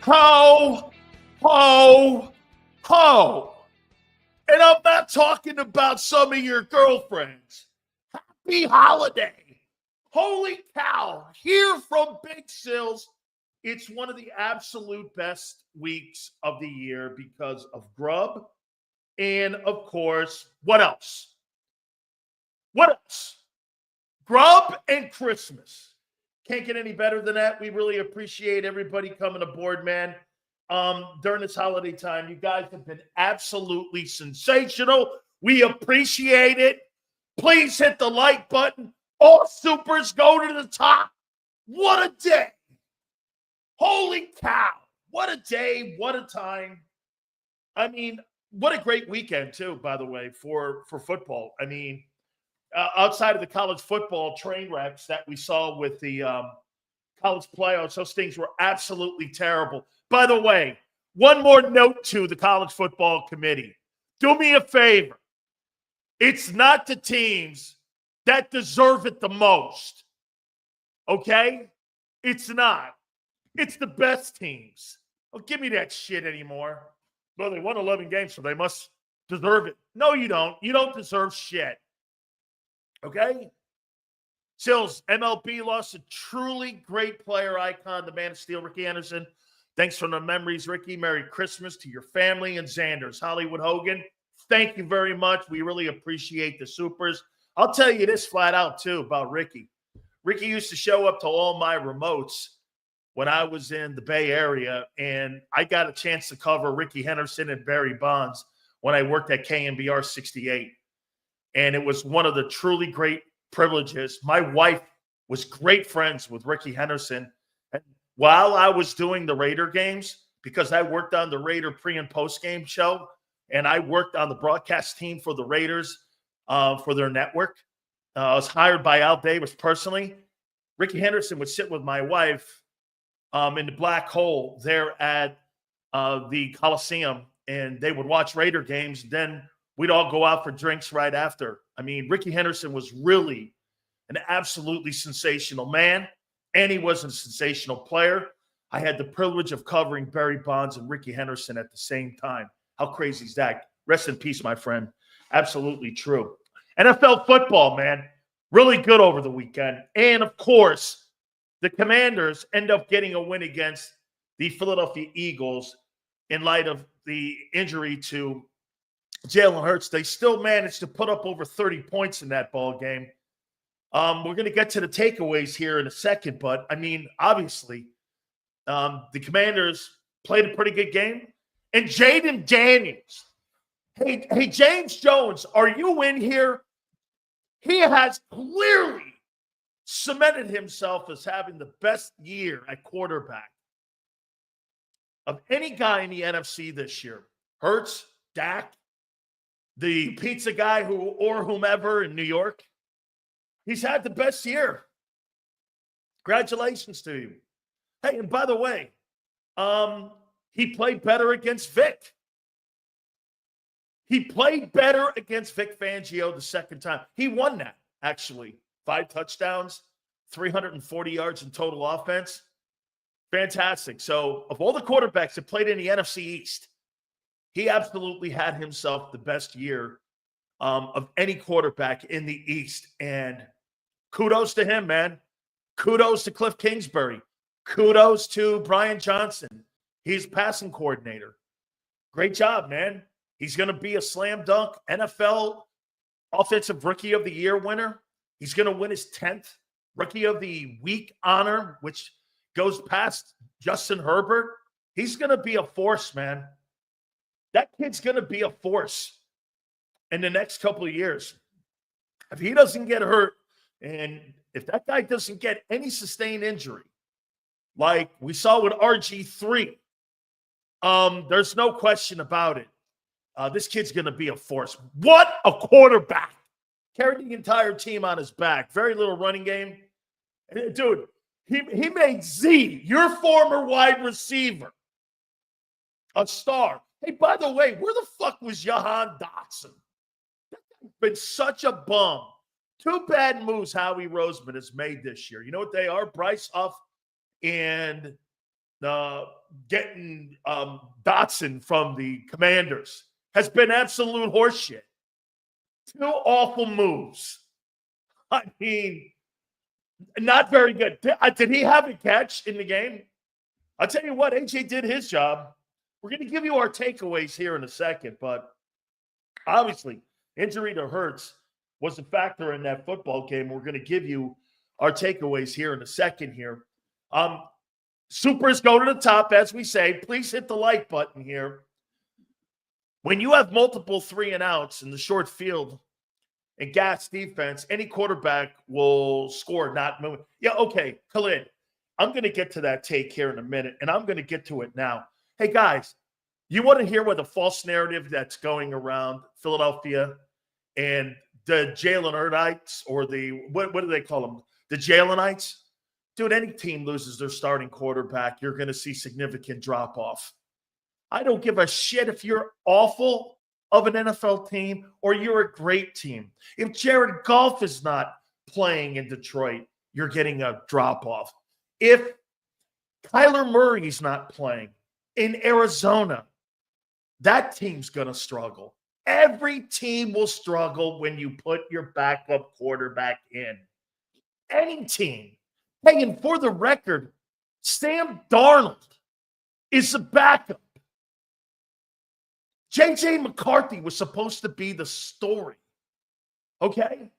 Ho, ho, ho. And I'm not talking about some of your girlfriends. Happy holiday. Holy cow. Here from Big Sills, it's one of the absolute best weeks of the year because of grub. And of course, what else? What else? Grub and Christmas. Can't get any better than that. We really appreciate everybody coming aboard, man. During this holiday time, you guys have been absolutely sensational. We appreciate it. Please hit the like button. All supers go to the top. What a day. Holy cow. What a day. What a time. I mean, what a great weekend, too, by the way, for football. I mean, outside of the college football train wrecks that we saw with the college playoffs, those things were absolutely terrible. By the way, one more note to the college football committee. Do me a favor. It's not the teams that deserve it the most. Okay? It's not. It's the best teams. Don't give me that shit anymore. Well, they won 11 games, so they must deserve it. No, you don't. You don't deserve shit. Okay? Sills, MLB lost a truly great player icon, the man of steel, Rickey Henderson. Thanks for the memories, Rickey. Merry Christmas to your family and Xander's. Hollywood Hogan, thank you very much. We really appreciate the supers. I'll tell you this flat out, too, about Rickey. Rickey used to show up to all my remotes when I was in the Bay Area, and I got a chance to cover Rickey Henderson and Barry Bonds when I worked at KNBR 68. And it was one of the truly great privileges. My wife was great friends with Rickey Henderson. And while I was doing the Raider games, because I worked on the Raider pre- and post-game show, and I worked on the broadcast team for the Raiders for their network. I was hired by Al Davis personally. Rickey Henderson would sit with my wife in the black hole there at the Coliseum, and they would watch Raider games. Then we'd all go out for drinks right after. I mean, Rickey Henderson was really an absolutely sensational man, and he was a sensational player. I had the privilege of covering Barry Bonds and Rickey Henderson at the same time. How crazy is that? Rest in peace, my friend. Absolutely true. NFL football, man, really good over the weekend. And, of course, the Commanders end up getting a win against the Philadelphia Eagles in light of the injury to Jalen Hurts. They still managed to put up over 30 points in that ball game. We're going to get to the takeaways here in a second, but, I mean, obviously, the Commanders played a pretty good game. And Jaden Daniels, hey, James Jones, are you in here? He has clearly cemented himself as having the best year at quarterback of any guy in the NFC this year. Hurts, Dak, the pizza guy or whomever in New York. He's had the best year. Congratulations to you. Hey, and by the way, he played better against Vic. He played better against Vic Fangio the second time. He won that, actually. 5 touchdowns, 340 yards in total offense. Fantastic. So, of all the quarterbacks that played in the NFC East, he absolutely had himself the best year of any quarterback in the East. And kudos to him, man. Kudos to Cliff Kingsbury. Kudos to Brian Johnson. He's passing coordinator. Great job, man. He's going to be a slam dunk NFL Offensive Rookie of the Year winner. He's going to win his 10th Rookie of the Week honor, which goes past Justin Herbert. He's going to be a force, man. That kid's going to be a force in the next couple of years. If he doesn't get hurt, and if that guy doesn't get any sustained injury, like we saw with RG3, there's no question about it. This kid's going to be a force. What a quarterback. Carried the entire team on his back. Very little running game. Dude, he made Z, your former wide receiver, a star. Hey, by the way, where the fuck was Jahan Dotson? That's been such a bum. 2 bad moves Howie Roseman has made this year. You know what they are? Bryce Huff and getting Dotson from the Commanders has been absolute horseshit. 2 awful moves. I mean, not very good. Did he have a catch in the game? I'll tell you what, AJ did his job. We're going to give you our takeaways here in a second, but obviously, injury to Hurts was a factor in that football game. We're going to give you our takeaways here in a second here. Supers go to the top, as we say. Please hit the like button here. When you have multiple 3-and-outs in the short field and gas defense, any quarterback will score, not move. Yeah, okay, Khalid, I'm going to get to that take here in a minute, and I'm going to get to it now. Hey, guys, you want to hear what the false narrative that's going around Philadelphia and the Jalen Hurts, or the, what do they call them? The Jalenites? Dude, any team loses their starting quarterback, you're going to see significant drop-off. I don't give a shit if you're awful of an NFL team or you're a great team. If Jared Goff is not playing in Detroit, you're getting a drop-off. If Kyler Murray's not playing in Arizona, that team's going to struggle. Every team will struggle when you put your backup quarterback in. Any team. Hey, and for the record, Sam Darnold is a backup. J.J. McCarthy was supposed to be the story. Okay?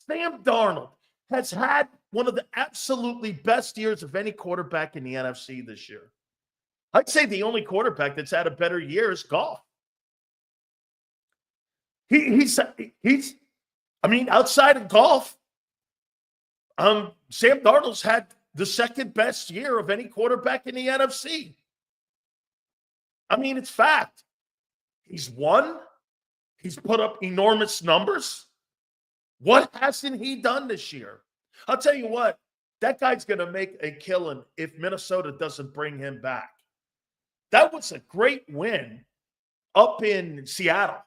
Sam Darnold has had one of the absolutely best years of any quarterback in the NFC this year. I'd say the only quarterback that's had a better year is Goff. He's outside of Goff, Sam Darnold's had the second best year of any quarterback in the NFC. I mean, it's fact. He's won. He's put up enormous numbers. What hasn't he done this year? I'll tell you what, that guy's going to make a killing if Minnesota doesn't bring him back. That was a great win up in Seattle.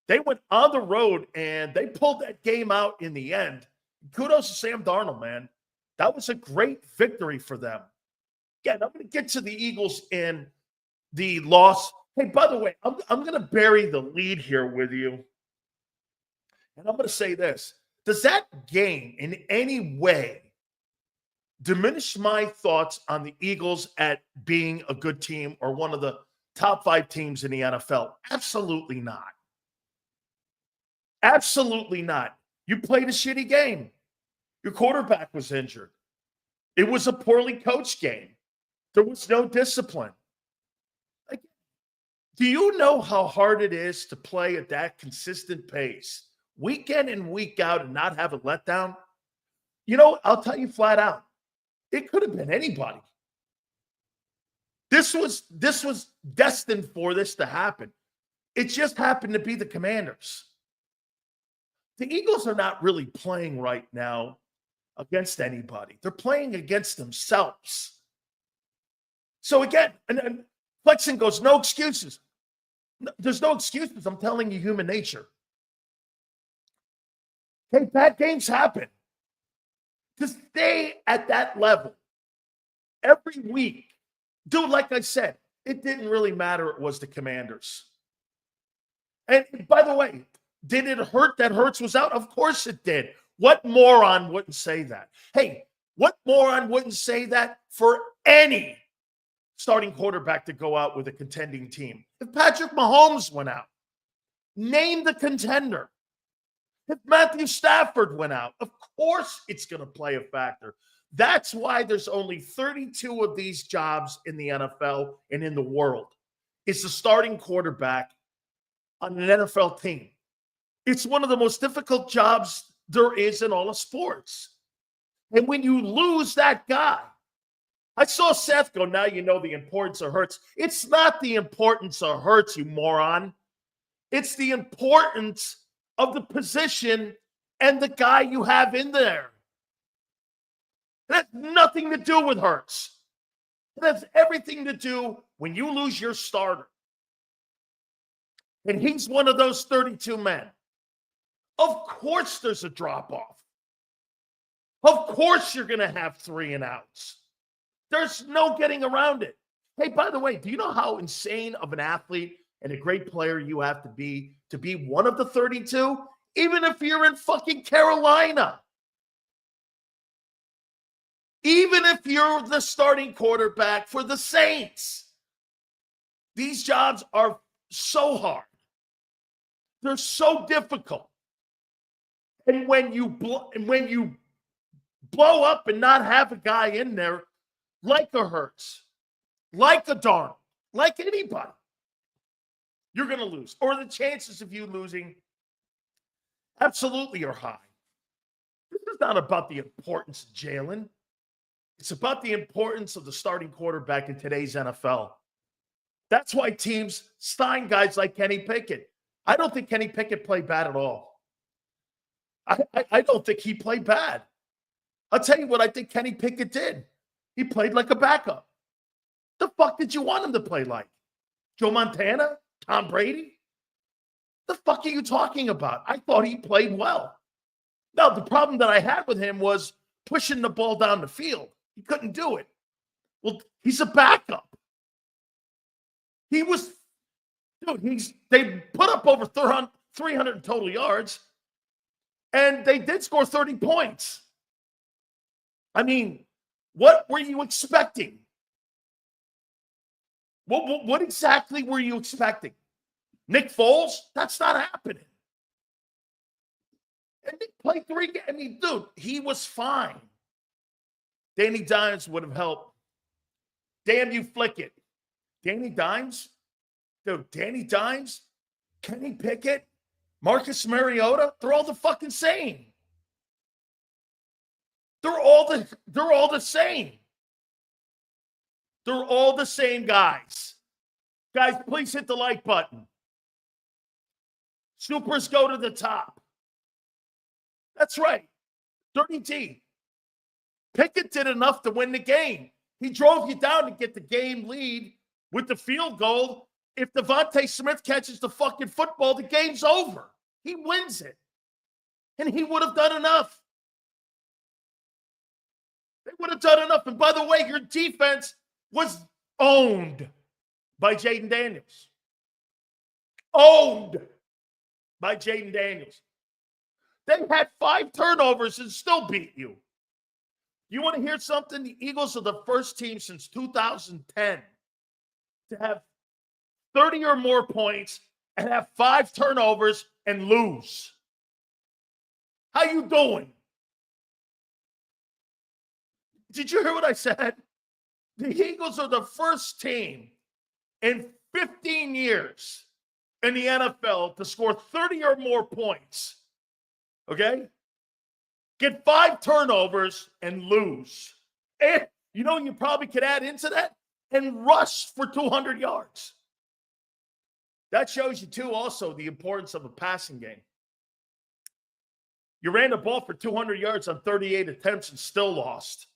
They went on the road and they pulled that game out in the end. Kudos to Sam Darnold, man. That was a great victory for them. Again, I'm going to get to the Eagles and the loss. Hey, by the way, I'm going to bury the lead here with you. And I'm going to say this. Does that game in any way diminish my thoughts on the Eagles at being a good team or one of the top 5 teams in the NFL? Absolutely not. Absolutely not. You played a shitty game. Your quarterback was injured. It was a poorly coached game. There was no discipline. Like, do you know how hard it is to play at that consistent pace, week in and week out, and not have a letdown? You know, I'll tell you flat out, it could have been anybody. This was destined for this to happen. It just happened to be the Commanders. The Eagles are not really playing right now against anybody. They're playing against themselves. So again, and Flexen goes, no excuses. No, there's no excuses. I'm telling you human nature. Okay, bad games happen. To stay at that level every week, dude, like I said, it didn't really matter. It was the Commanders. And by the way, did it hurt that Hurts was out? Of course it did. What moron wouldn't say that? Hey, what moron wouldn't say that for any starting quarterback to go out with a contending team? If Patrick Mahomes went out, name the contender. If Matthew Stafford went out, of course it's going to play a factor. That's why there's only 32 of these jobs in the NFL and in the world. It's the starting quarterback on an NFL team. It's one of the most difficult jobs there is in all of sports. And when you lose that guy, I saw Seth go, now you know the importance of Hurts. It's not the importance of Hurts, you moron. It's the importance of the position and the guy you have in there. It has nothing to do with Hurts. It has everything to do when you lose your starter. And he's one of those 32 men. Of course there's a drop-off. Of course you're going to have 3-and-outs. There's no getting around it. Hey, by the way, do you know how insane of an athlete and a great player you have to be one of the 32? Even if you're in fucking Carolina. Even if you're the starting quarterback for the Saints. These jobs are so hard. They're so difficult. And when you blow up and not have a guy in there like a Hurts, like a Darnold, like anybody, you're going to lose. Or the chances of you losing absolutely are high. This is not about the importance of Jalen. It's about the importance of the starting quarterback in today's NFL. That's why teams sign guys like Kenny Pickett. I don't think Kenny Pickett played bad at all. I don't think he played bad. I'll tell you what I think Kenny Pickett did. He played like a backup. The fuck did you want him to play like? Joe Montana? Tom Brady? The fuck are you talking about? I thought he played well. Now, the problem that I had with him was pushing the ball down the field. He couldn't do it. Well, he's a backup. He was, dude, they put up over 300 total yards, and they did score 30 points. I mean, what were you expecting? What exactly were you expecting? Nick Foles? That's not happening. And they played 3 games. I mean, dude, he was fine. Danny Dimes would have helped. Damn you, flick it. Danny Dimes? Dude, Danny Dimes? Kenny Pickett? Marcus Mariota? They're all the fucking same. They're all the same. They're all the same guys. Guys, please hit the like button. Supers go to the top. That's right. Dirty D. Pickett did enough to win the game. He drove you down to get the game lead with the field goal. If Devontae Smith catches the fucking football, the game's over. He wins it. And he would have done enough. They would have done enough. And by the way, your defense was owned by Jaden Daniels. Owned by Jaden Daniels. They had 5 turnovers and still beat you. You want to hear something? The Eagles are the first team since 2010 to have 30 or more points and have 5 turnovers and lose. How you doing? Did you hear what I said? The Eagles are the first team in 15 years in the NFL to score 30 or more points. Okay? Get 5 turnovers and lose. And you know you probably could add into that? And rush for 200 yards. That shows you, too, also the importance of a passing game. You ran the ball for 200 yards on 38 attempts and still lost.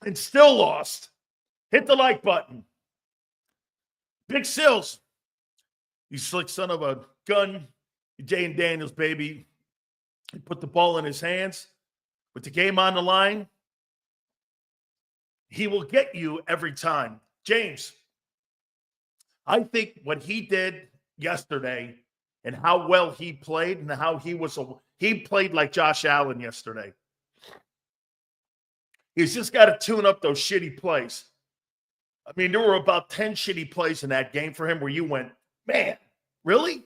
And still lost. Hit the like button. Big Sills. You slick son of a gun. Jaden Daniels, baby. He put the ball in his hands. With the game on the line, he will get you every time. James, I think what he did yesterday and how well he played and how he played like Josh Allen yesterday. He's just got to tune up those shitty plays. I mean, there were about 10 shitty plays in that game for him where you went, man, really?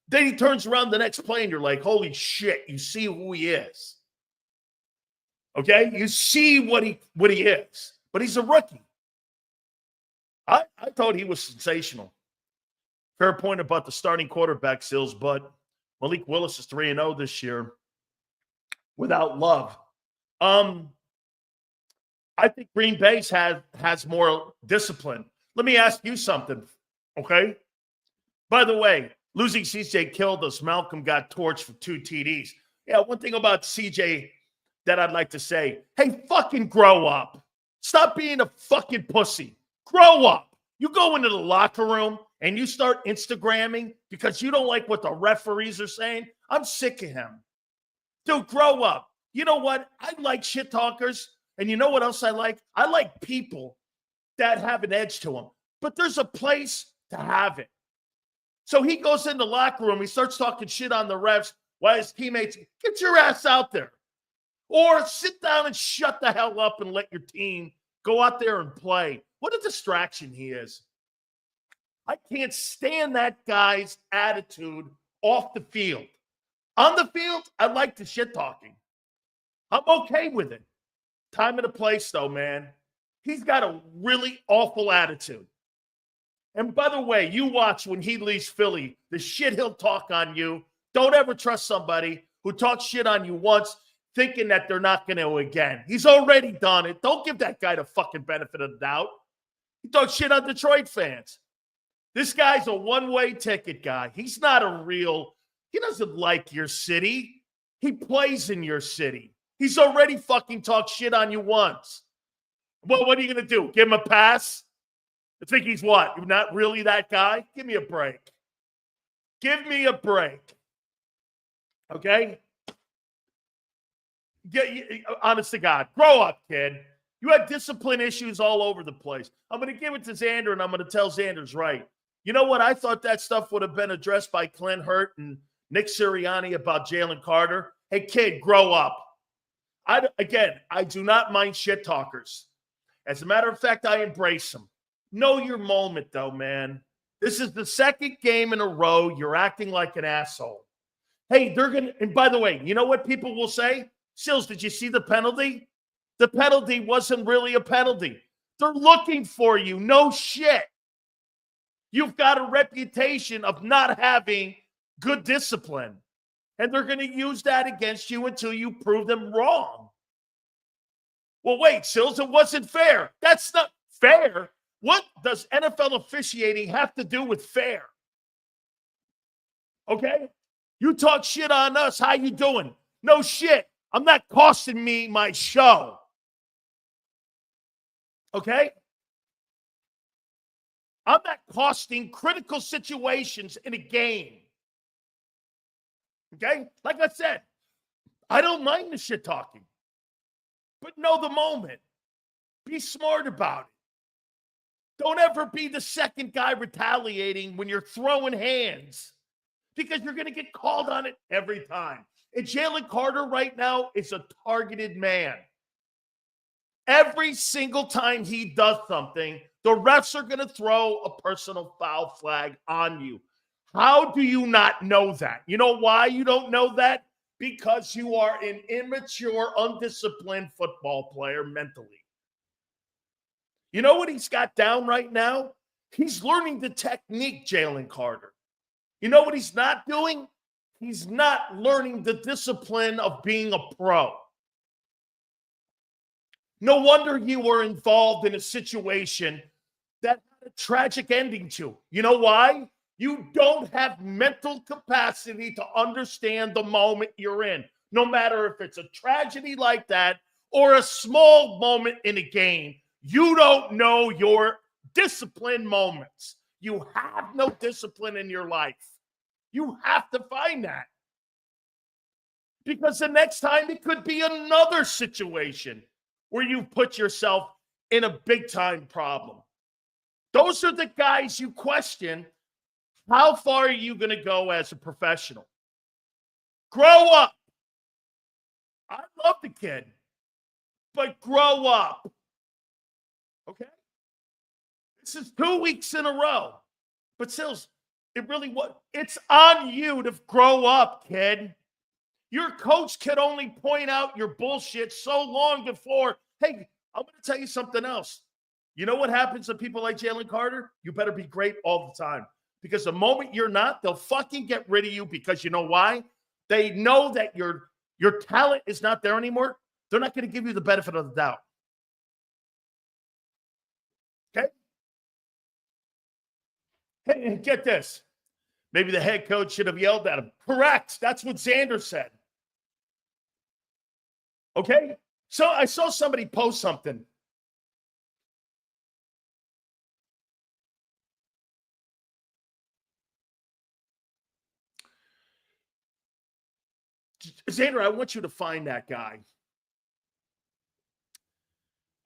Then he turns around the next play and you're like, holy shit, you see who he is. Okay? You see what he is. But he's a rookie. I thought he was sensational. Fair point about the starting quarterback, Sills, but Malik Willis is 3-0 this year without Love. I think Green Bay has more discipline. Let me ask you something, okay? By the way, losing CJ killed us. Malcolm got torched for 2 TDs. Yeah, one thing about CJ that I'd like to say, hey, fucking grow up. Stop being a fucking pussy. Grow up. You go into the locker room and you start Instagramming because you don't like what the referees are saying. I'm sick of him. Dude, grow up. You know what? I like shit talkers. And you know what else I like? I like people that have an edge to them. But there's a place to have it. So he goes in the locker room. He starts talking shit on the refs while his teammates, get your ass out there. Or sit down and shut the hell up and let your team go out there and play. What a distraction he is. I can't stand that guy's attitude off the field. On the field, I like the shit talking. I'm okay with it. Time and a place, though, man. He's got a really awful attitude. And by the way, you watch when he leaves Philly, the shit he'll talk on you. Don't ever trust somebody who talks shit on you once thinking that they're not going to again. He's already done it. Don't give that guy the fucking benefit of the doubt. He talks shit on Detroit fans. This guy's a one-way ticket guy. He's not a real, he doesn't like your city. He plays in your city. He's already fucking talked shit on you once. Well, what are you going to do? Give him a pass? I think he's what? You're not really that guy? Give me a break. Give me a break. Okay? Honest to God, grow up, kid. You had discipline issues all over the place. I'm going to give it to Xander, and I'm going to tell Xander's right. You know what? I thought that stuff would have been addressed by Clint Hurt and Nick Sirianni about Jaylen Carter. Hey, kid, grow up. I do not mind shit talkers. As a matter of fact, I embrace them. Know your moment, though, man. This is the second game in a row you're acting like an asshole. Hey, they're going to – and by the way, you know what people will say? Sills, did you see the penalty? The penalty wasn't really a penalty. They're looking for you. No shit. You've got a reputation of not having good discipline. And they're going to use that against you until you prove them wrong. Well, wait, Sills, it wasn't fair. That's not fair. What does NFL officiating have to do with fair? Okay? You talk shit on us. How you doing? No shit. I'm not costing me my show. Okay? I'm not costing critical situations in a game. Okay? Like I said, I don't mind the shit talking. But know the moment. Be smart about it. Don't ever be the second guy retaliating when you're throwing hands, because you're going to get called on it every time. And Jaylen Carter right now is a targeted man. Every single time he does something, the refs are going to throw a personal foul flag on you. How do you not know that? You know why you don't know that? Because you are an immature, undisciplined football player mentally. You know what he's got down right now? He's learning the technique, Jaylen Carter. You know what he's not doing? He's not learning the discipline of being a pro. No wonder you were involved in a situation that had a tragic ending to. You know why? You don't have mental capacity to understand the moment you're in, no matter if it's a tragedy like that or a small moment in a game. You don't know your discipline moments. You have no discipline in your life. You have to find that. Because the next time it could be another situation where you put yourself in a big-time problem. Those are the guys you question. How far are you going to go as a professional? Grow up. I love the kid, but grow up. Okay? This is 2 weeks in a row. But Sills, it really was. It's on you to grow up, kid. Your coach can only point out your bullshit so long before. Hey, I'm going to tell you something else. You know what happens to people like Jaylen Carter? You better be great all the time. Because the moment you're not, they'll fucking get rid of you, because you know why? They know that your talent is not there anymore. They're not going to give you the benefit of the doubt. Okay? Hey, get this. Maybe the head coach should have yelled at him. Correct. That's what Xander said. Okay? So I saw somebody post something. Xander, I want you to find that guy.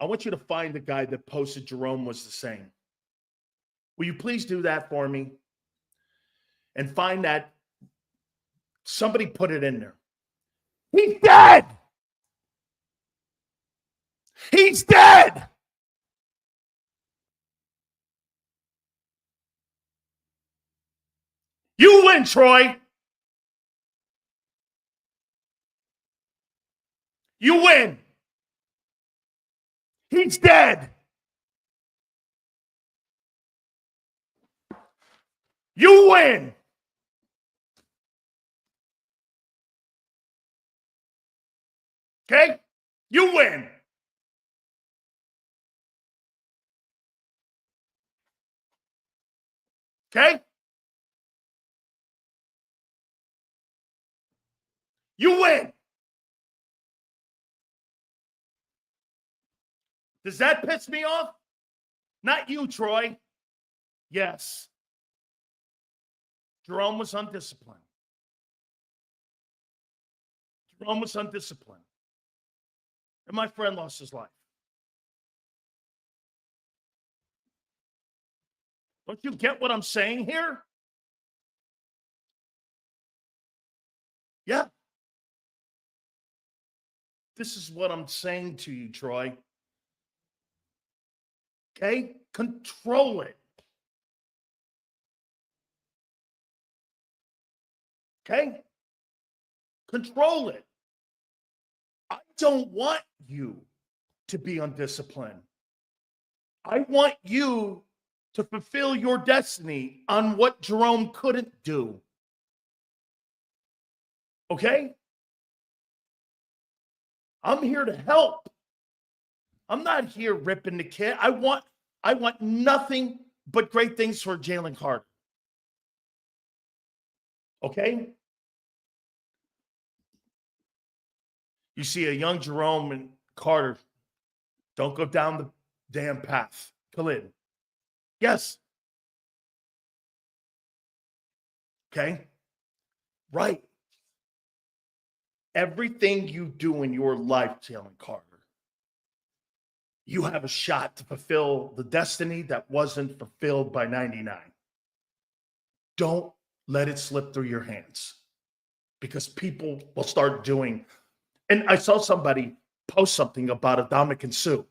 I want you to find the guy that posted Jerome was the same. Will you please do that for me? And find that. Somebody put it in there. He's dead. He's dead. You win, Troy. You win. He's dead. You win. Okay? You win. Okay? You win. Does that piss me off? Not you, Troy. Yes. Jerome was undisciplined. Jerome was undisciplined. And my friend lost his life. Don't you get what I'm saying here? Yeah. This is what I'm saying to you, Troy. Okay? Control it. Okay? Control it. I don't want you to be undisciplined. I want you to fulfill your destiny on what Jerome couldn't do. Okay? I'm here to help. I'm not here ripping the kid. I want nothing but great things for Jaylen Carter. Okay? You see a young Jerome and Carter, don't go down the damn path. Khalid. Yes. Okay? Right. Everything you do in your life, Jaylen Carter, you have a shot to fulfill the destiny that wasn't fulfilled by 99. Don't let it slip through your hands because people will start doing. And I saw somebody post something about Dominican Sue.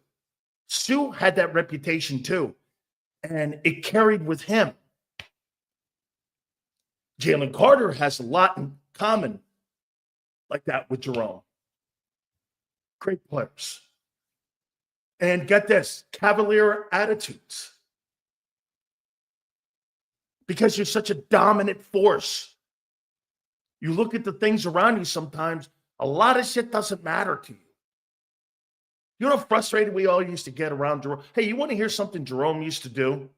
Sue had that reputation too, and it carried with him. Jaylen Carter has a lot in common like that with Jerome. Great players. And get this, cavalier attitudes. Because you're such a dominant force. You look at the things around you sometimes, a lot of shit doesn't matter to you. You know how frustrated we all used to get around Jerome? Hey, you want to hear something Jerome used to do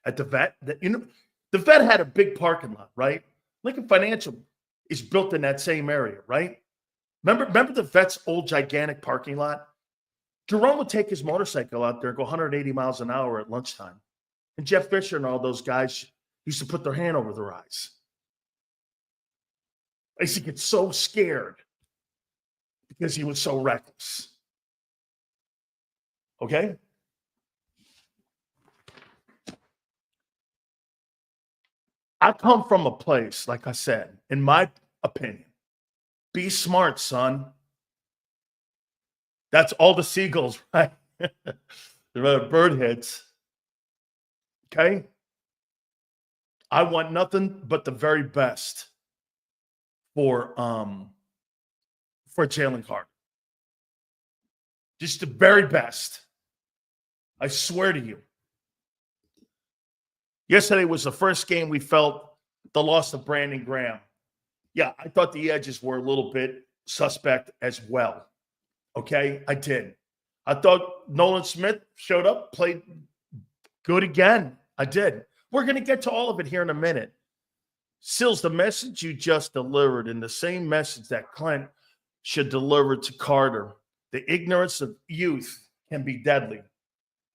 at the vet? The vet had a big parking lot, right? Lincoln Financial is built in that same area, right? Remember the vet's old gigantic parking lot? Jerome would take his motorcycle out there and go 180 miles an hour at lunchtime. And Jeff Fisher and all those guys used to put their hand over their eyes. I used to get so scared because he was so reckless. Okay? I come from a place, like I said, in my opinion, be smart, son. That's all the seagulls, right? They're bird heads. Okay? I want nothing but the very best for Jaylen Carter. Just the very best. I swear to you. Yesterday was the first game we felt the loss of Brandon Graham. Yeah, I thought the edges were a little bit suspect as well. Okay, I did. I thought Nolan Smith showed up, played good again. I did. We're going to get to all of it here in a minute. Sills, the message you just delivered and the same message that Clint should deliver to Carter, the ignorance of youth can be deadly.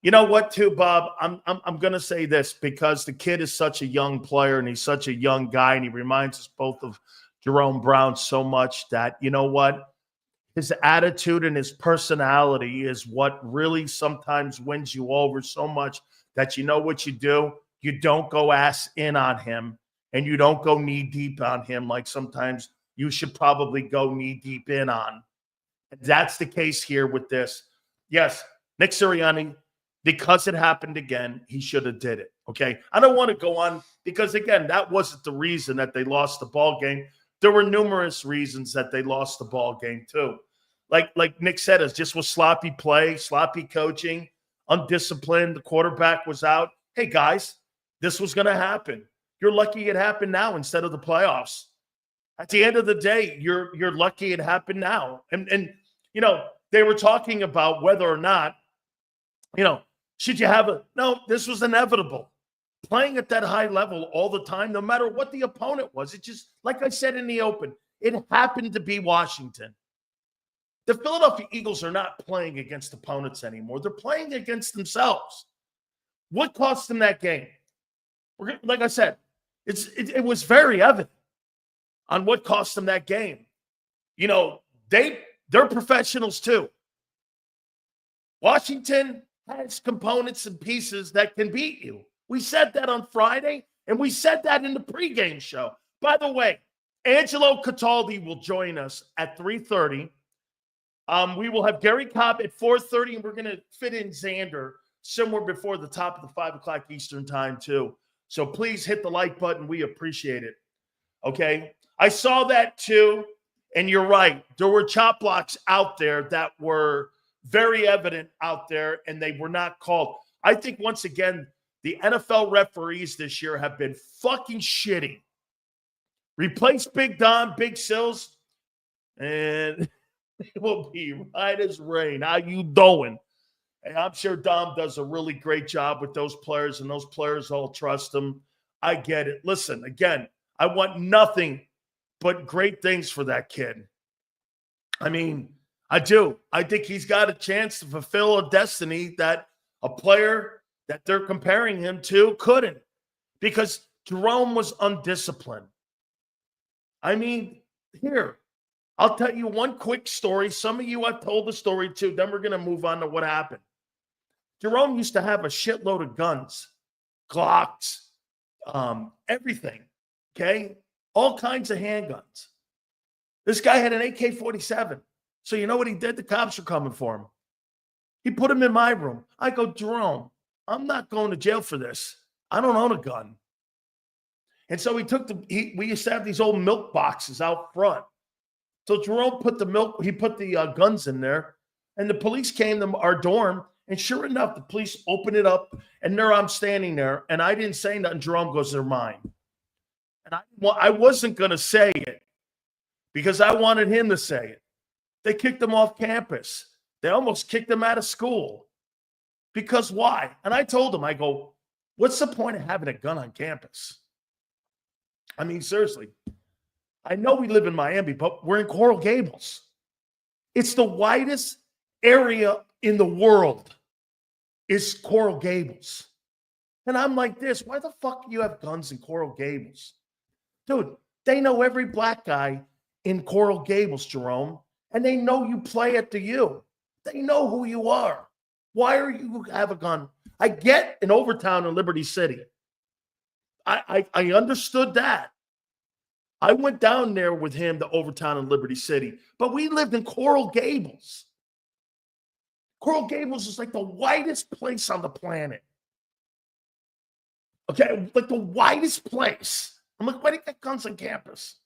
You know what, too, Bob? I'm going to say this because the kid is such a young player and he's such a young guy and he reminds us both of Jerome Brown so much that, you know what? His attitude and his personality is what really sometimes wins you over so much that you know what you do? You don't go ass in on him and you don't go knee deep on him like sometimes you should probably go knee deep in on. And that's the case here with this. Yes, Nick Sirianni, because it happened again, he should have did it, okay? I don't want to go on because, again, that wasn't the reason that they lost the ball game. There were numerous reasons that they lost the ball game too. Like Nick said, it just was sloppy play, sloppy coaching, undisciplined. The quarterback was out. Hey, guys, this was going to happen. You're lucky it happened now instead of the playoffs. At the end of the day, you're lucky it happened now. And you know, they were talking about whether or not, you know, should you have a – no, this was inevitable. Playing at that high level all the time, no matter what the opponent was. It just, like I said in the open, it happened to be Washington. The Philadelphia Eagles are not playing against opponents anymore. They're playing against themselves. What cost them that game? Like I said, it was very evident on what cost them that game. You know, they're professionals too. Washington has components and pieces that can beat you. We said that on Friday, and we said that in the pregame show. By the way, Angelo Cataldi will join us at 3:30. We will have Gary Cobb at 4:30, and we're going to fit in Xander somewhere before the top of the 5 o'clock Eastern time, too. So please hit the like button. We appreciate it. Okay? I saw that, too, and you're right. There were chop blocks out there that were very evident out there, and they were not called. I think, once again, the NFL referees this year have been fucking shitty. Replace Big Don, Big Sills, and it will be right as rain. How you doing? And I'm sure Dom does a really great job with those players, and those players all trust him. I get it. Listen, again, I want nothing but great things for that kid. I mean, I do. I think he's got a chance to fulfill a destiny that a player that they're comparing him to couldn't, because Jerome was undisciplined. I mean, here, I'll tell you one quick story. Some of you I've told the story to. Then we're going to move on to what happened. Jerome used to have a shitload of guns, Glocks, everything, okay? All kinds of handguns. This guy had an AK-47. So you know what he did? The cops were coming for him. He put him in my room. I go, Jerome, I'm not going to jail for this. I don't own a gun. And so we used to have these old milk boxes out front. So Jerome put the guns in there, and the police came to our dorm, and sure enough, the police opened it up, and there I'm standing there, and I didn't say nothing. Jerome goes, they're mine. And I wasn't going to say it because I wanted him to say it. They kicked him off campus. They almost kicked him out of school. Because why? And I told him, I go, what's the point of having a gun on campus? I mean, seriously. I know we live in Miami, but we're in Coral Gables. It's the widest area in the world is Coral Gables. And I'm like this, why the fuck do you have guns in Coral Gables? Dude, they know every black guy in Coral Gables, Jerome, and they know you play at the U. They know who you are. Why are you have a gun? I get in Overtown in Liberty City. I understood that. I went down there with him to Overtown in Liberty City, but we lived in Coral Gables. Coral Gables is like the whitest place on the planet. Okay, like the whitest place. I'm like, why do you get guns on campus?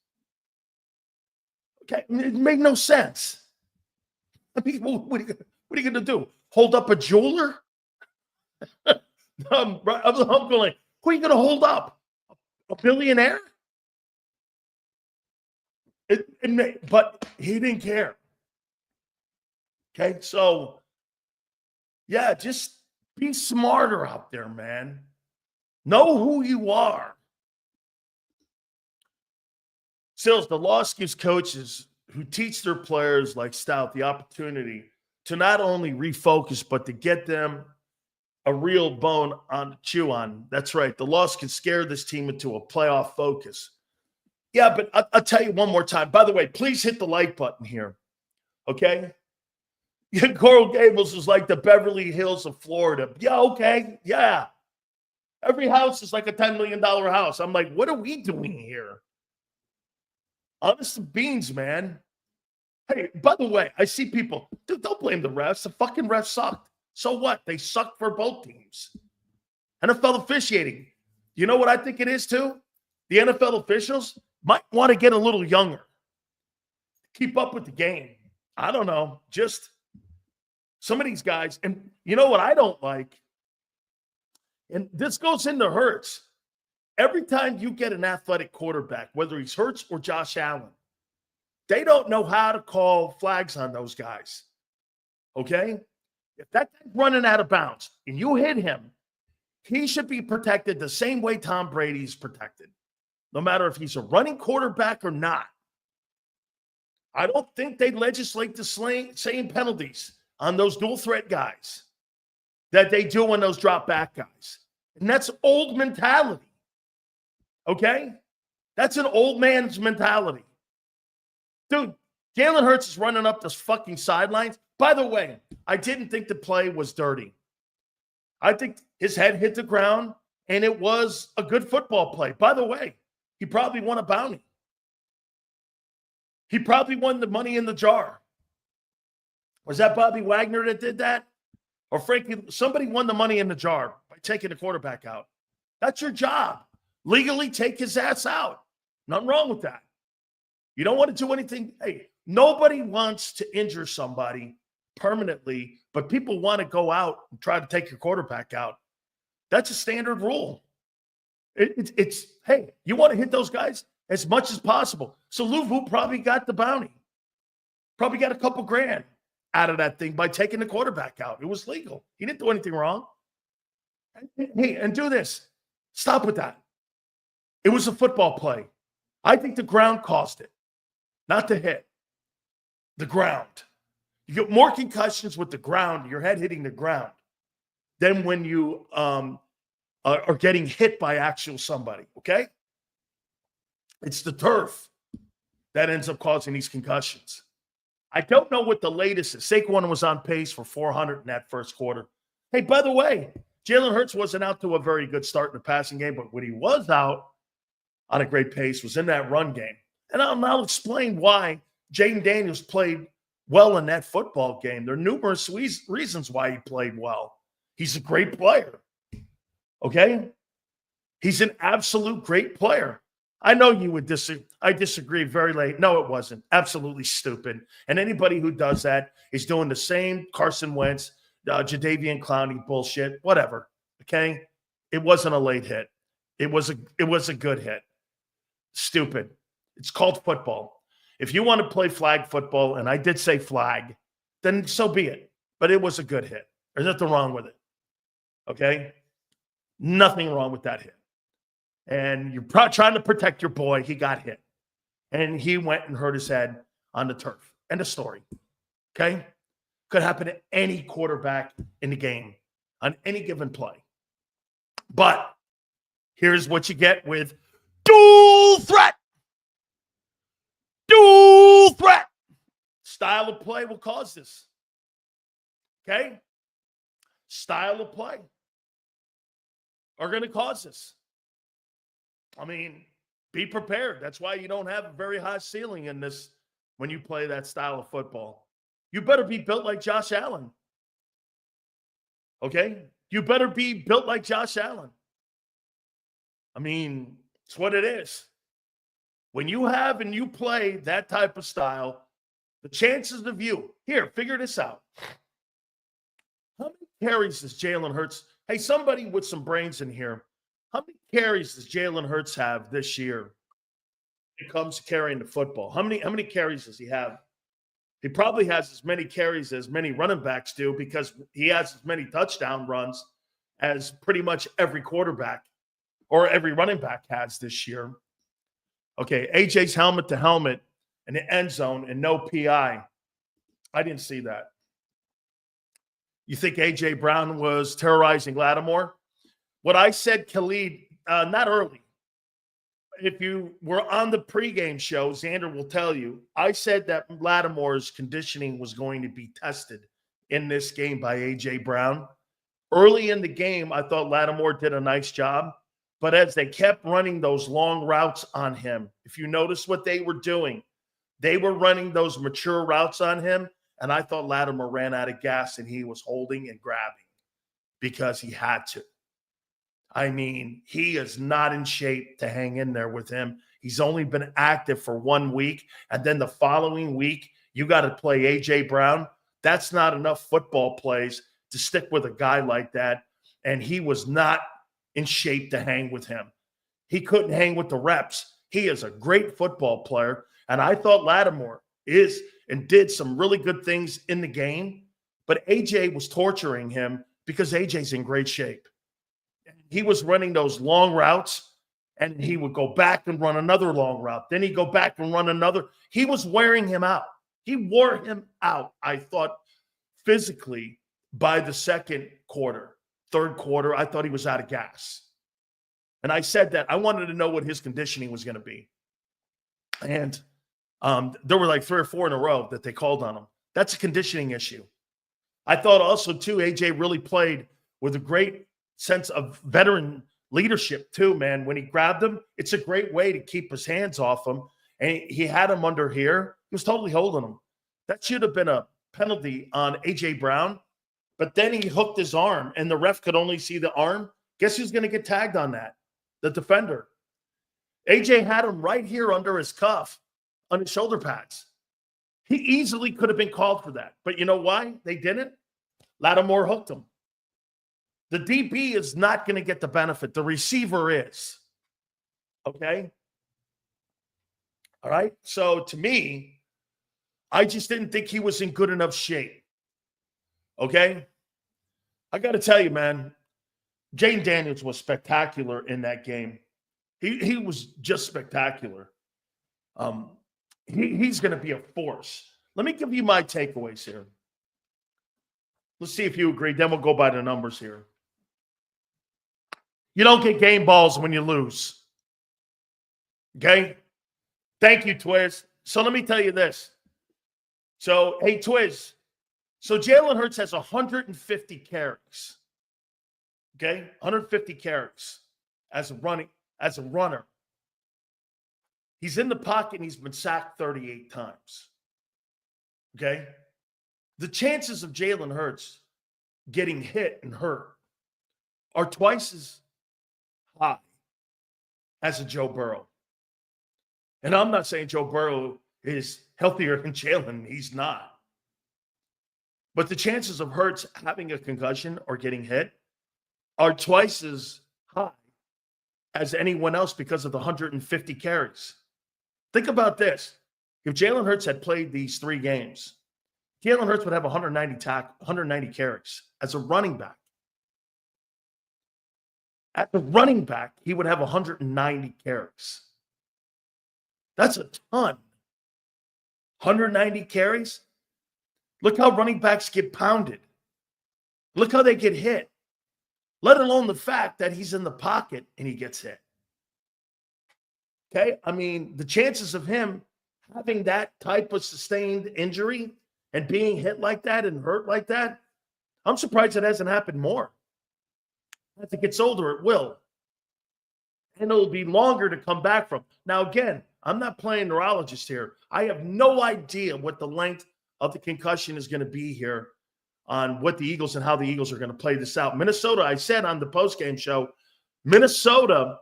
Okay, it made no sense. I mean, what are you going to do? Hold up a jeweler? I'm going, who are you going to hold up? A billionaire? But he didn't care. Okay, so, yeah, just be smarter out there, man. Know who you are. Sills, the loss gives coaches who teach their players like Stout the opportunity to not only refocus, but to get them a real bone on to chew on. That's right. The loss can scare this team into a playoff focus. Yeah, but I'll tell you one more time. By the way, please hit the like button here, okay? Coral Gables is like the Beverly Hills of Florida. Yeah, okay, yeah. Every house is like a $10 million house. I'm like, what are we doing here? Honest to beans, man. Hey, by the way, I see people, dude, don't blame the refs. The fucking refs sucked. So what? They sucked for both teams. NFL officiating. You know what I think it is too? The NFL officials might want to get a little younger. Keep up with the game. I don't know. Just some of these guys. And you know what I don't like? And this goes into Hurts. Every time you get an athletic quarterback, whether he's Hurts or Josh Allen, they don't know how to call flags on those guys. Okay? If that guy's running out of bounds and you hit him, he should be protected the same way Tom Brady's protected, no matter if he's a running quarterback or not. I don't think they legislate the same penalties on those dual threat guys that they do on those drop back guys. And that's old mentality. Okay? That's an old man's mentality. Dude, Jalen Hurts is running up those fucking sidelines. By the way, I didn't think the play was dirty. I think his head hit the ground, and it was a good football play. By the way, he probably won a bounty. He probably won the money in the jar. Was that Bobby Wagner that did that? Or frankly, somebody won the money in the jar by taking the quarterback out. That's your job. Legally take his ass out. Nothing wrong with that. You don't want to do anything. Hey, nobody wants to injure somebody permanently, but people want to go out and try to take your quarterback out. That's a standard rule. It's hey, you want to hit those guys as much as possible. So Louvu probably got the bounty. Probably got a couple grand out of that thing by taking the quarterback out. It was legal. He didn't do anything wrong. Hey, and do this. Stop with that. It was a football play. I think the ground caused it, not the hit. The ground. You get more concussions with the ground, your head hitting the ground, than when you are getting hit by actual somebody, okay? It's the turf that ends up causing these concussions. I don't know what the latest is. Saquon was on pace for 400 in that first quarter. Hey, by the way, Jalen Hurts wasn't out to a very good start in the passing game, but when he was out on a great pace was in that run game. And I'll explain why Jaden Daniels played well in that football game. There are numerous reasons why he played well. He's a great player. Okay? He's an absolute great player. I know you would disagree. I disagree very late. No, it wasn't. Absolutely stupid. And anybody who does that is doing the same Carson Wentz, Jadeveon Clowney bullshit, whatever. Okay? It wasn't a late hit. It was a good hit. Stupid. It's called football. If you want to play flag football, and I did say flag, then so be it. But it was a good hit. There's nothing wrong with it. Okay? Nothing wrong with that hit. And you're trying to protect your boy. He got hit. And he went and hurt his head on the turf. End of story. Okay? Could happen to any quarterback in the game on any given play. But here's what you get with dual threat. Dual threat. Style of play will cause this. Okay? Style of play are going to cause this. I mean, be prepared. That's why you don't have a very high ceiling in this when you play that style of football. You better be built like Josh Allen. Okay? You better be built like Josh Allen. I mean, it's what it is. When you have and you play that type of style, the chances of you, here, figure this out. How many carries does Jalen Hurts? Hey, somebody with some brains in here. How many carries does Jalen Hurts have this year when it comes to carrying the football? How many carries does he have? He probably has as many carries as many running backs do because he has as many touchdown runs as pretty much every quarterback or every running back has this year. Okay, AJ's helmet to helmet in the end zone and no PI. I didn't see that. You think AJ Brown was terrorizing Lattimore? What I said, Khalid, not early. if you were on the pregame show, Xander will tell you, I said that Lattimore's conditioning was going to be tested in this game by A.J. Brown. Early in the game, I thought Lattimore did a nice job. But as they kept running those long routes on him, if you notice what they were doing, they were running those mature routes on him. And I thought Lattimore ran out of gas and he was holding and grabbing because he had to. I mean, he is not in shape to hang in there with him. He's only been active for 1 week. And then the following week, you got to play A.J. Brown. That's not enough football plays to stick with a guy like that. And he was not in shape to hang with him. He couldn't hang with the reps. He is a great football player. And I thought Lattimore is and did some really good things in the game. But A.J. was torturing him because A.J.'s in great shape. He was running those long routes, and he would go back and run another long route. Then he'd go back and run another. He was wearing him out. He wore him out, I thought, physically by the second quarter, third quarter. I thought he was out of gas. And I said that I wanted to know what his conditioning was going to be. And there were like 3 or 4 in a row that they called on him. That's a conditioning issue. I thought also, too, A.J. really played with a great sense of veteran leadership too, man. When he grabbed him, it's a great way to keep his hands off him. And he had him under here. He was totally holding him. That should have been a penalty on A.J. Brown. But then he hooked his arm, and the ref could only see the arm. Guess who's going to get tagged on that? The defender. A.J. had him right here under his cuff, on his shoulder pads. He easily could have been called for that. But you know why they didn't? Lattimore hooked him. The DB is not going to get the benefit. The receiver is. Okay? All right? So to me, I just didn't think he was in good enough shape. Okay? I got to tell you, man, Jaden Daniels was spectacular in that game. He was just spectacular. He's going to be a force. Let me give you my takeaways here. Let's see if you agree. Then we'll go by the numbers here. You don't get game balls when you lose. Okay? Thank you, Twiz. So let me tell you this. So, hey, Twiz. So Jalen Hurts has 150 carries. Okay? 150 carries as a runner. He's in the pocket and he's been sacked 38 times. Okay? The chances of Jalen Hurts getting hit and hurt are twice as high as a Joe Burrow. And I'm not saying Joe Burrow is healthier than Jalen. He's not. But the chances of Hurts having a concussion or getting hit are twice as high as anyone else because of the 150 carries. Think about this. If Jalen Hurts had played these 3 games, Jalen Hurts would have 190 carries as a running back. At the running back, he would have 190 carries. That's a ton. 190 carries. Look how running backs get pounded. Look how they get hit. Let alone the fact that he's in the pocket and he gets hit. Okay? I mean, the chances of him having that type of sustained injury and being hit like that and hurt like that, I'm surprised it hasn't happened more. As it gets older, it will. And it'll be longer to come back from. Now, again, I'm not playing neurologist here. I have no idea what the length of the concussion is going to be here on what the Eagles and how the Eagles are going to play this out. Minnesota, I said on the postgame show, Minnesota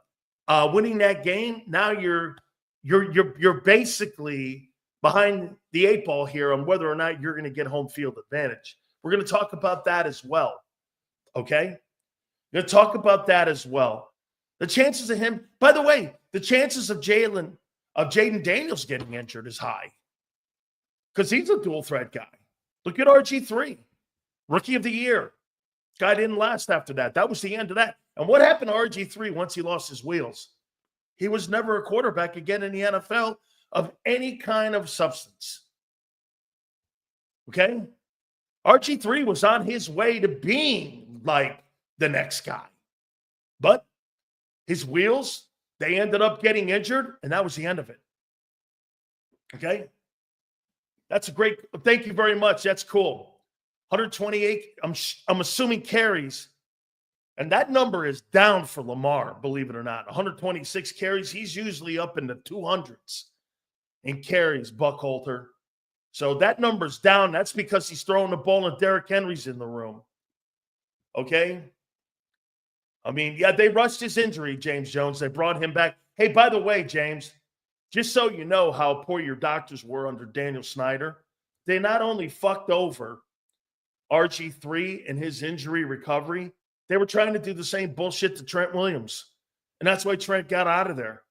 winning that game, now you're basically behind the 8 ball here on whether or not you're going to get home field advantage. We're going to talk about that as well. Okay? We're going to talk about that as well. The chances of him, by the way, the chances of Jaden Daniels getting injured is high because he's a dual threat guy. Look at RG3, Rookie of the Year. Guy didn't last after that. That was the end of that. And what happened to RG3 once he lost his wheels? He was never a quarterback again in the NFL of any kind of substance. Okay? RG3 was on his way to being like the next guy. But his wheels, They ended up getting injured, and that was the end of it. Okay? That's a great – thank you very much. That's cool. 128, I'm assuming carries. And that number is down for Lamar, believe it or not. 126 carries. He's usually up in the 200s in carries, Buckholter. So that number's down. That's because he's throwing the ball and Derrick Henry's in the room. Okay? I mean, yeah, they rushed his injury, James Jones. They brought him back. Hey, by the way, James, just so you know how poor your doctors were under Daniel Snyder, they not only fucked over RG3 and his injury recovery, they were trying to do the same bullshit to Trent Williams. And that's why Trent got out of there,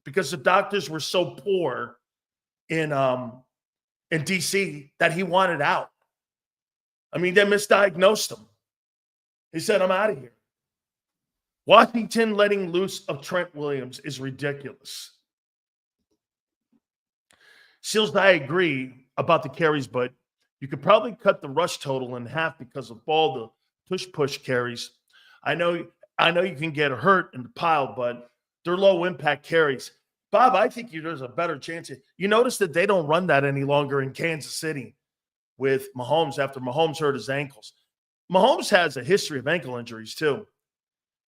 because the doctors were so poor in D.C. that he wanted out. I mean, they misdiagnosed him. He said, I'm out of here. Washington letting loose of Trent Williams is ridiculous. Seals, I agree about the carries, but you could probably cut the rush total in half because of all the push carries. I know you can get hurt in the pile, but they're low impact carries. Bob, I think there's a better chance. You notice that they don't run that any longer in Kansas City with Mahomes after Mahomes hurt his ankles. Mahomes has a history of ankle injuries too.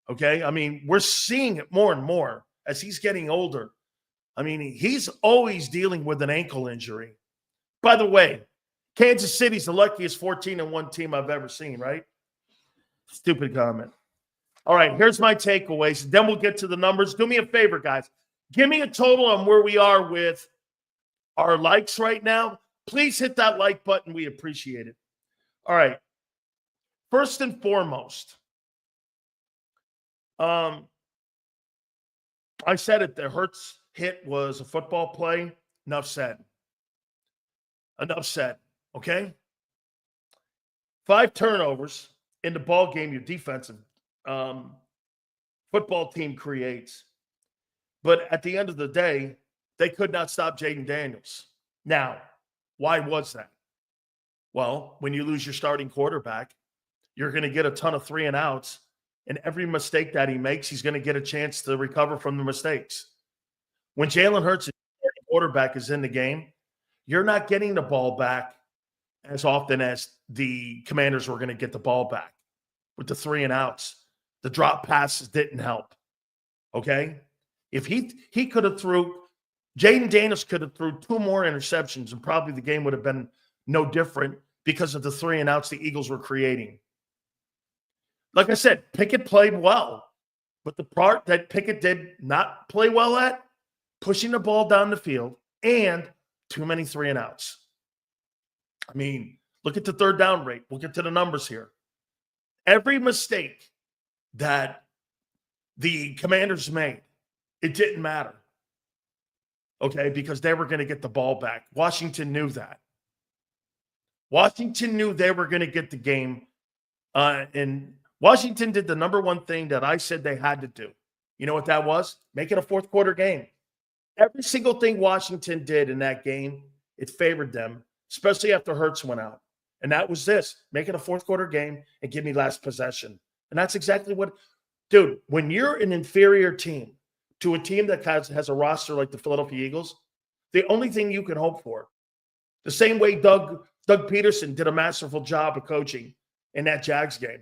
Okay? I mean, we're seeing it more and more as he's getting older. I mean, he's always dealing with an ankle injury. By the way, Kansas City's the luckiest 14-1 team I've ever seen, right? Stupid comment. All right, here's my takeaways. Then we'll get to the numbers. Do me a favor, guys. Give me a total on where we are with our likes right now. Please hit that like button. We appreciate it. All right. First and foremost, I said it. The Hurts hit was a football play. Enough said. Enough said. Okay? 5 turnovers in the ball game your defensive football team creates. But at the end of the day, they could not stop Jaden Daniels. Now, why was that? Well, when you lose your starting quarterback, you're going to get a ton of 3-and-outs, and every mistake that he makes, he's going to get a chance to recover from the mistakes. When Jalen Hurts' quarterback is in the game, you're not getting the ball back as often as the Commanders were going to get the ball back with the 3-and-outs. The drop passes didn't help. Okay? If he could have Jaden Daniels could have threw 2 more interceptions, and probably the game would have been no different because of the 3-and-outs the Eagles were creating. Like I said, Pickett played well, but the part that Pickett did not play well at, pushing the ball down the field and too many 3-and-outs. I mean, look at the third down rate. We'll get to the numbers here. Every mistake that the Commanders made, it didn't matter. Okay, because they were going to get the ball back. Washington knew that. Washington knew they were going to get the game. And Washington did the number one thing that I said they had to do. You know what that was? Make it a fourth quarter game. Every single thing Washington did in that game, it favored them, especially after Hurts went out. And that was this. Make it a fourth quarter game and give me last possession. And that's exactly what – dude, when you're an inferior team to a team that has a roster like the Philadelphia Eagles, the only thing you can hope for, the same way Doug Peterson did a masterful job of coaching in that Jags game,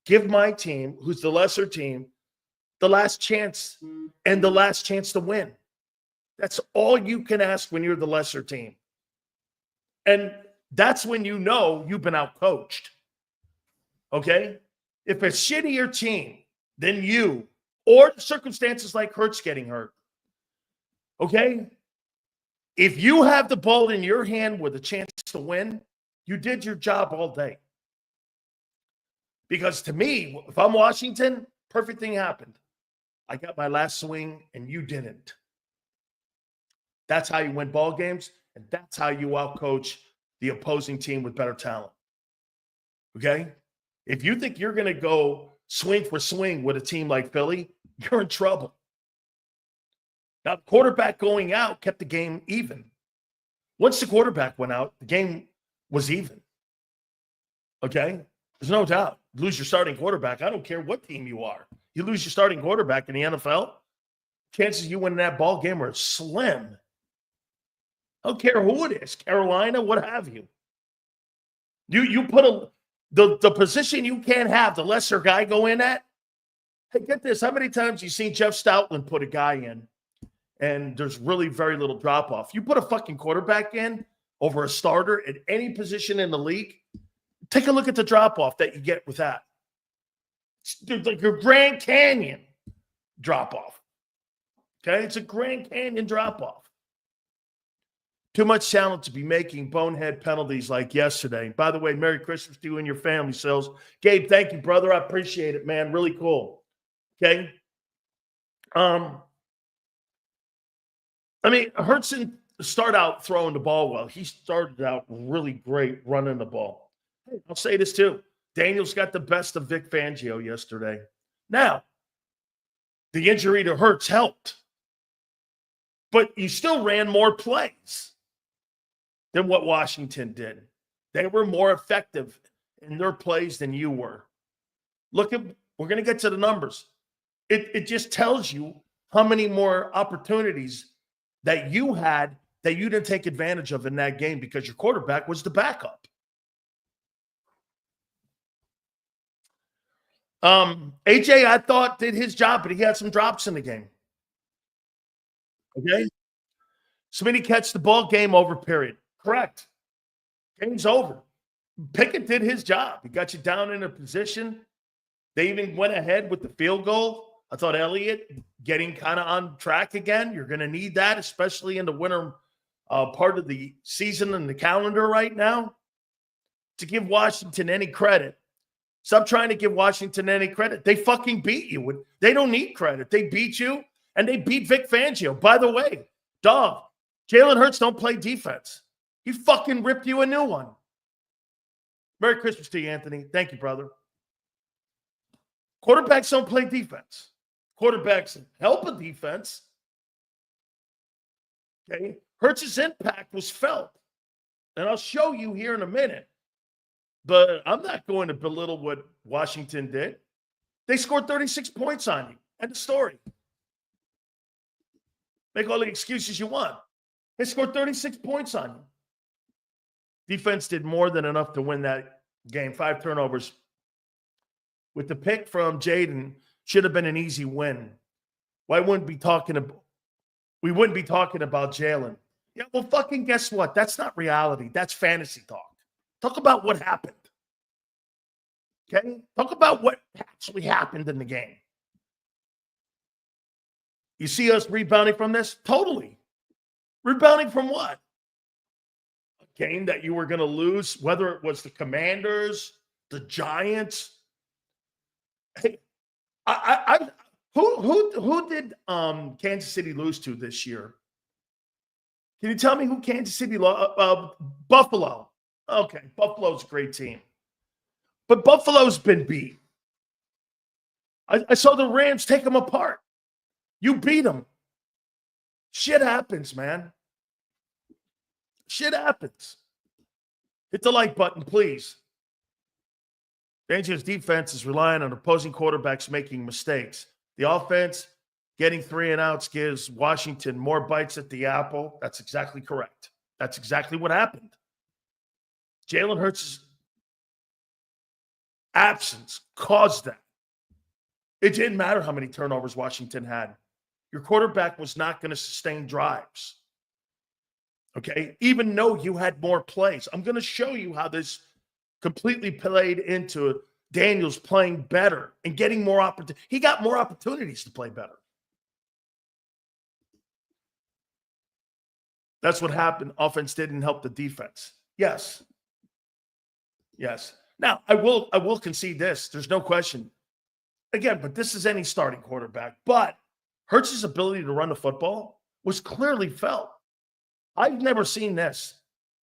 give my team, who's the lesser team, the last chance and the last chance to win. That's all you can ask when you're the lesser team. And that's when you know you've been outcoached. Okay? If a shittier team than you, or circumstances like Hurts getting hurt, okay? If you have the ball in your hand with a chance to win, you did your job all day. Because to me, if I'm Washington, perfect thing happened. I got my last swing and you didn't. That's how you win ball games, and that's how you outcoach the opposing team with better talent. Okay? If you think you're going to go swing for swing with a team like Philly, you're in trouble. Now, the quarterback going out kept the game even. Once the quarterback went out, the game was even. Okay? There's no doubt. You lose your starting quarterback. I don't care what team you are. You lose your starting quarterback in the NFL, chances you win that ball game are slim. I don't care who it is, Carolina, what have you. You put the position you can't have, the lesser guy go in at. Hey, get this. How many times you seen Jeff Stoutland put a guy in and there's really very little drop-off? You put a fucking quarterback in over a starter at any position in the league, take a look at the drop-off that you get with that. It's like a Grand Canyon drop-off. Okay? It's a Grand Canyon drop-off. Too much talent to be making bonehead penalties like yesterday. By the way, Merry Christmas to you and your family, Sills. Gabe, thank you, brother. I appreciate it, man. Really cool. Okay? I mean, Hurts didn't start out throwing the ball well. He started out really great running the ball. Hey, I'll say this too. Daniels got the best of Vic Fangio yesterday. Now, the injury to Hurts helped. But you still ran more plays than what Washington did. They were more effective in their plays than you were. We're going to get to the numbers. It just tells you how many more opportunities that you had that you didn't take advantage of in that game because your quarterback was the backup. AJ, I thought, did his job, but he had some drops in the game. Okay? Smitty catch the ball, game over, period. Correct. Game's over. Pickett did his job. He got you down in a position. They even went ahead with the field goal. I thought Elliott getting kind of on track again. You're going to need that, especially in the winter part of the season and the calendar right now. To give Washington any credit, stop trying to give Washington any credit. They fucking beat you. They don't need credit. They beat you, and they beat Vic Fangio. By the way, dog, Jalen Hurts don't play defense. He fucking ripped you a new one. Merry Christmas to you, Anthony. Thank you, brother. Quarterbacks don't play defense. Quarterbacks help a defense. Okay? Hurts' impact was felt. And I'll show you here in a minute. But I'm not going to belittle what Washington did. They scored 36 points on you. End of story. Make all the excuses you want. They scored 36 points on you. Defense did more than enough to win that game. 5 turnovers. With the pick from Jaden, should have been an easy win. We wouldn't be talking about Jalen. Yeah, well, fucking guess what? That's not reality. That's fantasy talk. Talk about what happened. Okay? Talk about what actually happened in the game. You see us rebounding from this? Totally. Rebounding from what? A game that you were going to lose, whether it was the Commanders, the Giants. Hey, who did Kansas City lose to this year? Can you tell me who Kansas City lost? Buffalo. Okay, Buffalo's a great team. But Buffalo's been beat. I saw the Rams take them apart. You beat them. Shit happens, man. Shit happens. Hit the like button, please. Fangio's defense is relying on opposing quarterbacks making mistakes. The offense getting 3 and outs gives Washington more bites at the apple. That's exactly correct. That's exactly what happened. Jalen Hurts' absence caused that. It didn't matter how many turnovers Washington had. Your quarterback was not going to sustain drives. Okay? Even though you had more plays. I'm going to show you how this completely played into Daniels playing better and getting more opportunities. He got more opportunities to play better. That's what happened. Offense didn't help the defense. Yes. Yes. Now, I will concede this. There's no question. Again, but this is any starting quarterback. But Hurts' ability to run the football was clearly felt. I've never seen this.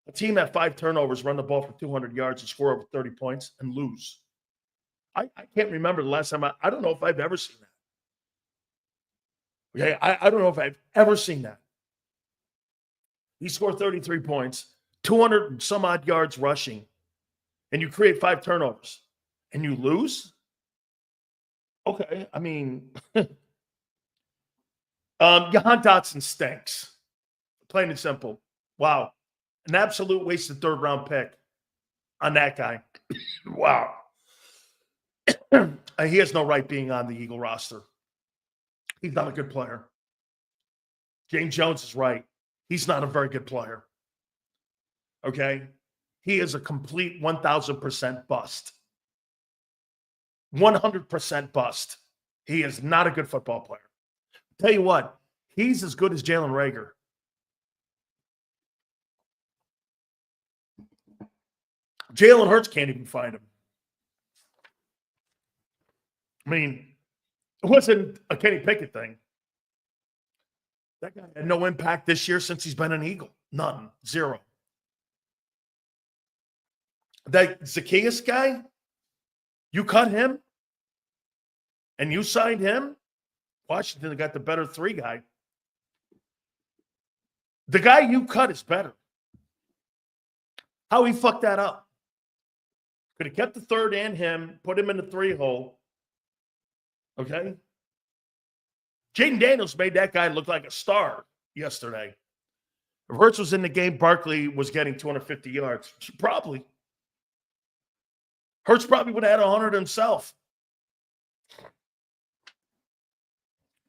A team at 5 turnovers run the ball for 200 yards and score over 30 points and lose. I can't remember the last time. I don't know if I've ever seen that. Okay, I don't know if I've ever seen that. You score 33 points, 200 and some odd yards rushing, and you create 5 turnovers, and you lose? Okay, I mean, Jahan Dotson stinks. Plain and simple. Wow. An absolute wasted third-round pick on that guy. Wow. He has no right being on the Eagle roster. He's not a good player. James Jones is right. He's not a very good player. Okay? He is a complete 1,000% bust. 100% bust. He is not a good football player. Tell you what, he's as good as Jalen Reagor. Jalen Hurts can't even find him. I mean, it wasn't a Kenny Pickett thing. That guy had no impact this year since he's been an Eagle. None. Zero. That Zacchaeus guy, you cut him and you signed him. Washington got the better three guy. The guy you cut is better. How he fucked that up? Could have kept the third and him, put him in the 3-hole. Okay? Jaden Daniels made that guy look like a star yesterday. If Hurts was in the game, Barkley was getting 250 yards. Probably. Hurts probably would have had 100 himself.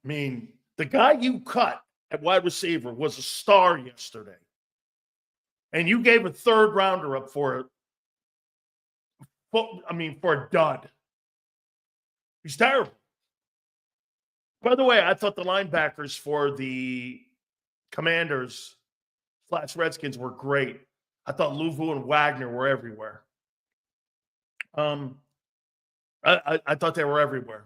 I mean, the guy you cut at wide receiver was a star yesterday. And you gave a third rounder up for it. For a dud. He's terrible. By the way, I thought the linebackers for the Commanders / Redskins were great. I thought Luvu and Wagner were everywhere. I thought they were everywhere.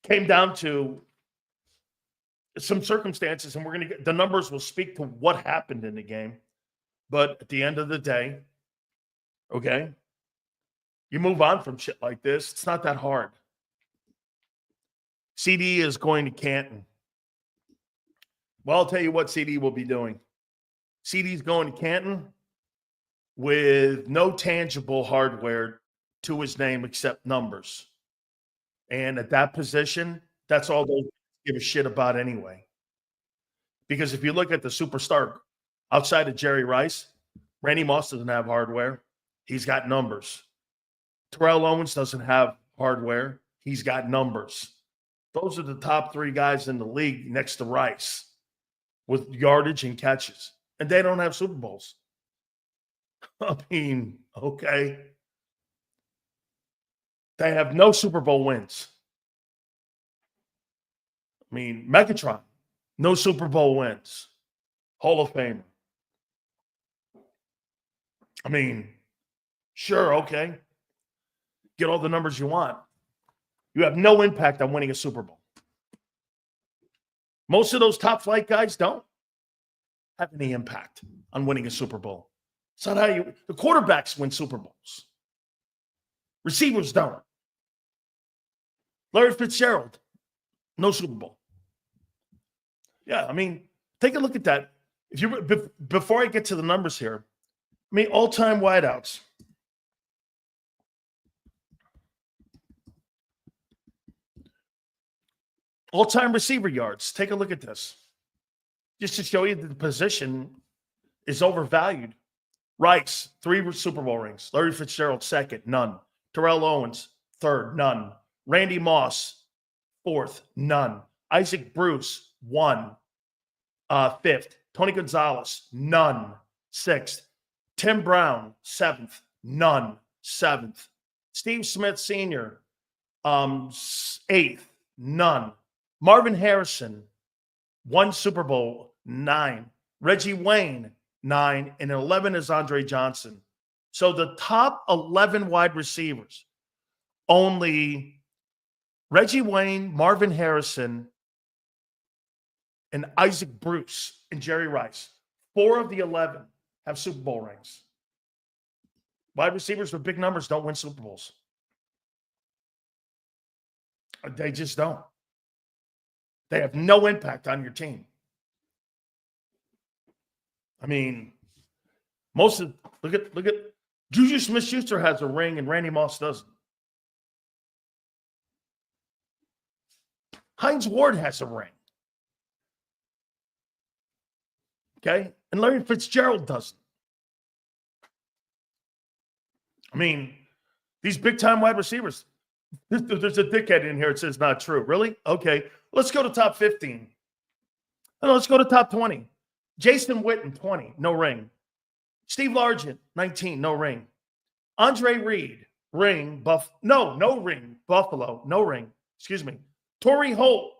Came down to some circumstances, and we're going to get the numbers will speak to what happened in the game. But at the end of the day, okay, you move on from shit like this. It's not that hard. CD is going to Canton. Well, I'll tell you what CD will be doing. CD's going to Canton with no tangible hardware to his name except numbers. And at that position, that's all they'll give a shit about anyway. Because if you look at the superstar outside of Jerry Rice, Randy Moss doesn't have hardware. He's got numbers. Terrell Owens doesn't have hardware. He's got numbers. Those are the top three guys in the league next to Rice with yardage and catches. And they don't have Super Bowls. I mean, okay. They have no Super Bowl wins. I mean, Megatron, no Super Bowl wins. Hall of Famer. I mean, sure, okay. Get all the numbers you want. You have no impact on winning a Super Bowl. Most of those top flight guys don't have any impact on winning a Super Bowl. It's not how the quarterbacks win Super Bowls. Receivers don't. Larry Fitzgerald, no Super Bowl. Yeah, I mean, take a look at that. If you before I get to the numbers here, I mean, all-time wideouts. All-time receiver yards. Take a look at this. Just to show you that the position is overvalued. Rice, 3 Super Bowl rings. Larry Fitzgerald, 2nd, none. Terrell Owens, 3rd, none. Randy Moss, 4th, none. Isaac Bruce, 1, 5th. Tony Gonzalez, none, 6th. Tim Brown, 7th, none, 7th. Steve Smith Sr., 8th, none. Marvin Harrison, 1 Super Bowl, 9. Reggie Wayne, 9. And 11 is Andre Johnson. So the top 11 wide receivers, only Reggie Wayne, Marvin Harrison, and Isaac Bruce and Jerry Rice. 4 of the 11 have Super Bowl rings. Wide receivers with big numbers don't win Super Bowls. They just don't. They have no impact on your team. I mean, look at Juju Smith-Schuster has a ring and Randy Moss doesn't. Hines Ward has a ring. Okay? And Larry Fitzgerald doesn't. I mean, these big-time wide receivers. There's a dickhead in here that says not true. Really? Okay. Let's go to top 15. No, let's go to top 20. Jason Witten, 20, no ring. Steve Largent, 19, no ring. Andre Reed, ring. No ring. Buffalo, no ring. Excuse me. Torrey Holt,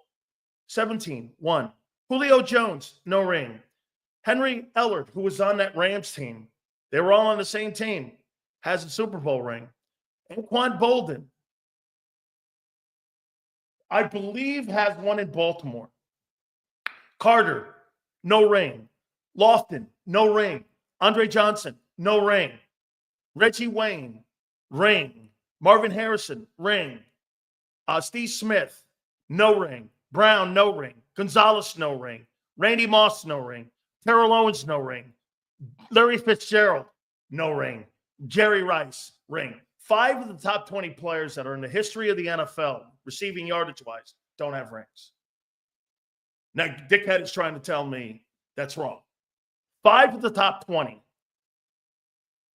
17, 1. Julio Jones, no ring. Henry Ellard, who was on that Rams team, they were all on the same team, has a Super Bowl ring. Anquan Bolden, I believe, has one in Baltimore. Carter, no ring. Lofton, no ring. Andre Johnson, no ring. Reggie Wayne, ring. Marvin Harrison, ring. Steve Smith, no ring. Brown, no ring. Gonzalez, no ring. Randy Moss, no ring. Terrell Owens, no ring. Larry Fitzgerald, no ring. Jerry Rice, ring. 5 of the top 20 players that are in the history of the NFL, receiving yardage-wise, don't have rings. Now, Dickhead is trying to tell me that's wrong. 5 of the top 20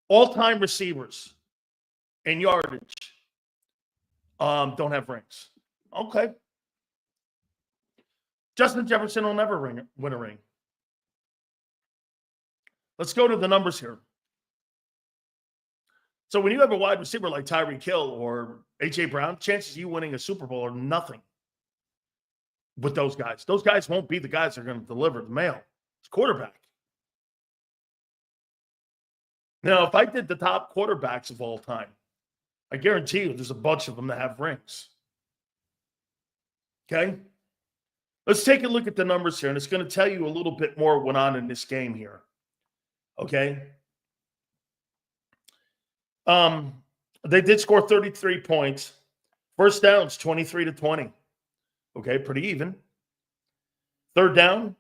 all-time receivers in yardage don't have rings. Okay. Justin Jefferson will never win a ring. Let's go to the numbers here. So when you have a wide receiver like Tyreek Hill or A.J. Brown, chances of you winning a Super Bowl are nothing with those guys. Those guys won't be the guys that are going to deliver the mail. It's quarterback. Now, if I did the top quarterbacks of all time, I guarantee you there's a bunch of them that have rings. Okay? Let's take a look at the numbers here, and it's going to tell you a little bit more what went on in this game here. Okay? They did score 33 points. First downs, 23-20. Okay, pretty even. Third down,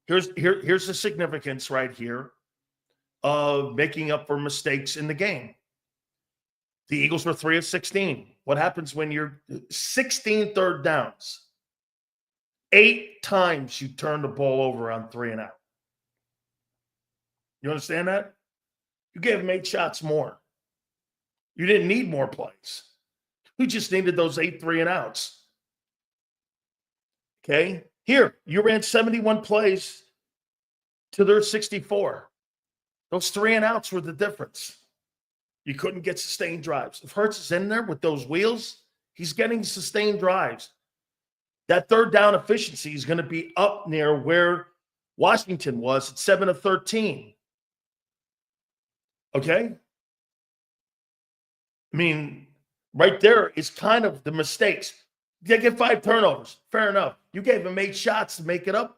here's the significance right here of making up for mistakes in the game. The Eagles were 3 of 16. What happens when you're 16 third downs? 8 times you turn the ball over on 3 and out. You understand that? You gave them 8 shots more. You didn't need more plays. You just needed those 8 3 and outs. Okay? Here, you ran 71 plays to their 64. Those 3 and outs were the difference. You couldn't get sustained drives. If Hurts is in there with those wheels, he's getting sustained drives. That third down efficiency is going to be up near where Washington was at 7 of 13. Okay? I mean, right there is kind of the mistakes. They get 5 turnovers. Fair enough. You gave them 8 shots to make it up.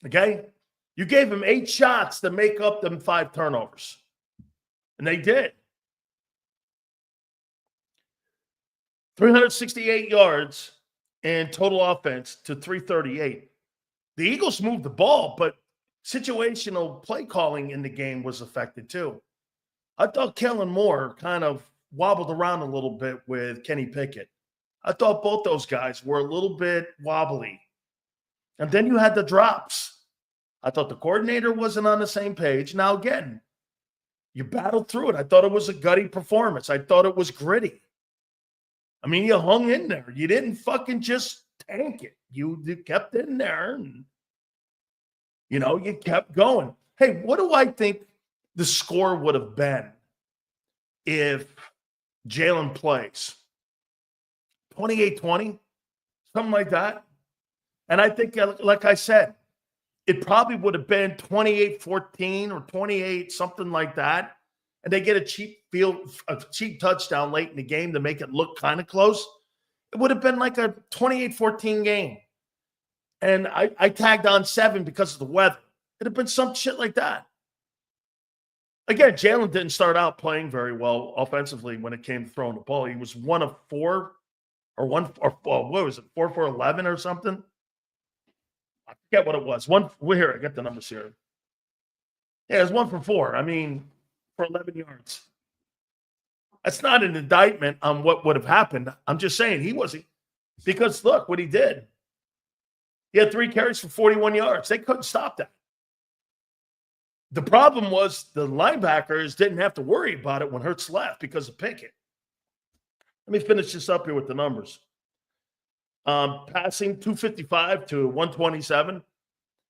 Okay? You gave them 8 shots to make up them 5 turnovers. And they did. 368 yards and total offense to 338. The Eagles moved the ball, but situational play calling in the game was affected too. I thought Kellen Moore kind of wobbled around a little bit with Kenny Pickett. I thought both those guys were a little bit wobbly. And then you had the drops. I thought the coordinator wasn't on the same page. Now, again, you battled through it. I thought it was a gutty performance. I thought it was gritty. I mean, you hung in there. You didn't fucking just tank it. You kept in there and, you kept going. Hey, what do I think the score would have been if Jalen plays? 28-20? Something like that? And I think, like I said, it probably would have been 28-14 or 28, something like that. And they get a cheap touchdown late in the game to make it look kind of close. It would have been like a 28-14 game. And I tagged on 7 because of the weather. It'd have been some shit like that. Again, Jalen didn't start out playing very well offensively when it came to throwing the ball. He was 1 of 4 or what was it, 4 for 11 or something? I forget what it was. Here, I got the numbers here. Yeah, it was 1 for 4. I mean, for 11 yards. That's not an indictment on what would have happened. I'm just saying he wasn't. Because look what he did. He had 3 carries for 41 yards. They couldn't stop that. The problem was the linebackers didn't have to worry about it when Hurts left because of Pickett. Let me finish this up here with the numbers. Passing 255 to 127.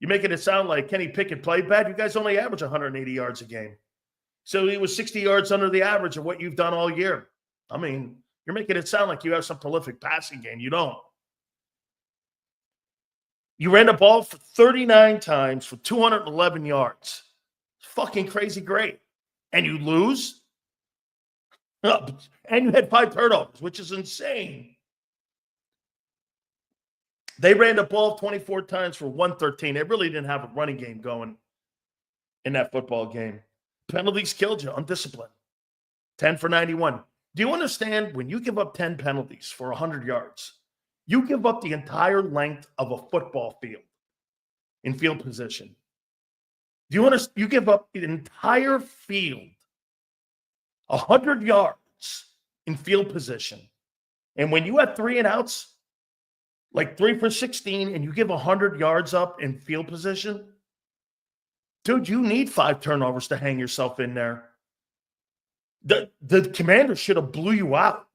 You're making it sound like Kenny Pickett played bad. You guys only average 180 yards a game. So he was 60 yards under the average of what you've done all year. I mean, you're making it sound like you have some prolific passing game. You don't. You ran the ball for 39 times for 211 yards. Fucking crazy great. And you lose? And you had 5 turnovers, which is insane. They ran the ball 24 times for 113. They really didn't have a running game going in that football game. Penalties killed you. Undisciplined. 10 for 91. Do you understand when you give up 10 penalties for 100 yards, you give up the entire length of a football field in field position? Do you understand? You give up the entire field, 100 yards in field position. And when you have 3 and outs, like 3 for 16, and you give 100 yards up in field position, dude, you need 5 turnovers to hang yourself in there. The Commanders should have blew you out,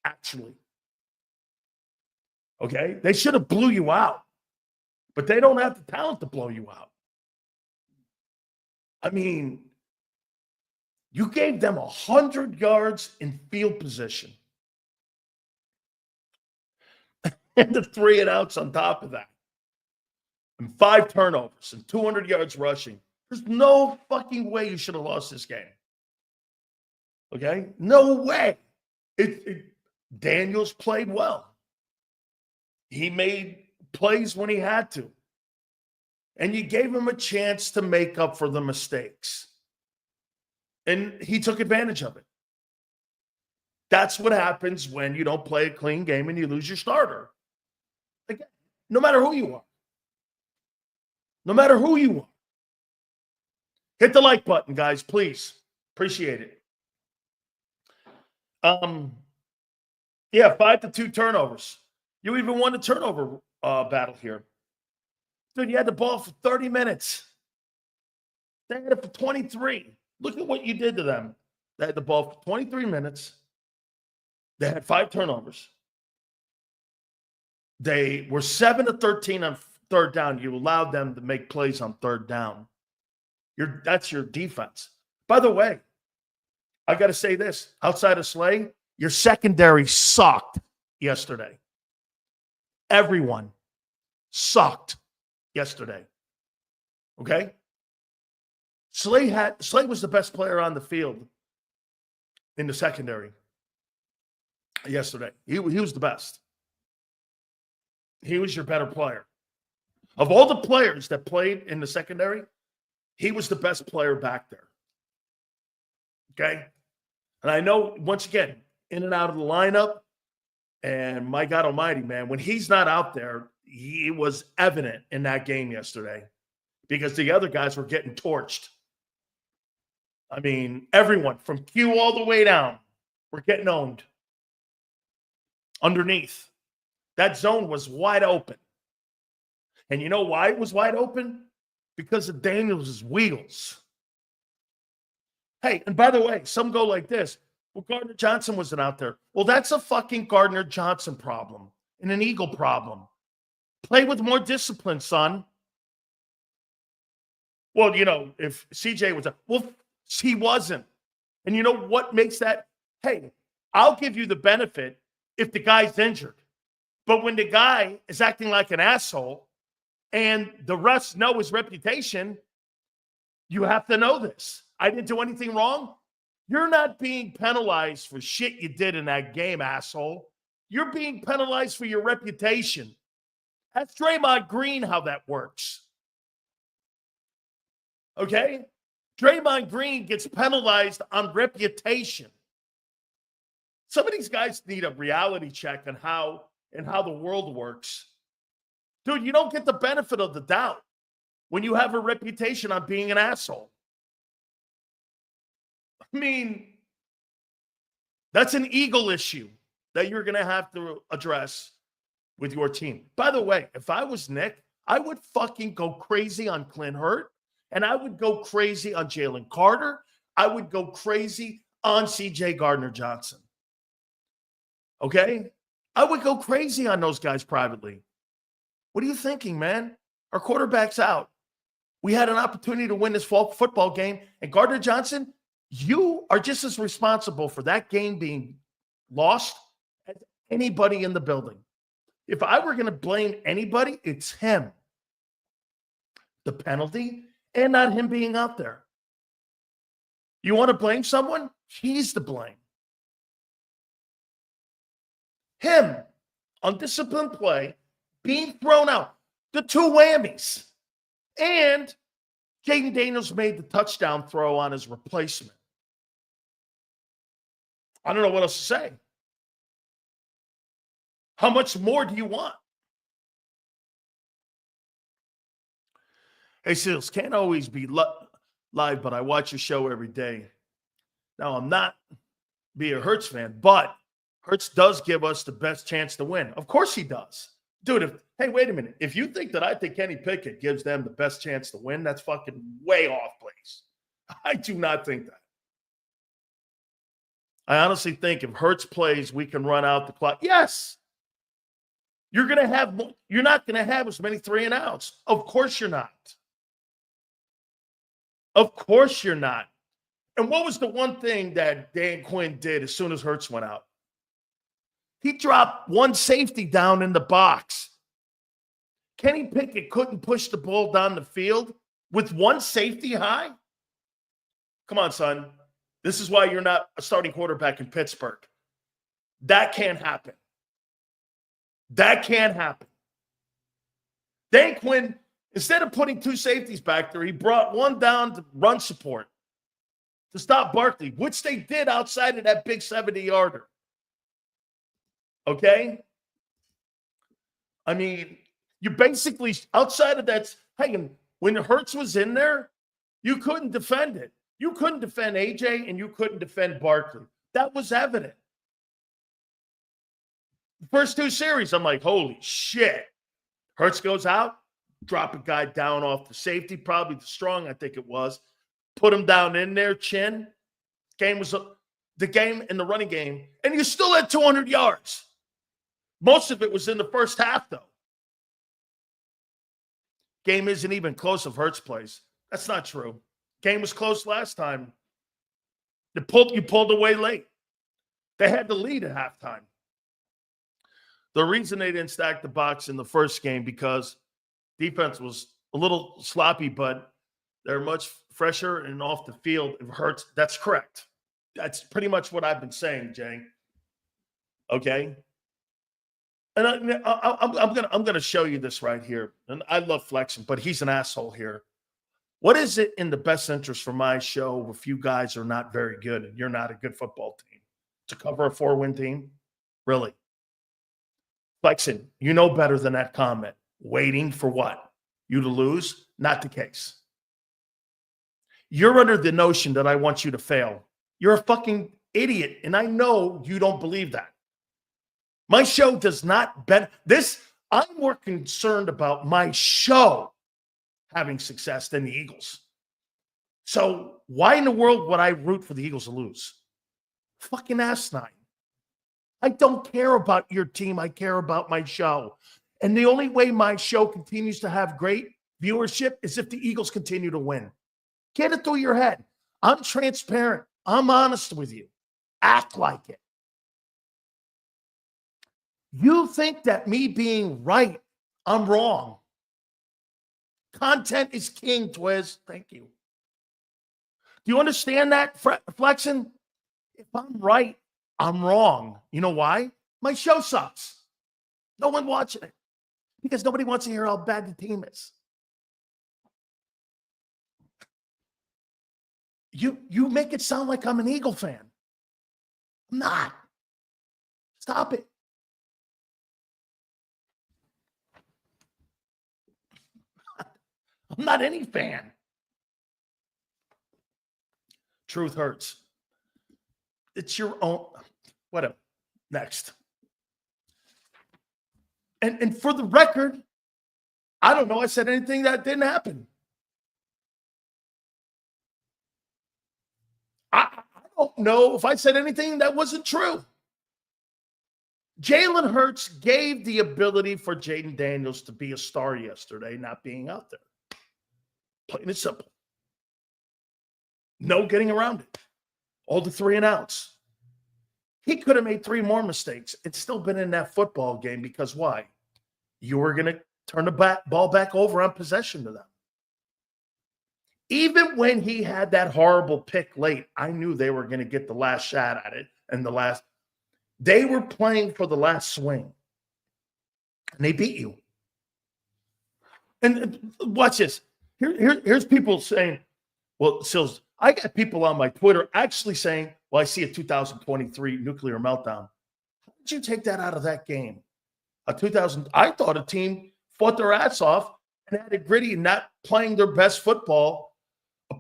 actually. Okay? They should have blew you out. But they don't have the talent to blow you out. I mean, you gave them 100 yards in field position. And the 3 and outs on top of that. And 5 turnovers and 200 yards rushing. There's no fucking way you should have lost this game. Okay? No way. Daniels played well. He made plays when he had to. And you gave him a chance to make up for the mistakes. And he took advantage of it. That's what happens when you don't play a clean game and you lose your starter. Again, no matter who you are. No matter who you are. Hit the like button, guys, please. Appreciate it. 5-2 turnovers. You even won the turnover battle here. Dude, you had the ball for 30 minutes. They had it for 23. Look at what you did to them. They had the ball for 23 minutes. They had 5 turnovers. They were 7 of 13 on third down. You allowed them to make plays on third down. That's your defense. By the way, I got to say this. Outside of Slay, your secondary sucked yesterday. Everyone sucked yesterday. Okay? Slay was the best player on the field in the secondary yesterday. He was the best. He was your better player. Of all the players that played in the secondary, he was the best player back there. Okay? And I know, once again, in and out of the lineup, and my God almighty, man, when he's not out there, he was evident in that game yesterday because the other guys were getting torched. I mean, everyone from Q all the way down were getting owned underneath. That zone was wide open. And you know why it was wide open? Because of Daniels' wheels. Hey, and by the way, some go like this. Well, Gardner Johnson wasn't out there. Well, that's a fucking Gardner Johnson problem and an Eagle problem. Play with more discipline, son. Well, if CJ was well, he wasn't. And you know what makes that? Hey, I'll give you the benefit if the guy's injured. But when the guy is acting like an asshole and the refs know his reputation, you have to know this. I didn't do anything wrong. You're not being penalized for shit you did in that game, asshole. You're being penalized for your reputation. That's Draymond Green how that works. Okay? Draymond Green gets penalized on reputation. Some of these guys need a reality check on how the world works. Dude, you don't get the benefit of the doubt when you have a reputation on being an asshole. I mean, That's an Eagle issue that you're going to have to address with your team. By the way, if I was Nick, I would fucking go crazy on Clint Hurt, and I would go crazy on Jaylen Carter. I would go crazy on CJ Gardner-Johnson. Okay? I would go crazy on those guys privately. What are you thinking, man? Our quarterback's out. We had an opportunity to win this fall football game, and Gardner-Johnson, you are just as responsible for that game being lost as anybody in the building. If I were going to blame anybody, it's him. The penalty and not him being out there. You want to blame someone? He's to blame. Him, undisciplined play, being thrown out. The two whammies. And Jaden Daniels made the touchdown throw on his replacement. I don't know what else to say. How much more do you want? Hey, Seals, can't always be live, but I watch your show every day. Now, I'm not being a Hurts fan, but Hurts does give us the best chance to win. Of course he does. Dude, hey, wait a minute. If you think that I think Kenny Pickett gives them the best chance to win, that's fucking way off place. I do not think that. I honestly think if Hurts plays, we can run out the clock. Yes. You're not going to have as many 3-and-outs. Of course you're not. Of course you're not. And what was the one thing that Dan Quinn did as soon as Hurts went out? He dropped one safety down in the box. Kenny Pickett couldn't push the ball down the field with one safety high? Come on, son. This is why you're not a starting quarterback in Pittsburgh. That can't happen. That can't happen. Dan Quinn, instead of putting two safeties back there, he brought one down to run support to stop Barkley, which they did outside of that big 70-yarder. Okay? I mean, you basically, outside of that, hang when Hurts was in there, you couldn't defend it. You couldn't defend AJ and you couldn't defend Barkley. That was evident. The first two series, I'm like, holy shit. Hurts goes out, drop a guy down off the safety, probably the strong, I think it was. Put him down in there, chin. Game was the game in the running game, and you still had 200 yards. Most of it was in the first half, though. Game isn't even close if Hurts plays. That's not true. Game was close last time. You pulled away late. They had the lead at halftime. The reason they didn't stack the box in the first game because defense was a little sloppy, but they're much fresher and off the field. If Hurts, that's correct. That's pretty much what I've been saying, Jay. Okay. And I'm gonna show you this right here. And I love flexing, but he's an asshole here. What is it in the best interest for my show if you guys are not very good and you're not a good football team to cover a 4-win team? Really? Flexing, you know better than that comment. Waiting for what? You to lose? Not the case. You're under the notion that I want you to fail. You're a fucking idiot, and I know you don't believe that. My show does not bet this. I'm more concerned about my show having success than the Eagles. So why in the world would I root for the Eagles to lose? Fucking asinine. I don't care about your team. I care about my show. And the only way my show continues to have great viewership is if the Eagles continue to win. Get it through your head. I'm transparent. I'm honest with you. Act like it. You think that me being right, I'm wrong. Content is king, Twiz. Thank you. Do you understand that, Flexen? If I'm right, I'm wrong. You know why? My show sucks. No one watching it. Because nobody wants to hear how bad the team is. You make it sound like I'm an Eagle fan. I'm not. Stop it. I'm not any fan. Truth hurts. It's your own. Whatever. Next. And for the record, I don't know I said anything that didn't happen. I don't know if I said anything that wasn't true. Jalen Hurts gave the ability for Jaden Daniels to be a star yesterday, not being out there. Plain and simple. No getting around it. All the 3 and outs. He could have made 3 more mistakes. It's still been in that football game because why? You were going to turn the ball back over on possession to them. Even when he had that horrible pick late, I knew they were going to get the last shot at it. And they were playing for the last swing. And they beat you. And watch this. Here's people saying, well, Sills, I got people on my Twitter actually saying, well, I see a 2023 nuclear meltdown. How did you take that out of that game? I thought a team fought their ass off and had it gritty and not playing their best football.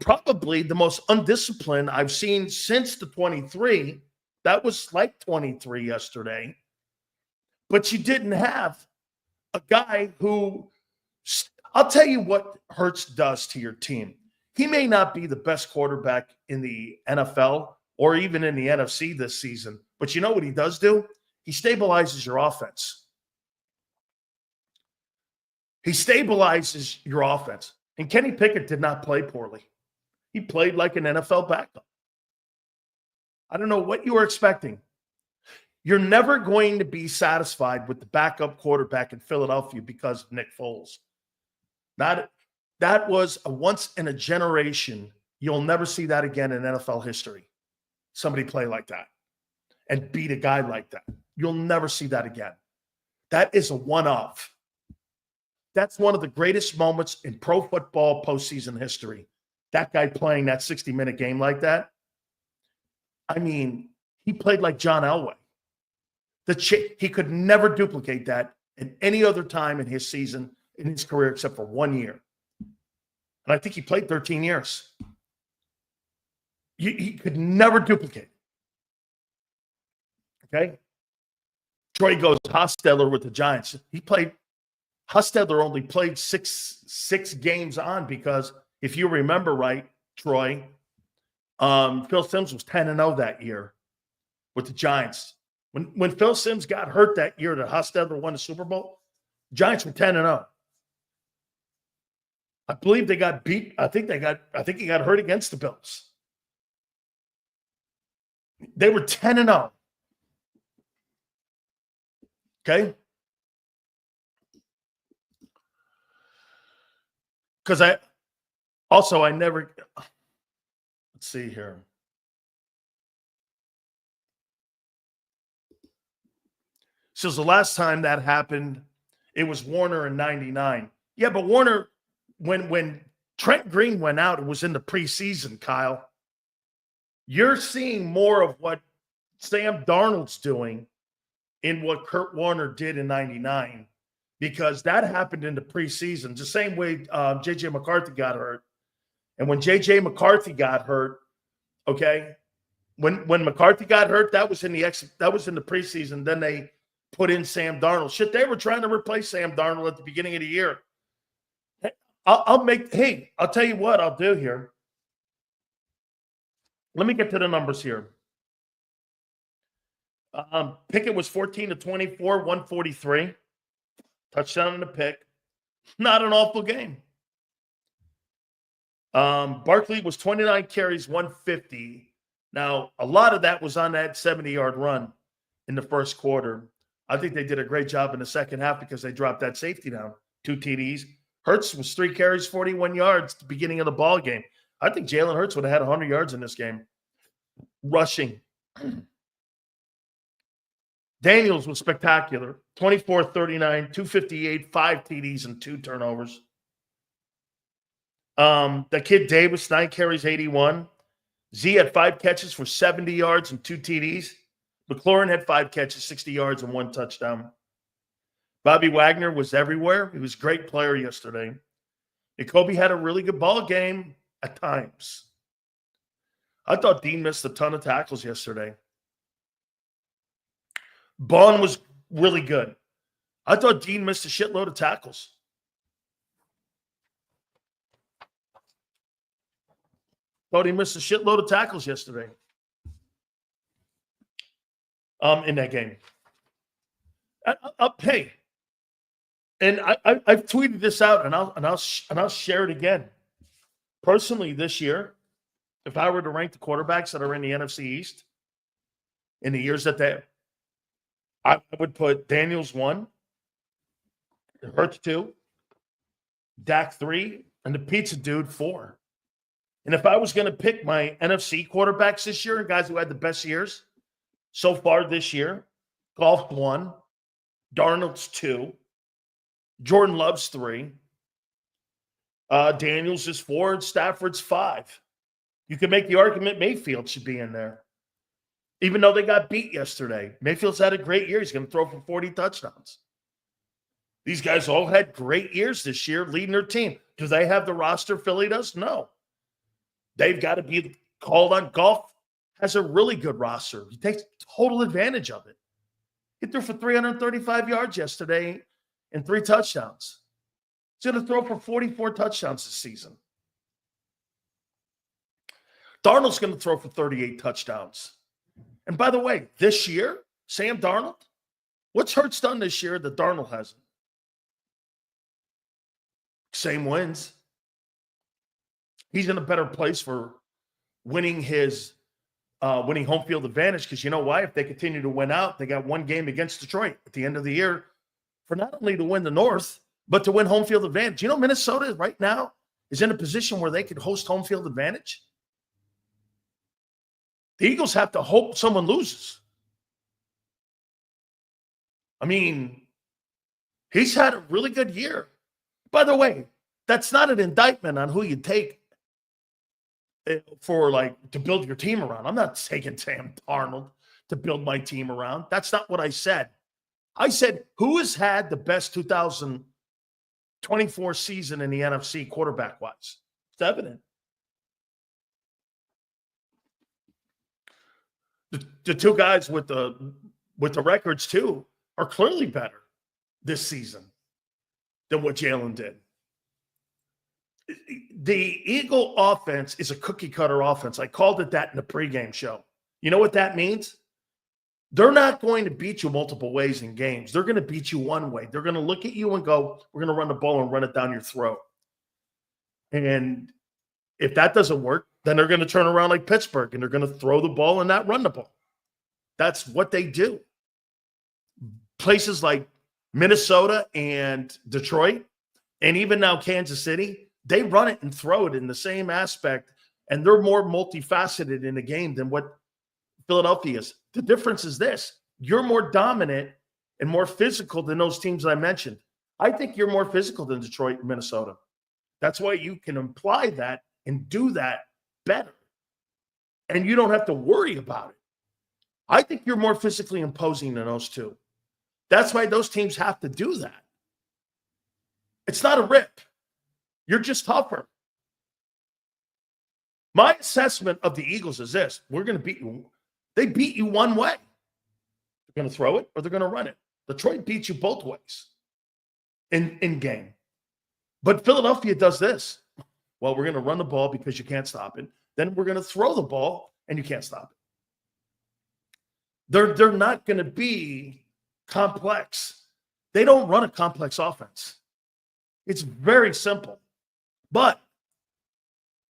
Probably the most undisciplined I've seen since the 23. That was like 23 yesterday. But you didn't have a guy who, I'll tell you what Hurts does to your team. He may not be the best quarterback in the NFL or even in the NFC this season, but you know what he does do? He stabilizes your offense. He stabilizes your offense. And Kenny Pickett did not play poorly. He played like an NFL backup. I don't know what you were expecting. You're never going to be satisfied with the backup quarterback in Philadelphia because of Nick Foles. That was a once in a generation. You'll never see that again in NFL history. Somebody play like that and beat a guy like that. You'll never see that again. That is a one-off. That's one of the greatest moments in pro football postseason history. That guy playing that 60-minute game like that. I mean, he played like John Elway. He could never duplicate that in any other time in his season, in his career, except for 1 year. And I think he played 13 years. He could never duplicate. Okay? Troy goes Hostetler with the Giants. Hostetler only played six games on because if you remember right, Troy, Phil Simms was 10-0 that year with the Giants. When Phil Simms got hurt that year that Hostetler won the Super Bowl, Giants were 10-0. I believe they got beat. I think he got hurt against the Bills. They were 10-0. Okay? Because let's see here. So the last time that happened, it was Warner in 99. Yeah, but Warner, when Trent Green went out, it was in the preseason, Kyle. You're seeing more of what Sam Darnold's doing in what Kurt Warner did in 99, because that happened in the preseason, the same way J.J. McCarthy got hurt. And when J.J. McCarthy got hurt, okay, when McCarthy got hurt, that was in the preseason. Then they put in Sam Darnold. Shit, they were trying to replace Sam Darnold at the beginning of the year. I'll tell you what I'll do here. Let me get to the numbers here. Pickett was 14 to 24, 143. Touchdown and a pick. Not an awful game. Barkley was 29 carries, 150. Now, a lot of that was on that 70-yard run in the first quarter. I think they did a great job in the second half because they dropped that safety down. 2 TDs. Hurts was 3 carries, 41 yards at the beginning of the ball game. I think Jalen Hurts would have had 100 yards in this game. Rushing. Daniels was spectacular. 24-39, 258, 5 TDs, and 2 turnovers. The kid Davis, 9 carries, 81. Z had 5 catches for 70 yards and 2 TDs. McLaurin had 5 catches, 60 yards, and 1 touchdown. Bobby Wagner was everywhere. He was a great player yesterday. Jacoby had a really good ball game at times. I thought Dean missed a ton of tackles yesterday. Bond was really good. I thought Dean missed a shitload of tackles. Thought he missed a shitload of tackles yesterday. In that game. Hey, and I've tweeted this out, and I'll share it again. Personally, this year, if I were to rank the quarterbacks that are in the NFC East in the years that I would put Daniels 1, Hurts 2, Dak 3, and the Pizza Dude 4. And if I was going to pick my NFC quarterbacks this year, guys who had the best years so far this year, Goff 1, Darnold's 2, Jordan Love's 3, Daniels is 4, and Stafford's 5. You can make the argument Mayfield should be in there. Even though they got beat yesterday. Mayfield's had a great year. He's going to throw for 40 touchdowns. These guys all had great years this year leading their team. Do they have the roster Philly does? No. They've got to be called on. Goff has a really good roster. He takes total advantage of it. He threw for 335 yards yesterday and 3 touchdowns. He's going to throw for 44 touchdowns this season. Darnold's going to throw for 38 touchdowns. And by the way, this year, Sam Darnold, what's Hurts done this year that Darnold hasn't? Same wins. He's in a better place for winning his winning home field advantage because you know why? If they continue to win out, they got one game against Detroit at the end of the year for not only to win the North, but to win home field advantage. You know, Minnesota right now is in a position where they could host home field advantage. The Eagles have to hope someone loses. I mean, he's had a really good year. By the way, that's not an indictment on who you take for to build your team around. I'm not taking Sam Darnold to build my team around. That's not what I said. I said, who has had the best 2024 season in the NFC quarterback-wise? It's evident. The two guys with the records, too, are clearly better this season than what Jalen did. The Eagle offense is a cookie-cutter offense. I called it that in the pregame show. You know what that means? They're not going to beat you multiple ways in games. They're going to beat you one way. They're going to look at you and go, we're going to run the ball and run it down your throat. And if that doesn't work, then they're going to turn around like Pittsburgh, and they're going to throw the ball and not run the ball. That's what they do. Places like Minnesota and Detroit, and even now Kansas City, they run it and throw it in the same aspect, and they're more multifaceted in the game than what Philadelphia is. The difference is this. You're more dominant and more physical than those teams I mentioned. I think you're more physical than Detroit and Minnesota. That's why you can imply that and do that better. And you don't have to worry about it. I think you're more physically imposing than those two. That's why those teams have to do that. It's not a rip. You're just tougher. My assessment of the Eagles is this. We're going to beat you. They beat you one way. They're going to throw it or they're going to run it. Detroit beats you both ways in game. But Philadelphia does this. Well, we're going to run the ball because you can't stop it. Then we're going to throw the ball and you can't stop it. They're not going to be complex. They don't run a complex offense. It's very simple. But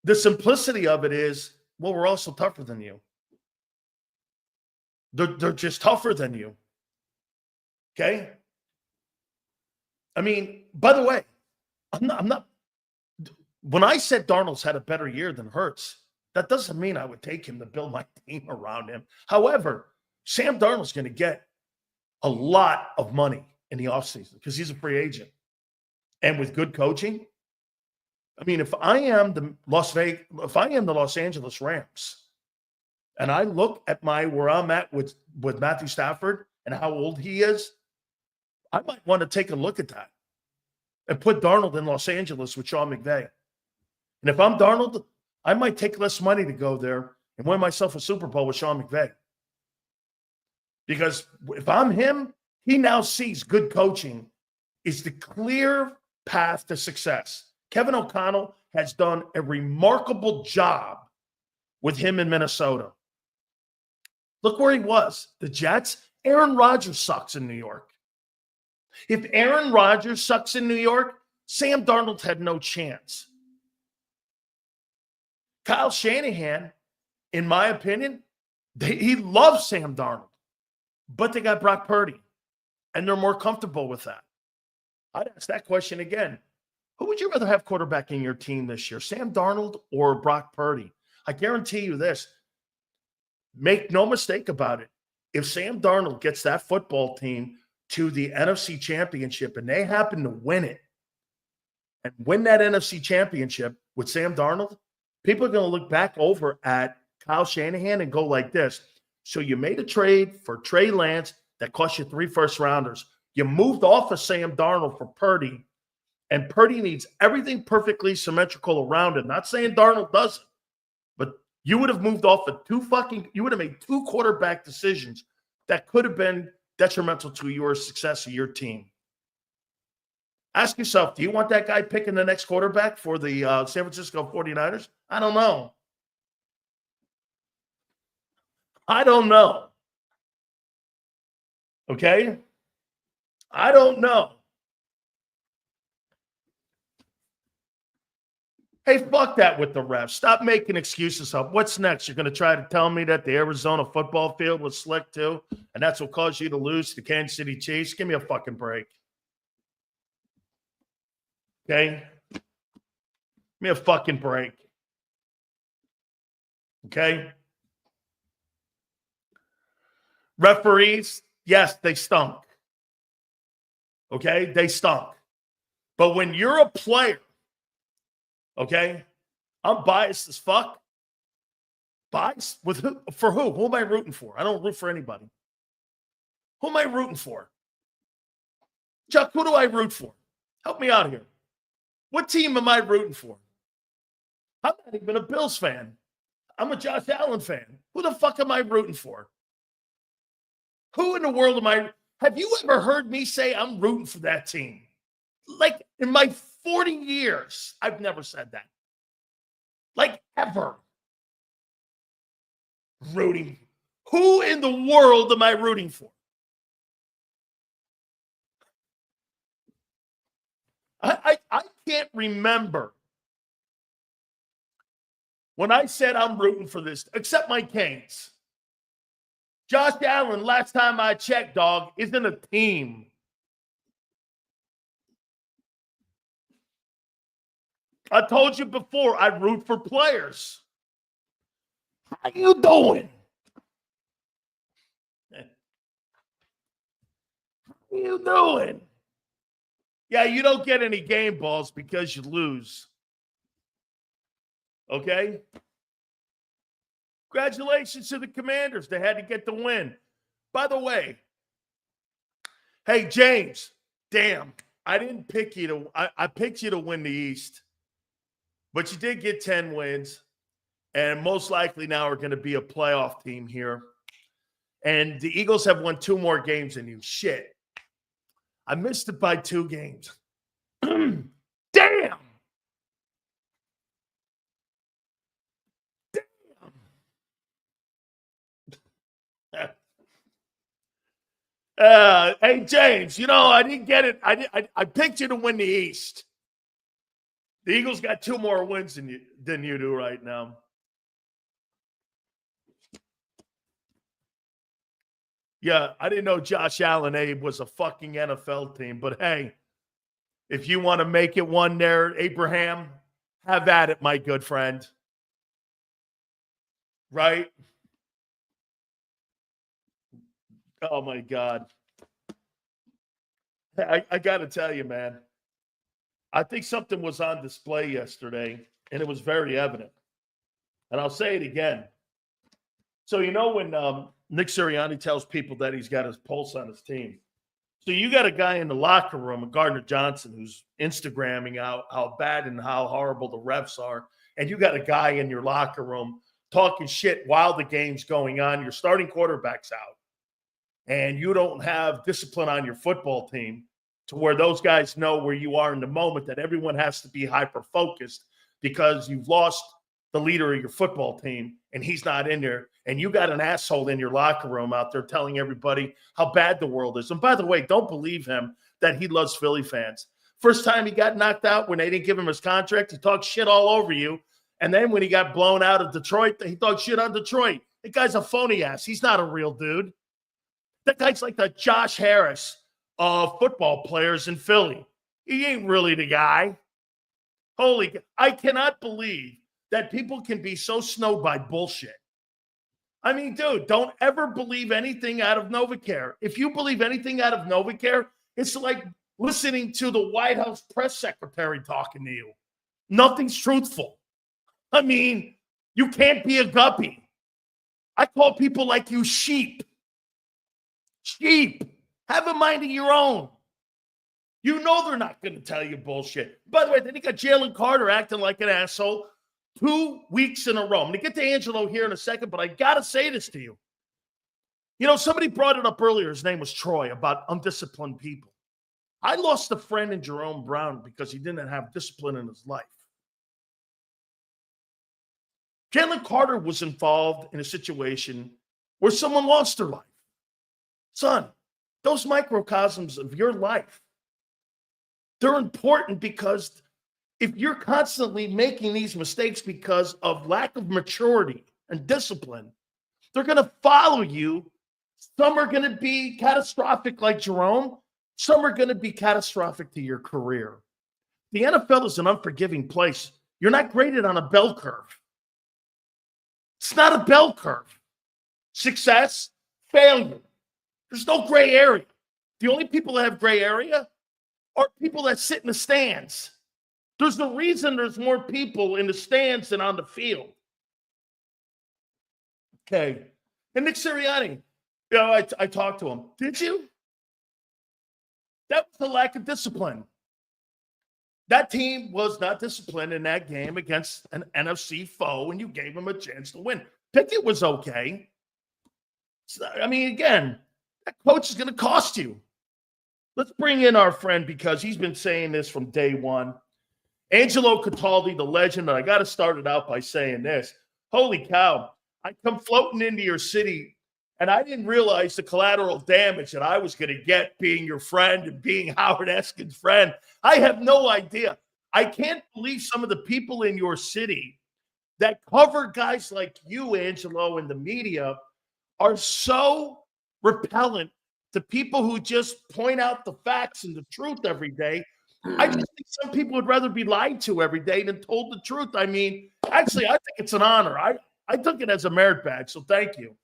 the simplicity of it is, well, we're also tougher than you. They're just tougher than you. Okay? I mean, by the way, I'm not when I said Darnold's had a better year than Hurts, that doesn't mean I would take him to build my team around him. However, Sam Darnold's going to get a lot of money in the offseason because he's a free agent. And with good coaching, I mean, if I am the Los Angeles Rams, and I look at where I'm at with Matthew Stafford and how old he is, I might want to take a look at that and put Darnold in Los Angeles with Sean McVay. And if I'm Darnold, I might take less money to go there and win myself a Super Bowl with Sean McVay. Because if I'm him, he now sees good coaching is the clear path to success. Kevin O'Connell has done a remarkable job with him in Minnesota. Look where he was. The Jets. Aaron Rodgers sucks in New York. If Aaron Rodgers sucks in New York, Sam Darnold had no chance. Kyle Shanahan, in my opinion, he loves Sam Darnold, but they got Brock Purdy, and they're more comfortable with that. I'd ask that question again. Who would you rather have quarterbacking your team this year, Sam Darnold or Brock Purdy? I guarantee you this. Make no mistake about it. If Sam Darnold gets that football team to the NFC Championship and they happen to win it and win that NFC Championship with Sam Darnold, people are going to look back over at Kyle Shanahan and go like this. So you made a trade for Trey Lance that cost you 3 first-rounders. You moved off of Sam Darnold for Purdy, and Purdy needs everything perfectly symmetrical around it. Not saying Darnold doesn't, but you would have moved off of you would have made 2 quarterback decisions that could have been detrimental to your success of your team. Ask yourself, do you want that guy picking the next quarterback for the San Francisco 49ers? I don't know. I don't know. Okay? I don't know. Hey, fuck that with the refs. Stop making excuses up. What's next? You're going to try to tell me that the Arizona football field was slick too, and that's what caused you to lose to the Kansas City Chiefs? Give me a fucking break. Okay? Give me a fucking break. Okay? Referees, yes, they stunk. Okay? They stunk. But when you're a player, okay, I'm biased as fuck. Biased with who? For who? Who am I rooting for? I don't root for anybody. Who am I rooting for? Chuck, who do I root for? Help me out here. What team am I rooting for? I'm not even a Bills fan. I'm a Josh Allen fan. Who the fuck am I rooting for? Who in the world am I? Have you ever heard me say I'm rooting for that team? Like in my 40 years, I've never said that. Like ever. Rooting. Who in the world am I rooting for? I can't remember when I said I'm rooting for this, except my Canes. Josh Allen, last time I checked, dog, isn't a team. I told you before, I root for players. How you doing? How you doing? Yeah, you don't get any game balls because you lose. Okay? Congratulations to the Commanders. They had to get the win. By the way, hey, James, damn, I didn't pick you to I picked you to win the East. But you did get 10 wins, and most likely now are going to be a playoff team here. And the Eagles have won 2 more games than you. Shit. I missed it by 2 games. Damn. Damn. Hey, James, I didn't get it. I picked you to win the East. The Eagles got 2 more wins than you do right now. Yeah, I didn't know Josh Allen, Abe, was a fucking NFL team. But, hey, if you want to make it one there, Abraham, have at it, my good friend. Right? Oh, my God. I got to tell you, man. I think something was on display yesterday, and it was very evident. And I'll say it again. So, when Nick Sirianni tells people that he's got his pulse on his team. So you got a guy in the locker room, Gardner Johnson, who's Instagramming how bad and how horrible the refs are. And you got a guy in your locker room talking shit while the game's going on. Your starting quarterback's out. and you don't have discipline on your football team to where those guys know where you are in the moment, that everyone has to be hyper-focused because you've lost the leader of your football team and he's not in there, and you got an asshole in your locker room out there telling everybody how bad the world is. And by the way, don't believe him that he loves Philly fans. First time he got knocked out when they didn't give him his contract, he talked shit all over you. And then when he got blown out of Detroit, he talked shit on Detroit. That guy's a phony ass. He's not a real dude. That guy's like the Josh Harris of football players in Philly. He ain't really the guy. I cannot believe that people can be so snowed by bullshit. I mean, dude, don't ever believe anything out of NovaCare. If you believe anything out of NovaCare, it's like listening to the White House press secretary talking to you. Nothing's truthful. I mean, you can't be a guppy. I call people like you sheep. Sheep. Have a mind of your own. You know they're not going to tell you bullshit. By the way, then you got Jaylen Carter acting like an asshole 2 weeks in a row. I'm going to get to Angelo here in a second, but I got to say this to you. You know, somebody brought it up earlier. His name was Troy, about undisciplined people. I lost a friend in Jerome Brown because he didn't have discipline in his life. Jaylen Carter was involved in a situation where someone lost their life. Son, those microcosms of your life, they're important, because if you're constantly making these mistakes because of lack of maturity and discipline, they're going to follow you. Some are going to be catastrophic like Jerome. Some are going to be catastrophic to your career. The NFL is an unforgiving place. You're not graded on a bell curve. It's not a bell curve. Success, failure. There's no gray area. The only people that have gray area are people that sit in the stands. There's a reason there's more people in the stands than on the field. Okay. And Nick Sirianni, you know, I talked to him. Did you? That was the lack of discipline. That team was not disciplined in that game against an NFC foe, and you gave them a chance to win. Pickett was okay. So, I mean, again, that coach is going to cost you. Let's bring in our friend, because he's been saying this from day one. Angelo Cataldi, the legend. And I got to start it out by saying this. Holy cow. I come floating into your city, and I didn't realize the collateral damage that I was going to get being your friend and being Howard Eskin's friend. I have no idea. I can't believe some of the people in your city that cover guys like you, Angelo, in the media are so repellent to people who just point out the facts and the truth every day. I just think some people would rather be lied to every day than told the truth. I mean, actually, I think it's an honor. I took it as a merit badge, so thank you.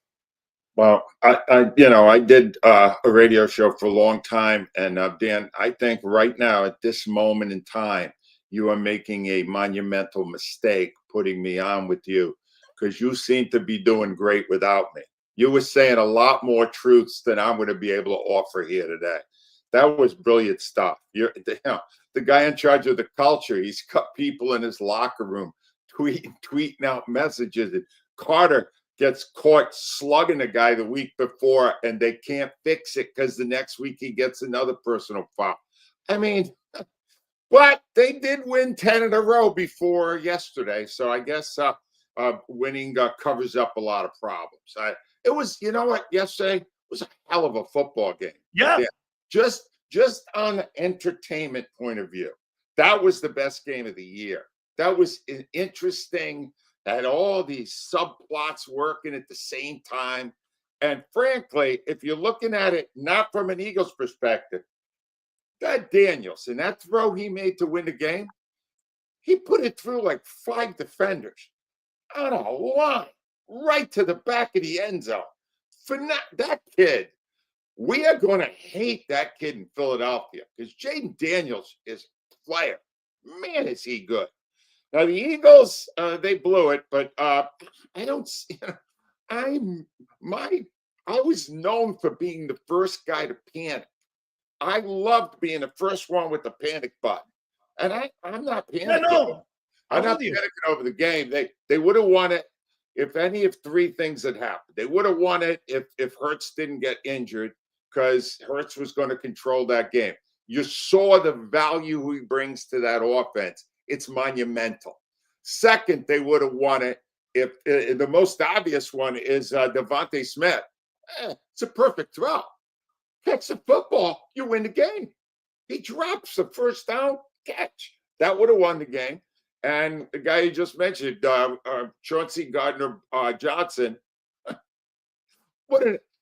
Well, I did a radio show for a long time, and Dan, I think right now at this moment in time, you are making a monumental mistake putting me on with you, because you seem to be doing great without me. You were saying a lot more truths than I'm going to be able to offer here today. That was brilliant stuff. The guy in charge of the culture, he's cut people in his locker room tweeting out messages. And Carter gets caught slugging a guy the week before, and they can't fix it because the next week he gets another personal foul. I mean, but they did win 10 in a row before yesterday. So I guess winning covers up a lot of problems. It was, you know what, yesterday was a hell of a football game. Yeah. Just on an entertainment point of view, that was the best game of the year. That was interesting. Had all these subplots working at the same time. And frankly, if you're looking at it not from an Eagles perspective, that Daniels and that throw he made to win the game, he put it through like 5 defenders on a line right to the back of the end zone. For that kid, we are going to hate that kid in Philadelphia, because Jaden Daniels is a player. Man, is he good. Now, the Eagles, they blew it, but I don't see. I was known for being the first guy to panic. I loved being the first one with the panic button. And I'm not panicking. No. I'm not panicking over the game. They would have won it. if any of three things had happened. They would have won it if Hurts didn't get injured, because Hurts was going to control that game. You saw the value he brings to that offense. It's monumental. Second, they would have won it if the most obvious one is Devontae Smith. It's a perfect throw. Catch the football, you win the game. He drops the first down catch. That would have won the game. And the guy you just mentioned, Chauncey Gardner-Johnson,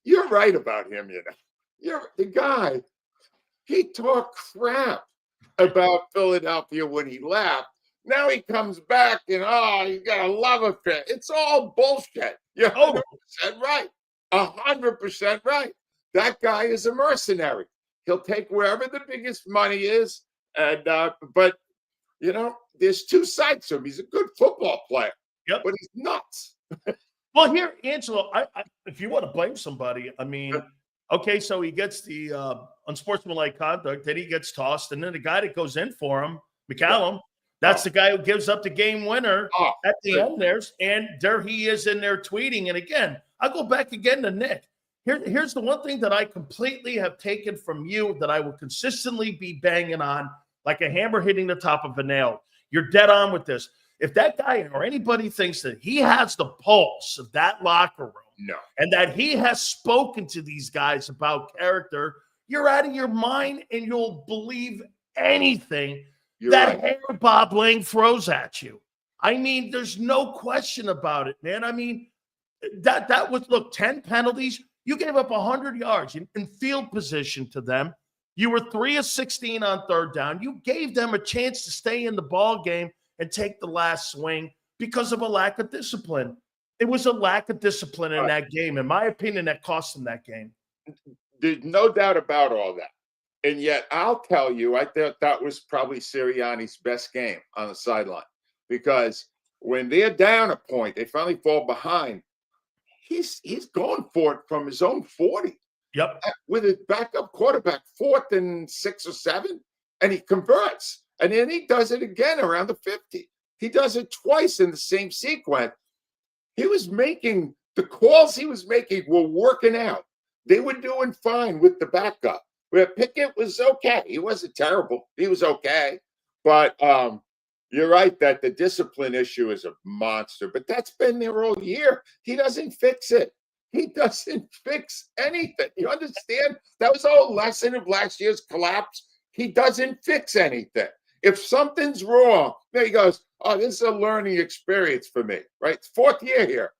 you're right about him, you know. You're the guy. He talked crap about Philadelphia when he left. Now he comes back and, you got a love affair. It's all bullshit. You're 100% right. 100% right. That guy is a mercenary. He'll take wherever the biggest money is. And but, you know, there's two sides to him. He's a good football player, but he's nuts. Well, here, Angelo, if you want to blame somebody, I mean, okay, so he gets the unsportsmanlike conduct, then he gets tossed, and then the guy that goes in for him, McCallum, that's the guy who gives up the game winner at the end and there he is in there tweeting. And again, I'll go back again to Nick. Here's the one thing that I completely have taken from you that I will consistently be banging on like a hammer hitting the top of a nail. You're dead on with this. If that guy or anybody thinks that he has the pulse of that locker room and that he has spoken to these guys about character, you're out of your mind and you'll believe anything hair Bob Lang throws at you. I mean, there's no question about it, man. I mean, that was, 10 penalties. You gave up 100 yards in field position to them. You were 3 of 16 on third down. You gave them a chance to stay in the ball game and take the last swing because of a lack of discipline. It was a lack of discipline in that game. In my opinion, that cost them that game. There's no doubt about all that. And yet, I'll tell you, I thought that was probably Sirianni's best game on the sideline, because when they're down a point, they finally fall behind. He's going for it from his own 40. Yep. With his backup quarterback, 4th and 6 or 7, and he converts. And then he does it again around the 50. He does it twice in the same sequence. He was making the calls he was making were working out. They were doing fine with the backup. Where Pickett was okay. He wasn't terrible. He was okay. But you're right that the discipline issue is a monster. But that's been there all year. He doesn't fix it. He doesn't fix anything. You understand? That was the whole lesson of last year's collapse. He doesn't fix anything. If something's wrong, there he goes, this is a learning experience for me, right? It's 4th year here.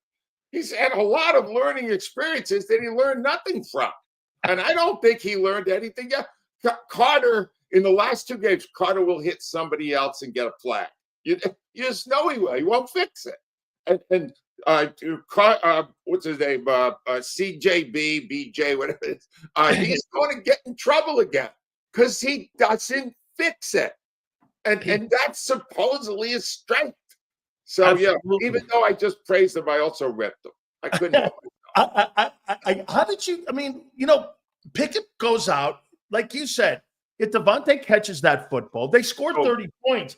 He's had a lot of learning experiences that he learned nothing from. And I don't think he learned anything yet. Carter, in the last 2 games, Carter will hit somebody else and get a flag. You just know he will. He won't fix it. And what's his name? CJB, BJ, whatever it is. He's going to get in trouble again because he doesn't fix it. And that's supposedly his strength. So, Absolutely. Even though I just praised him, I also ripped him. I couldn't help it. How did you? I mean, Pickett goes out, like you said. If Devontae catches that football, they scored 30 points.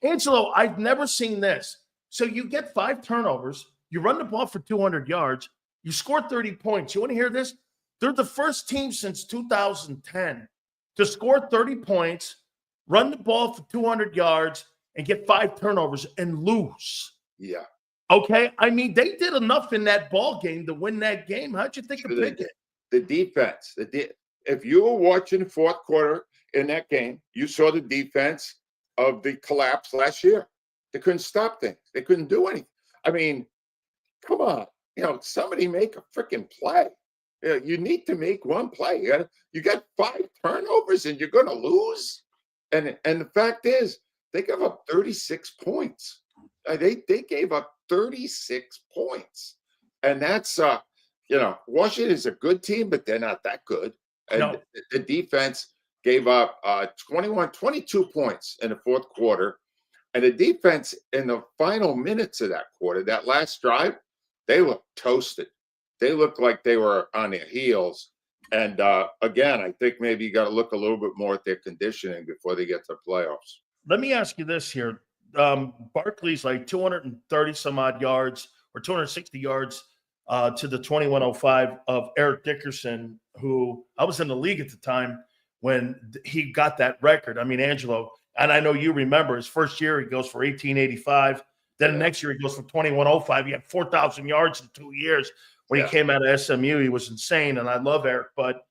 Angelo, I've never seen this. So you get 5 turnovers, you run the ball for 200 yards, you score 30 points. You want to hear this? They're the first team since 2010 to score 30 points, run the ball for 200 yards, and get 5 turnovers and lose. Yeah. Okay, I mean, they did enough in that ball game to win that game. How'd you think of Pickett? The defense. If you were watching the 4th quarter in that game, you saw the defense of the collapse last year. They couldn't stop things. They couldn't do anything. I mean, come on. Somebody make a freaking play. You need to make one play. You got 5 turnovers and you're going to lose. And the fact is, they gave up 36 points. They gave up 36 points. And that's, Washington is a good team, but they're not that good. And the defense gave up 22 points in the 4th quarter. And the defense in the final minutes of that quarter, that last drive, they looked toasted. They looked like they were on their heels. And again, I think maybe you got to look a little bit more at their conditioning before they get to the playoffs. Let me ask you this here. Barkley's like 230 some odd yards or 260 yards to the 2105 of Eric Dickerson, who I was in the league at the time when he got that record. I mean, Angelo, and I know you remember his first year, he goes for 1885. Then the next year he goes for 2105. He had 4,000 yards in 2 years. When he came out of SMU, he was insane, and I love Eric. But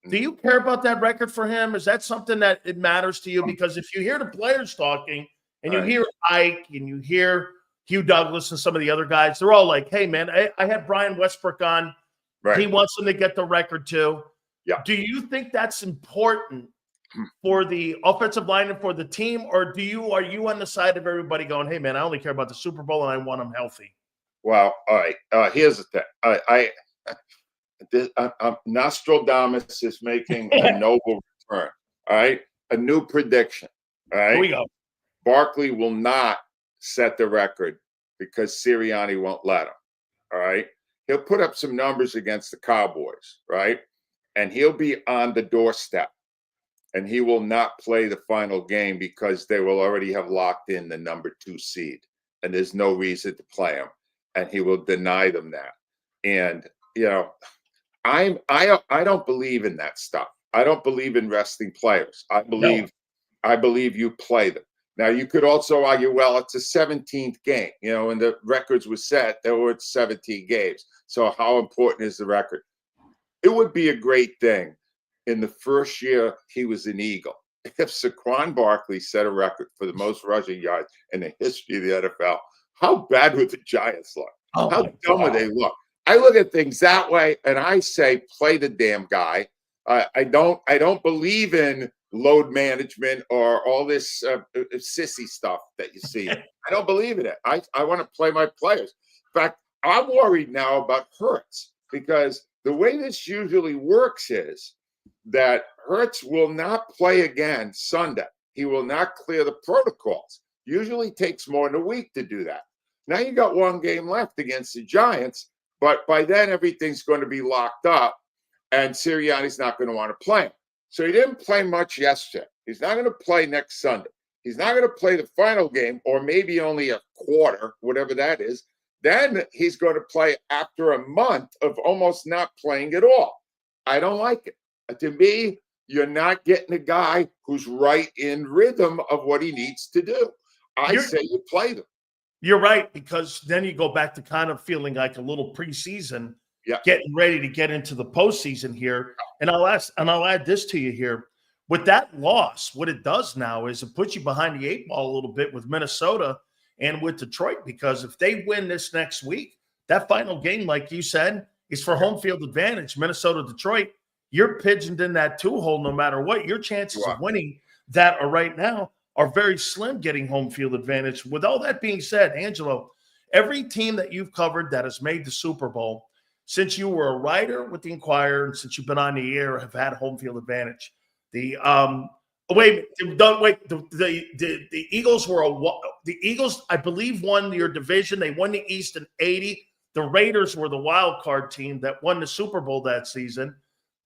do you care about that record for him? Is that something that it matters to you? Because if you hear the players talking and you hear Ike and you hear Hugh Douglas and some of the other guys, they're all like, hey, man, I had Brian Westbrook on. Right. He wants him to get the record too. Yeah. Do you think that's important for the offensive line and for the team, or are you on the side of everybody going, hey, man, I only care about the Super Bowl and I want them healthy? Well, all right. Here's the thing. Nostradamus is making a noble return. All right. A new prediction. All right. Here we go. Barkley will not set the record because Sirianni won't let him. All right. He'll put up some numbers against the Cowboys. Right. And he'll be on the doorstep. And he will not play the final game because they will already have locked in the number 2 seed. And there's no reason to play him. And he will deny them that. And, I don't believe in that stuff. I don't believe in resting players. I believe you play them. Now, you could also argue, well, it's a 17th game. When the records were set, there were 17 games. So how important is the record? It would be a great thing in the first year he was an Eagle if Saquon Barkley set a record for the most rushing yards in the history of the NFL. How bad would the Giants look? How dumb would they look? I look at things that way, and I say, play the damn guy. I don't believe in load management or all this sissy stuff that you see. I don't believe in it. I want to play my players. In fact, I'm worried now about Hurts because the way this usually works is that Hurts will not play again Sunday. He will not clear the protocols. Usually takes more than a week to do that. Now you got one game left against the Giants, but by then everything's going to be locked up, and Sirianni's not going to want to play him. So he didn't play much yesterday. He's not going to play next Sunday. He's not going to play the final game, or maybe only a quarter, whatever that is. Then he's going to play after a month of almost not playing at all. I don't like it. To me, you're not getting a guy who's right in rhythm of what he needs to do. I say you play them. You're right, because then you go back to kind of feeling like a little preseason, getting ready to get into the postseason here. And I'll add this to you here. With that loss, what it does now is it puts you behind the 8 ball a little bit with Minnesota and with Detroit, because if they win this next week, that final game, like you said, is for home field advantage. Minnesota, Detroit, you're pigeoned in that 2 hole no matter what. Your chances of winning that are right now are very slim getting home field advantage. With all that being said, Angelo, every team that you've covered that has made the Super Bowl, since you were a writer with the Inquirer and since you've been on the air, have had home field advantage. The Eagles the Eagles, I believe, won your division. They won the East in 80. The Raiders were the wild card team that won the Super Bowl that season.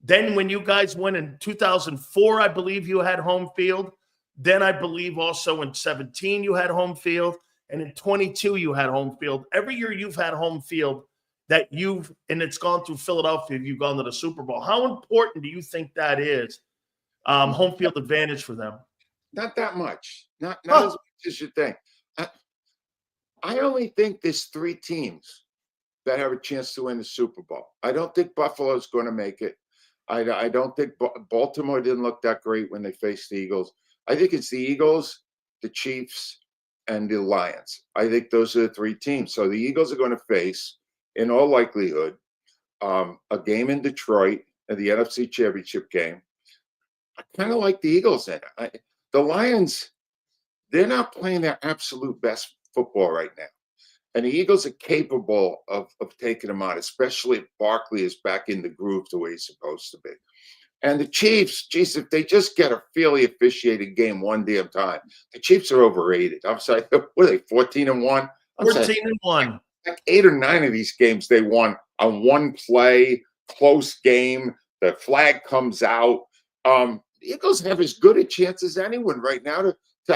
Then when you guys went in 2004, I believe you had home field. Then I believe also in 17 you had home field. And in 22 you had home field. Every year you've had home field and it's gone through Philadelphia, you've gone to the Super Bowl. How important do you think that is, home field advantage for them? Not that much. Not as much as you think. I only think there's 3 teams that have a chance to win the Super Bowl. I don't think Buffalo's going to make it. I don't think Baltimore didn't look that great when they faced the Eagles. I think it's the Eagles, the Chiefs, and the Lions. I think those are the 3 teams. So the Eagles are going to face, in all likelihood, a game in Detroit, the NFC Championship game. I kind of like the Eagles in it. The Lions, they're not playing their absolute best football right now. And the Eagles are capable of taking them out, especially if Barkley is back in the groove the way he's supposed to be. And the Chiefs, geez, if they just get a fairly officiated game one damn time, the Chiefs are overrated. I'm sorry, what are they, 14-1? 14-1. Like 8 or 9 of these games they won on one play, close game. The flag comes out. The Eagles have as good a chance as anyone right now to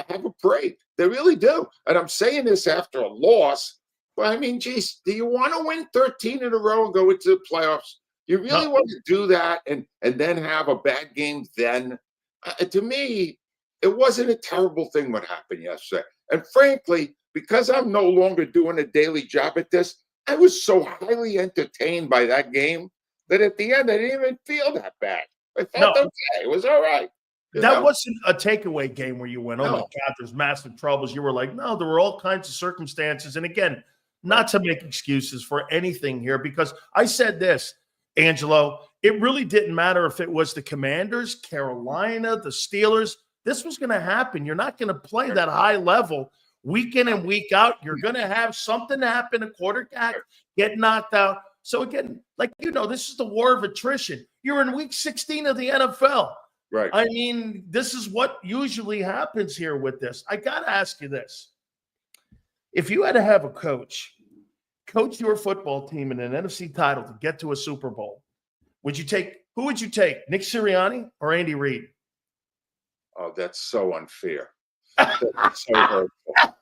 have a parade. They really do. And I'm saying this after a loss But I mean, geez, do you want to win 13 in a row and go into the playoffs? You really No. want to do that and then have a bad game then? To me, it wasn't a terrible thing what happened yesterday. And frankly, because I'm no longer doing a daily job at this, I was so highly entertained by that game that at the end, I didn't even feel that bad. I felt No. okay. It was all right. That wasn't a takeaway game where you went, oh my No. God, there's massive troubles. You were like, no, there were all kinds of circumstances. And again, not to make excuses for anything here, because I said this, Angelo, it really didn't matter if it was the Commanders, Carolina, the Steelers. This was going to happen. You're not going to play that high level week in and week out. You're going to have something happen, a quarterback get knocked out. So again, like, this is the war of attrition. You're in week 16 of the NFL. Right. I mean, this is what usually happens here with this. I got to ask you this. If you had to have a coach your football team in an NFC title to get to a Super Bowl, who would you take? Nick Sirianni or Andy Reid? Oh, that's so unfair. That's so hurtful.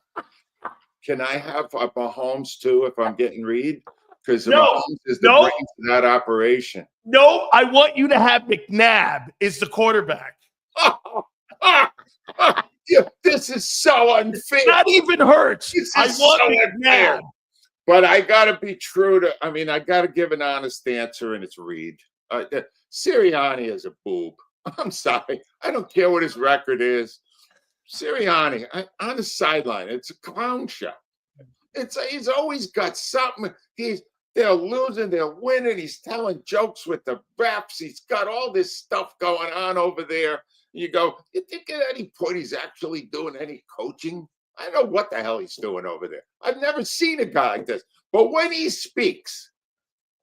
Can I have Mahomes too if I'm getting Reid? Because Mahomes is the brains of that operation. No, I want you to have McNabb is the quarterback. This is so unfair. Not even Hurts. I want so McNabb. But I got to be true to, I got to give an honest answer, and it's Reid. Sirianni is a boob. I'm sorry. I don't care what his record is. Sirianni, on the sideline, it's a clown show. He's always got something. They're losing, they're winning. He's telling jokes with the refs. He's got all this stuff going on over there. You go, you think at any point he's actually doing any coaching? I don't know what the hell he's doing over there. I've never seen a guy like this. But when he speaks,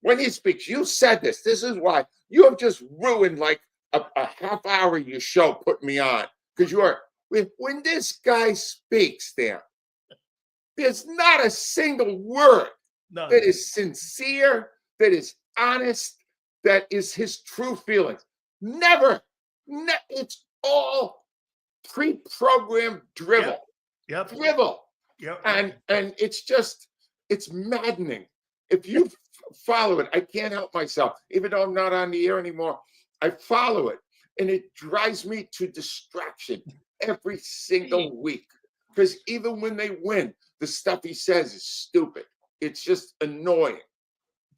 you said this. This is why you have just ruined like a half hour of your show putting me on. Because when this guy speaks, Dan, there's not a single word that is sincere, that is honest, that is his true feelings. Never. It's all pre-programmed drivel. Yep. Drivel. Yep. And it's maddening. If you follow it, I can't help myself. Even though I'm not on the air anymore, I follow it. And it drives me to distraction every single week. Because even when they win, the stuff he says is stupid. It's just annoying.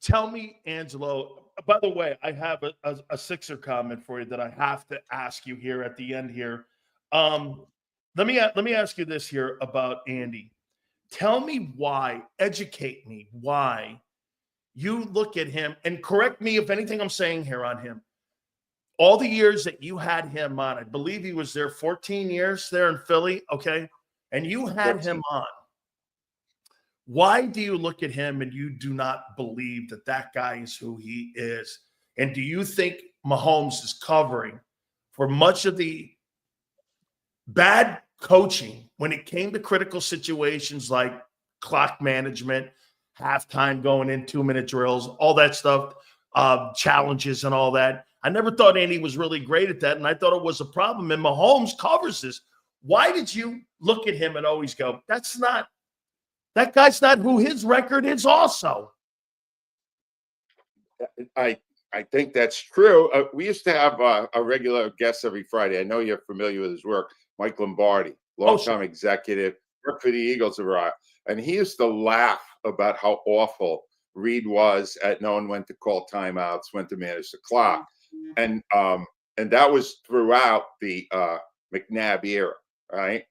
Tell me, Angelo, by the way, I have a Sixer comment for you that I have to ask you here at the end here. Let me ask you this here about Andy. Tell me why, educate me why you look at him, and correct me if anything I'm saying here on him. All the years that you had him on, I believe he was there 14 years there in Philly, okay? And you had him on. Why do you look at him and you do not believe that that guy is who he is? And do you think Mahomes is covering for much of the bad coaching when it came to critical situations like clock management, halftime going in, 2-minute drills, all that stuff, challenges and all that? I never thought Andy was really great at that, and I thought it was a problem. And Mahomes covers this. Why did you look at him and always go, that guy's not who his record is also? I think that's true. We used to have a regular guest every Friday. I know you're familiar with his work, Mike Lombardi, longtime executive, worked for the Eagles a while. And he used to laugh about how awful Reid was at knowing when to call timeouts, when to manage the clock. And that was throughout the McNabb era, right?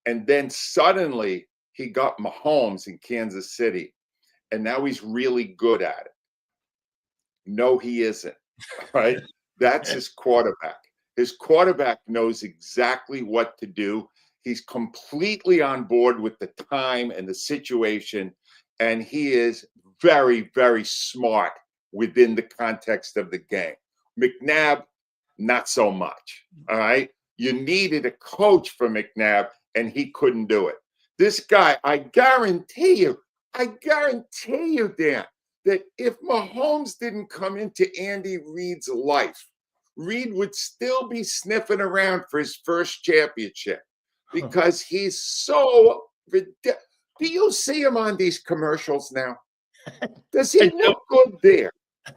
And then suddenly he got Mahomes in Kansas City, and now he's really good at it. No, he isn't, right? That's his quarterback. His quarterback knows exactly what to do. He's completely on board with the time and the situation, and he is very, very smart within the context of the game. McNabb, not so much, all right? You needed a coach for McNabb, and he couldn't do it. This guy, I guarantee you, Dan, that if Mahomes didn't come into Andy Reid's life, Reid would still be sniffing around for his first championship because he's so ridiculous. Do you see him on these commercials now? Does he look good there?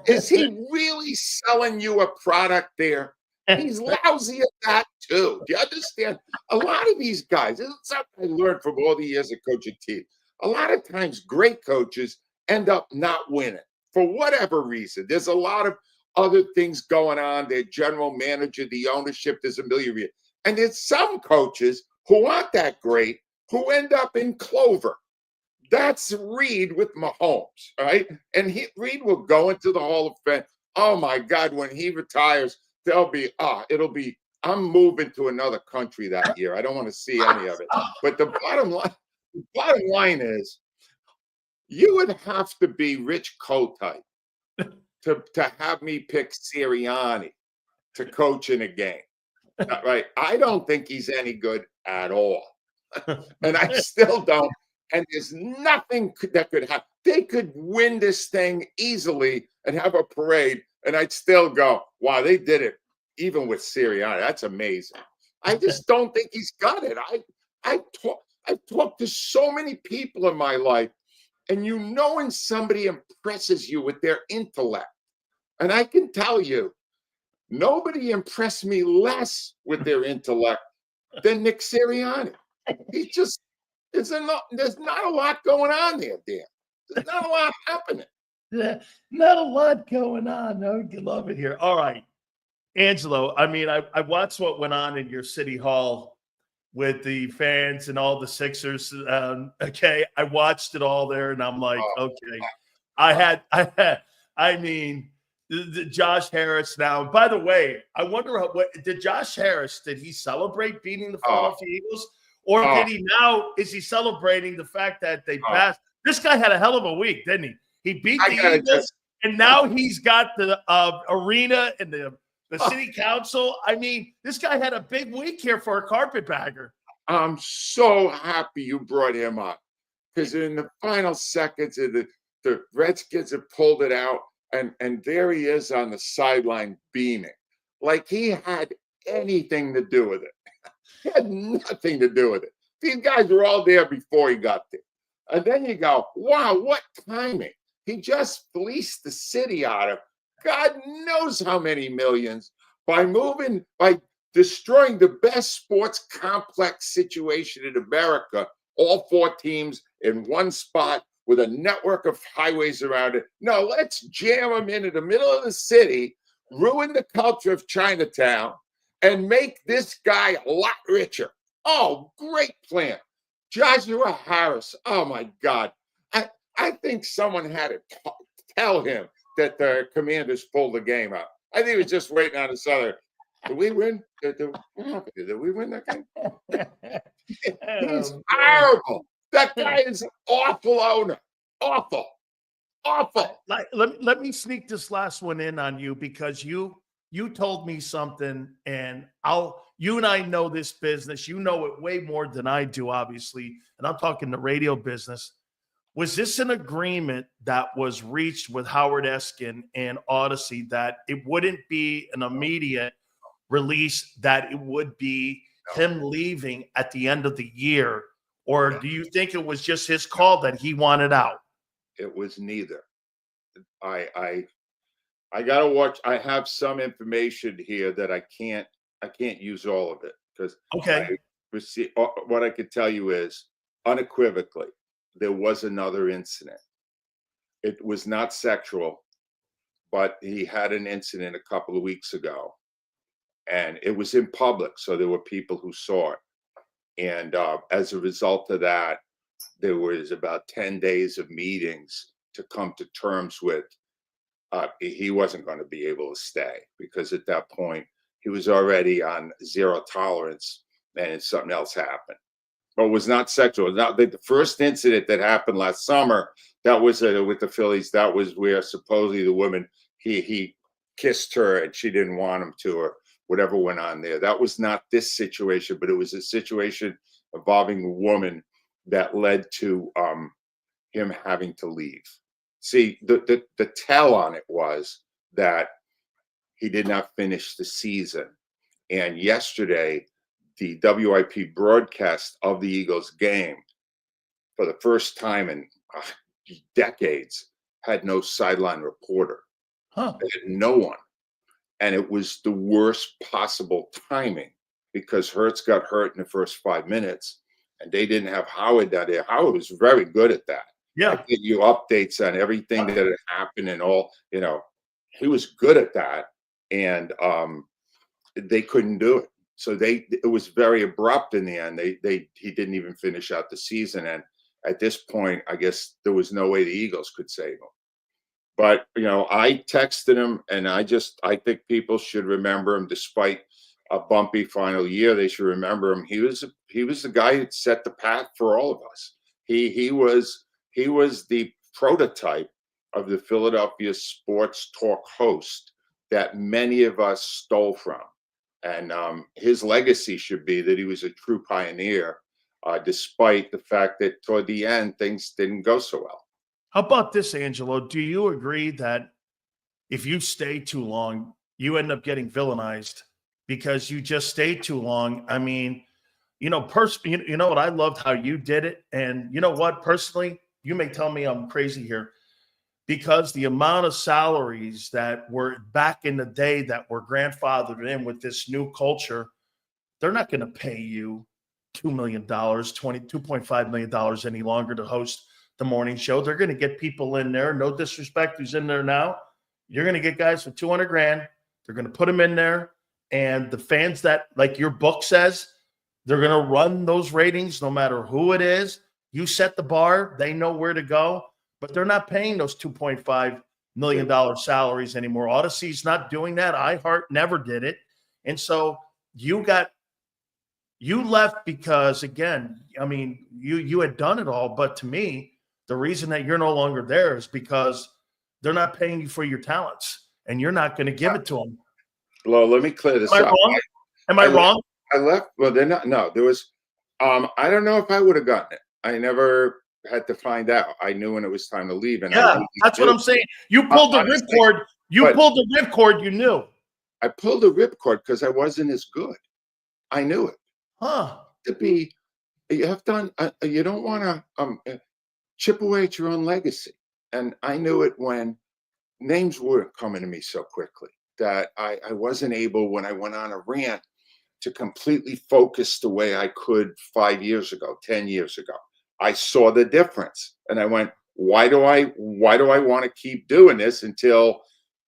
Is he really selling you a product there? He's lousy at that too. Do you understand? A lot of these guys, this is something I learned from all the years of coaching teams. A lot of times, great coaches end up not winning for whatever reason. There's a lot of other things going on. Their general manager, the ownership, there's a million reasons. And there's some coaches who aren't that great who end up in clover. That's Reed with Mahomes, right? And Reed will go into the Hall of Fame. Oh my God, when he retires, I'm moving to another country that year. I don't want to see any of it. But the bottom line is, you would have to be Rich Kotite to have me pick Sirianni to coach in a game. Right? I don't think he's any good at all. And I still don't. And there's nothing that could happen. They could win this thing easily and have a parade, and I'd still go, wow, they did it even with Sirianni. That's amazing. I just don't think he's got it. I've talked to so many people in my life, and when somebody impresses you with their intellect. And I can tell you, nobody impressed me less with their intellect than Nick Sirianni. There's not a lot going on there, Dan. There's not a lot happening. Not a lot going on. No, you love it here. All right, Angelo. I mean, I watched what went on in your city hall with the fans and all the Sixers. Okay, I watched it all there, and I'm like, okay. I mean, the Josh Harris. Now, by the way, I wonder what did Josh Harris? Did he celebrate beating the Philadelphia Eagles? Or is he celebrating the fact that they passed? This guy had a hell of a week, didn't he? He beat the Eagles, and now he's got the arena and the city council. I mean, this guy had a big week here for a carpetbagger. I'm so happy you brought him up, because in the final seconds, the Redskins have pulled it out, and there he is on the sideline beaming, like he had anything to do with it. He had nothing to do with it. These guys were all there before he got there. And then you go, wow, what timing. He just fleeced the city out of God knows how many millions by destroying the best sports complex situation in America, all four teams in one spot with a network of highways around it. No, let's jam them into the middle of the city, ruin the culture of Chinatown, and make this guy a lot richer. Oh, great plan. Joshua Harris. Oh, my God. I think someone had to tell him that the Commanders pulled the game out. I think he was just waiting on his other. Did we win? Did we win that game? He's horrible. That guy is an awful owner. Awful. Let me sneak this last one in on you, because you told me something, and you and I know this business. You know it way more than I do, obviously. And I'm talking the radio business. Was this an agreement that was reached with Howard Eskin and Odyssey that it wouldn't be an immediate release, that it would be him leaving at the end of the year? Or do you think it was just his call that he wanted out? It was neither. I gotta watch. I have some information here that I can't use all of it, because what I could tell you is unequivocally there was another incident. It was not sexual, but he had an incident a couple of weeks ago, and it was in public, so there were people who saw it. And as a result of that, there was about 10 days of meetings to come to terms with. He wasn't going to be able to stay, because at that point he was already on zero tolerance, and something else happened. But it was not sexual. Not the first incident that happened last summer. That was with the Phillies. That was where supposedly the woman he kissed her and she didn't want him to, or whatever went on there. That was not this situation, but it was a situation involving a woman that led to him having to leave. See, the tell on it was that he did not finish the season. And yesterday, the WIP broadcast of the Eagles game, for the first time in decades, had no sideline reporter. Huh. They had no one. And it was the worst possible timing because Hurts got hurt in the first 5 minutes and they didn't have Howard that day. Howard was very good at that. Yeah. Like, give you updates on everything that had happened and all, he was good at that. And they couldn't do it. So it was very abrupt in the end. He didn't even finish out the season. And at this point, I guess there was no way the Eagles could save him. But, I texted him, and I think people should remember him despite a bumpy final year. They should remember him. He was the guy that set the path for all of us. He was the prototype of the Philadelphia sports talk host that many of us stole from. And his legacy should be that he was a true pioneer, despite the fact that toward the end, things didn't go so well. How about this, Angelo? Do you agree that if you stay too long, you end up getting villainized because you just stayed too long? I mean, you know what? I loved how you did it. And you know what? Personally, you may tell me I'm crazy here, because the amount of salaries that were back in the day that were grandfathered in with this new culture, they're not going to pay you $2 million, $2.5 million any longer to host the morning show. They're going to get people in there. No disrespect who's in there now. You're going to get guys for $200,000. They're going to put them in there. And the fans that, like your book says, they're going to run those ratings no matter who it is. You set the bar. They know where to go. But they're not paying those $2.5 million salaries anymore. Odyssey's not doing that. iHeart never did it. And so you left because, again, I mean, you had done it all. But to me, the reason that you're no longer there is because they're not paying you for your talents, and you're not going to give it to them. Well, let me clear this up. Am I wrong? I left. Well, they're not. No, there was. I don't know if I would have gotten it. I never had to find out. I knew when it was time to leave. And yeah, that's what I'm saying. You pulled the ripcord. You pulled the ripcord. You knew. I pulled the ripcord because I wasn't as good. I knew it. Huh? You have done. You don't want to chip away at your own legacy. And I knew it when names weren't coming to me so quickly that I wasn't able, when I went on a rant, to completely focus the way I could 5 years ago, 10 years ago. I saw the difference and I went, why do I want to keep doing this until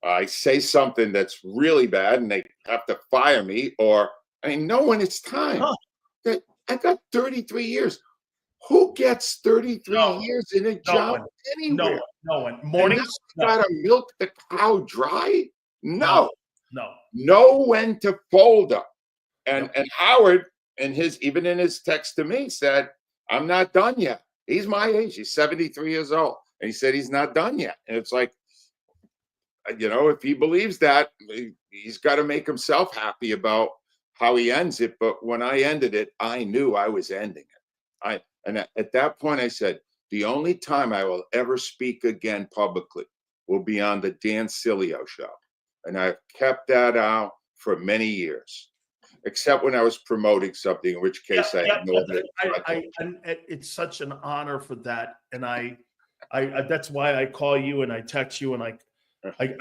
I say something that's really bad and they have to fire me? Or I know when it's time. Huh. I got 33 years. Who gets 33 years in a job anywhere? No one. Mornings? Got to milk the cow dry? No. No. When to fold up. And Howard, even in his text to me, said, I'm not done yet. He's my age. He's 73 years old. And he said he's not done yet. And it's like, if he believes that, he's got to make himself happy about how he ends it. But when I ended it, I knew I was ending it. And at that point, I said, the only time I will ever speak again publicly will be on the Dan Sileo show. And I've kept that out for many years, except when I was promoting something, in which case I ignored it. It's such an honor for that. And I that's why I call you and I text you and I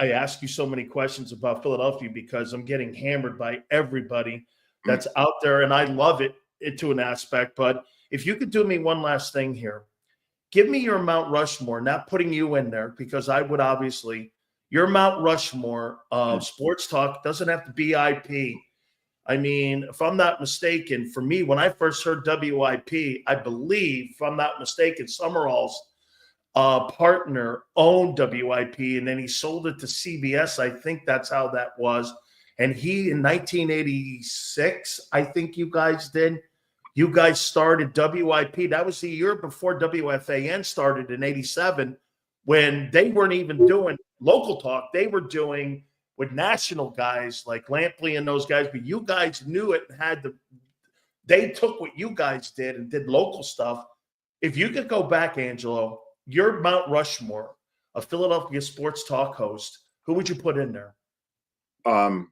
ask you so many questions about Philadelphia, because I'm getting hammered by everybody that's out there. And I love it to an aspect. But if you could do me one last thing here, give me your Mount Rushmore, not putting you in there, because I would obviously, your Mount Rushmore of sports talk doesn't have to be IP. I mean, if I'm not mistaken, for me, when I first heard WIP, I believe, if I'm not mistaken, Summerall's partner owned WIP, and then he sold it to CBS. I think that's how that was. And he, in 1986, I think you guys did. You guys started WIP. That was the year before WFAN started in 87, when they weren't even doing local talk. They were doing with national guys like Lampley and those guys, but you guys knew it and they took what you guys did and did local stuff. If you could go back, Angelo, your Mount Rushmore, a Philadelphia sports talk host, who would you put in there? I'm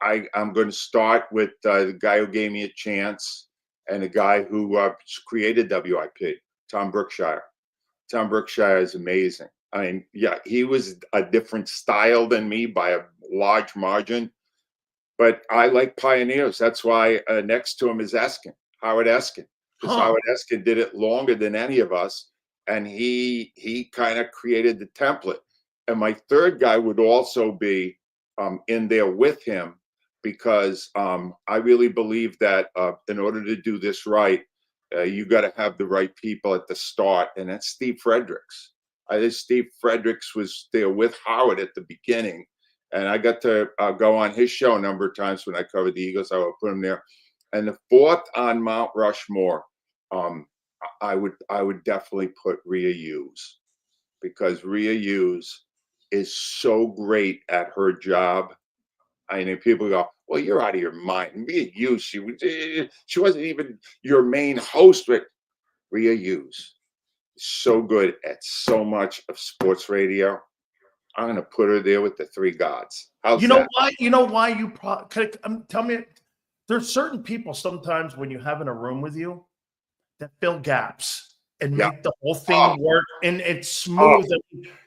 going to start with the guy who gave me a chance and the guy who created WIP, Tom Brookshire. Tom Brookshire is amazing. I mean, yeah, he was a different style than me by a large margin, but I like pioneers. That's why next to him is Eskin, Howard Eskin, because Howard Eskin did it longer than any of us, and he kind of created the template. And my third guy would also be in there with him, because I really believe that in order to do this right, you got to have the right people at the start, and that's Steve Fredericks. Steve Fredericks was there with Howard at the beginning, and I got to go on his show a number of times when I covered the Eagles. I would put him there. And the fourth on Mount Rushmore, I would definitely put Rhea Hughes, because Rhea Hughes is so great at her job. I mean, people go, well, you're out of your mind. Rhea Hughes, she wasn't even your main host, but Rhea Hughes is so good at so much of sports radio. I'm going to put her there with the three gods. How's that? Why? You know why you tell me. There's certain people sometimes when you have in a room with you that fill gaps and make the whole thing work, and it's smooth.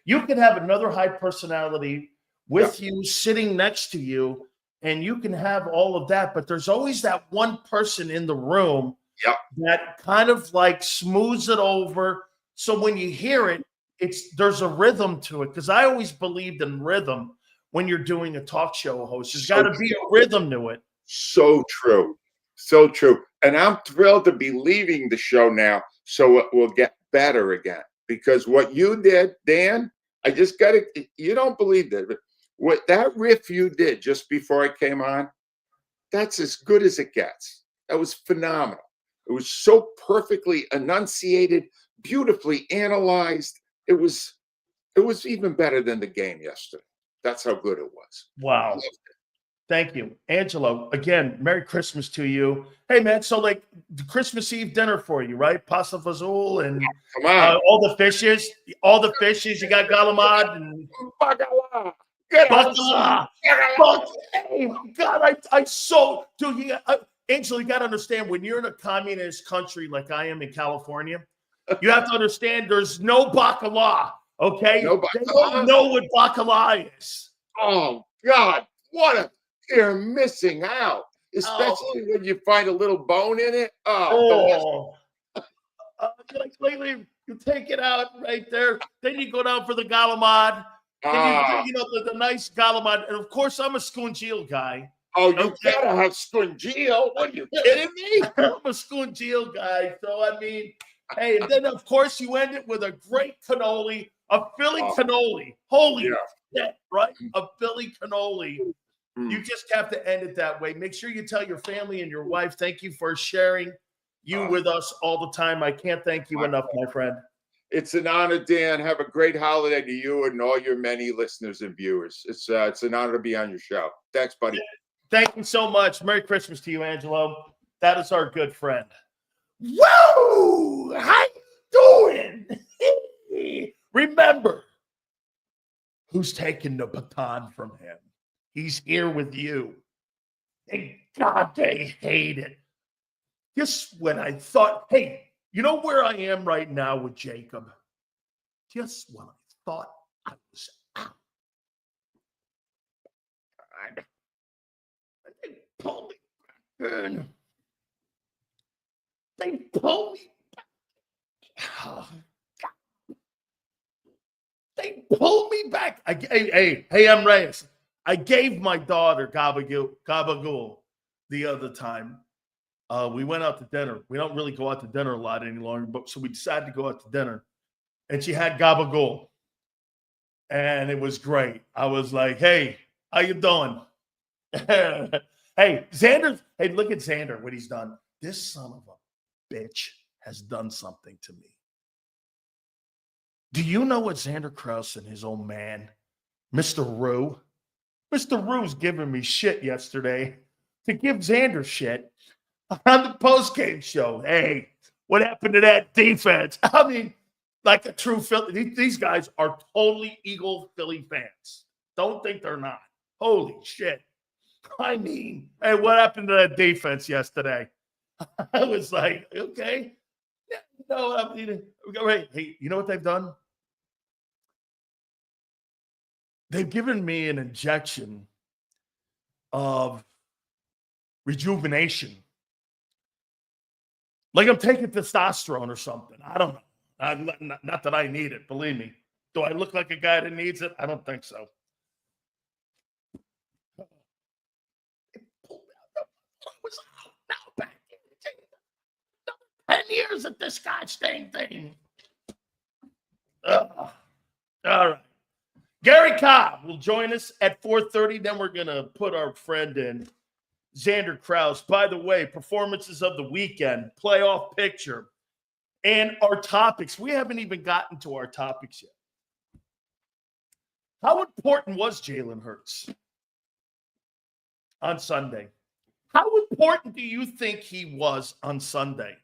You could have another high personality with you sitting next to you, and you can have all of that, but there's always that one person in the room that kind of like smooths it over. So when you hear it, there's a rhythm to it, because I always believed in rhythm when you're doing a talk show host. There's got to be a rhythm to it. So true. So true. And I'm thrilled to be leaving the show now, so it will get better again. Because what you did, Dan, I just got to, you don't believe that, but what that riff you did just before I came on, that's as good as it gets. That was phenomenal. It was so perfectly enunciated, beautifully analyzed. It was even better than the game yesterday. That's how good it was. Wow. Thank you. Angelo, again, Merry Christmas to you. Hey, man, so like the Christmas Eve dinner for you, right? Pasta fazool and all the fishes. All the fishes. You got galamad and bacala. Bacala. Hey, God, dude, Angelo, you got to understand, when you're in a communist country like I am in California, you have to understand there's no bacala, okay? No They don't know what bacala is. Oh, God, you're missing out, especially when you find a little bone in it. Like lately, you take it out right there. Then you go down for the galamad. Then you the nice galamad. And of course, I'm a scoongeel guy. Oh, you gotta have scoongeel. What are you kidding me? I'm a scoongeel guy. So, I mean, hey, and then of course you end it with a great cannoli, a Philly cannoli. Holy shit, right? A Philly cannoli. You just have to end it that way. Make sure you tell your family and your wife, thank you for sharing you with us all the time. I can't thank you enough, my friend. It's an honor, Dan. Have a great holiday to you and all your many listeners and viewers. It's an honor to be on your show. Thanks, buddy. Thank you so much. Merry Christmas to you, Angelo. That is our good friend. Whoa! How you doing? Remember, who's taking the baton from him? He's here with you. Thank God they hate it. Just when I thought, hey, you know where I am right now with JAKIB? Just when I thought I was out. They pulled me back in. They pulled me back. They pulled me back. Hey, I'm Reyes. I gave my daughter gabagool the other time. We went out to dinner. We don't really go out to dinner a lot any longer, but so we decided to go out to dinner. And she had gabagool. And it was great. I was like, hey, how you doing? Hey, Xander. Hey, look at Xander, what he's done. This son of a bitch has done something to me. Do you know what Xander Krause and his old man, Mr. Rue? Mr. Rue's giving me shit yesterday to give Xander shit on the postgame show. Hey, what happened to that defense? I mean, like a true Philly. These guys are totally Eagle Philly fans. Don't think they're not. Holy shit. I mean, hey, what happened to that defense yesterday? I was like, okay. No, I mean, right. Hey, you know what they've done? They've given me an injection of rejuvenation. Like I'm taking testosterone or something. I don't know. Not that I need it, believe me. Do I look like a guy that needs it? I don't think so. Was out now back in 10 years at this gosh dang thing. All right. Gary Cobb will join us at 4:30. Then we're going to put our friend in, Xander Krause. By the way, performances of the weekend, playoff picture, and our topics. We haven't even gotten to our topics yet. How important was Jalen Hurts on Sunday? How important do you think he was on Sunday?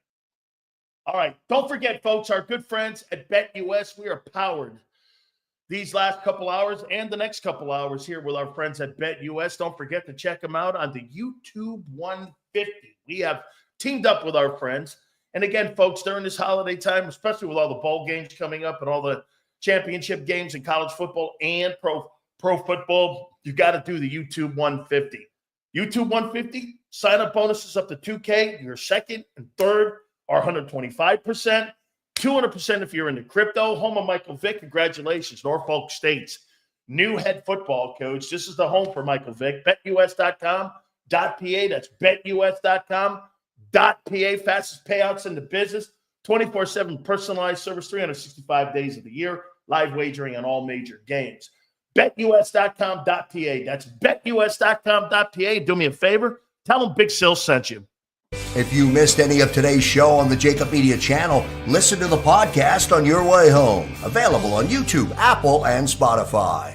All right. Don't forget, folks, our good friends at BetUS. We are powered these last couple hours and the next couple hours here with our friends at BetUS. Don't forget to check them out on the YouTube 150. We have teamed up with our friends. And again, folks, during this holiday time, especially with all the bowl games coming up and all the championship games in college football and pro football, you got to do the YouTube 150. YouTube 150, sign-up bonuses up to $2K. Your second and third are 125%. 200% if you're into crypto. Home of Michael Vick. Congratulations. Norfolk State's new head football coach. This is the home for Michael Vick. BetUS.com.pa. That's BetUS.com.pa. Fastest payouts in the business. 24/7 personalized service, 365 days of the year. Live wagering on all major games. BetUS.com.pa. That's BetUS.com.pa. Do me a favor. Tell them Big Sil sent you. If you missed any of today's show on the JAKIB Media channel, listen to the podcast on your way home. Available on YouTube, Apple, and Spotify.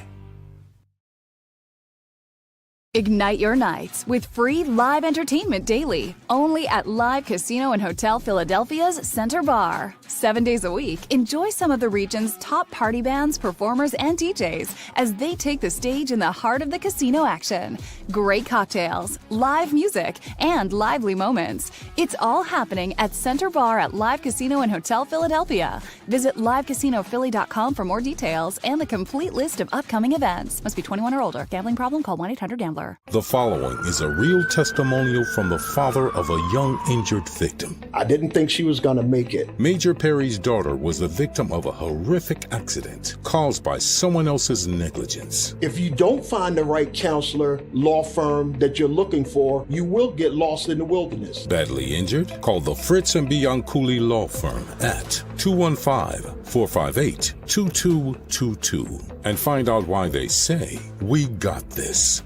Ignite your nights with free live entertainment daily, only at Live Casino and Hotel Philadelphia's Center Bar. 7 days a week, enjoy some of the region's top party bands, performers, and DJs as they take the stage in the heart of the casino action. Great cocktails, live music, and lively moments. It's all happening at Center Bar at Live Casino and Hotel Philadelphia. Visit livecasinophilly.com for more details and the complete list of upcoming events. Must be 21 or older. Gambling problem? Call 1-800-GAMBLER. The following is a real testimonial from the father of a young injured victim. I didn't think she was going to make it. Major Perry's daughter was the victim of a horrific accident caused by someone else's negligence. If you don't find the right counselor, law firm that you're looking for, you will get lost in the wilderness. Badly injured? Call the Fritz and Bianculli Law Firm at 215-458-2222 and find out why they say, "We got this."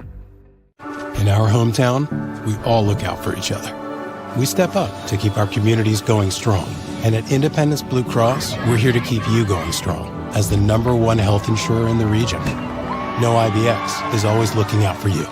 In our hometown, we all look out for each other. We step up to keep our communities going strong. And at Independence Blue Cross, we're here to keep you going strong as the #1 health insurer in the region. No IBX is always looking out for you.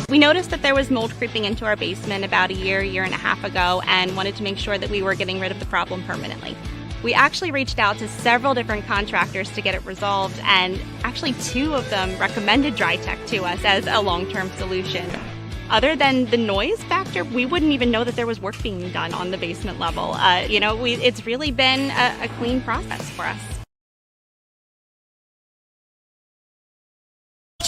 We noticed that there was mold creeping into our basement about a year and a half ago, and wanted to make sure that we were getting rid of the problem permanently. We actually reached out to several different contractors to get it resolved, and actually 2 of them recommended DryTech to us as a long-term solution. Other than the noise factor, we wouldn't even know that there was work being done on the basement level. It's really been a clean process for us.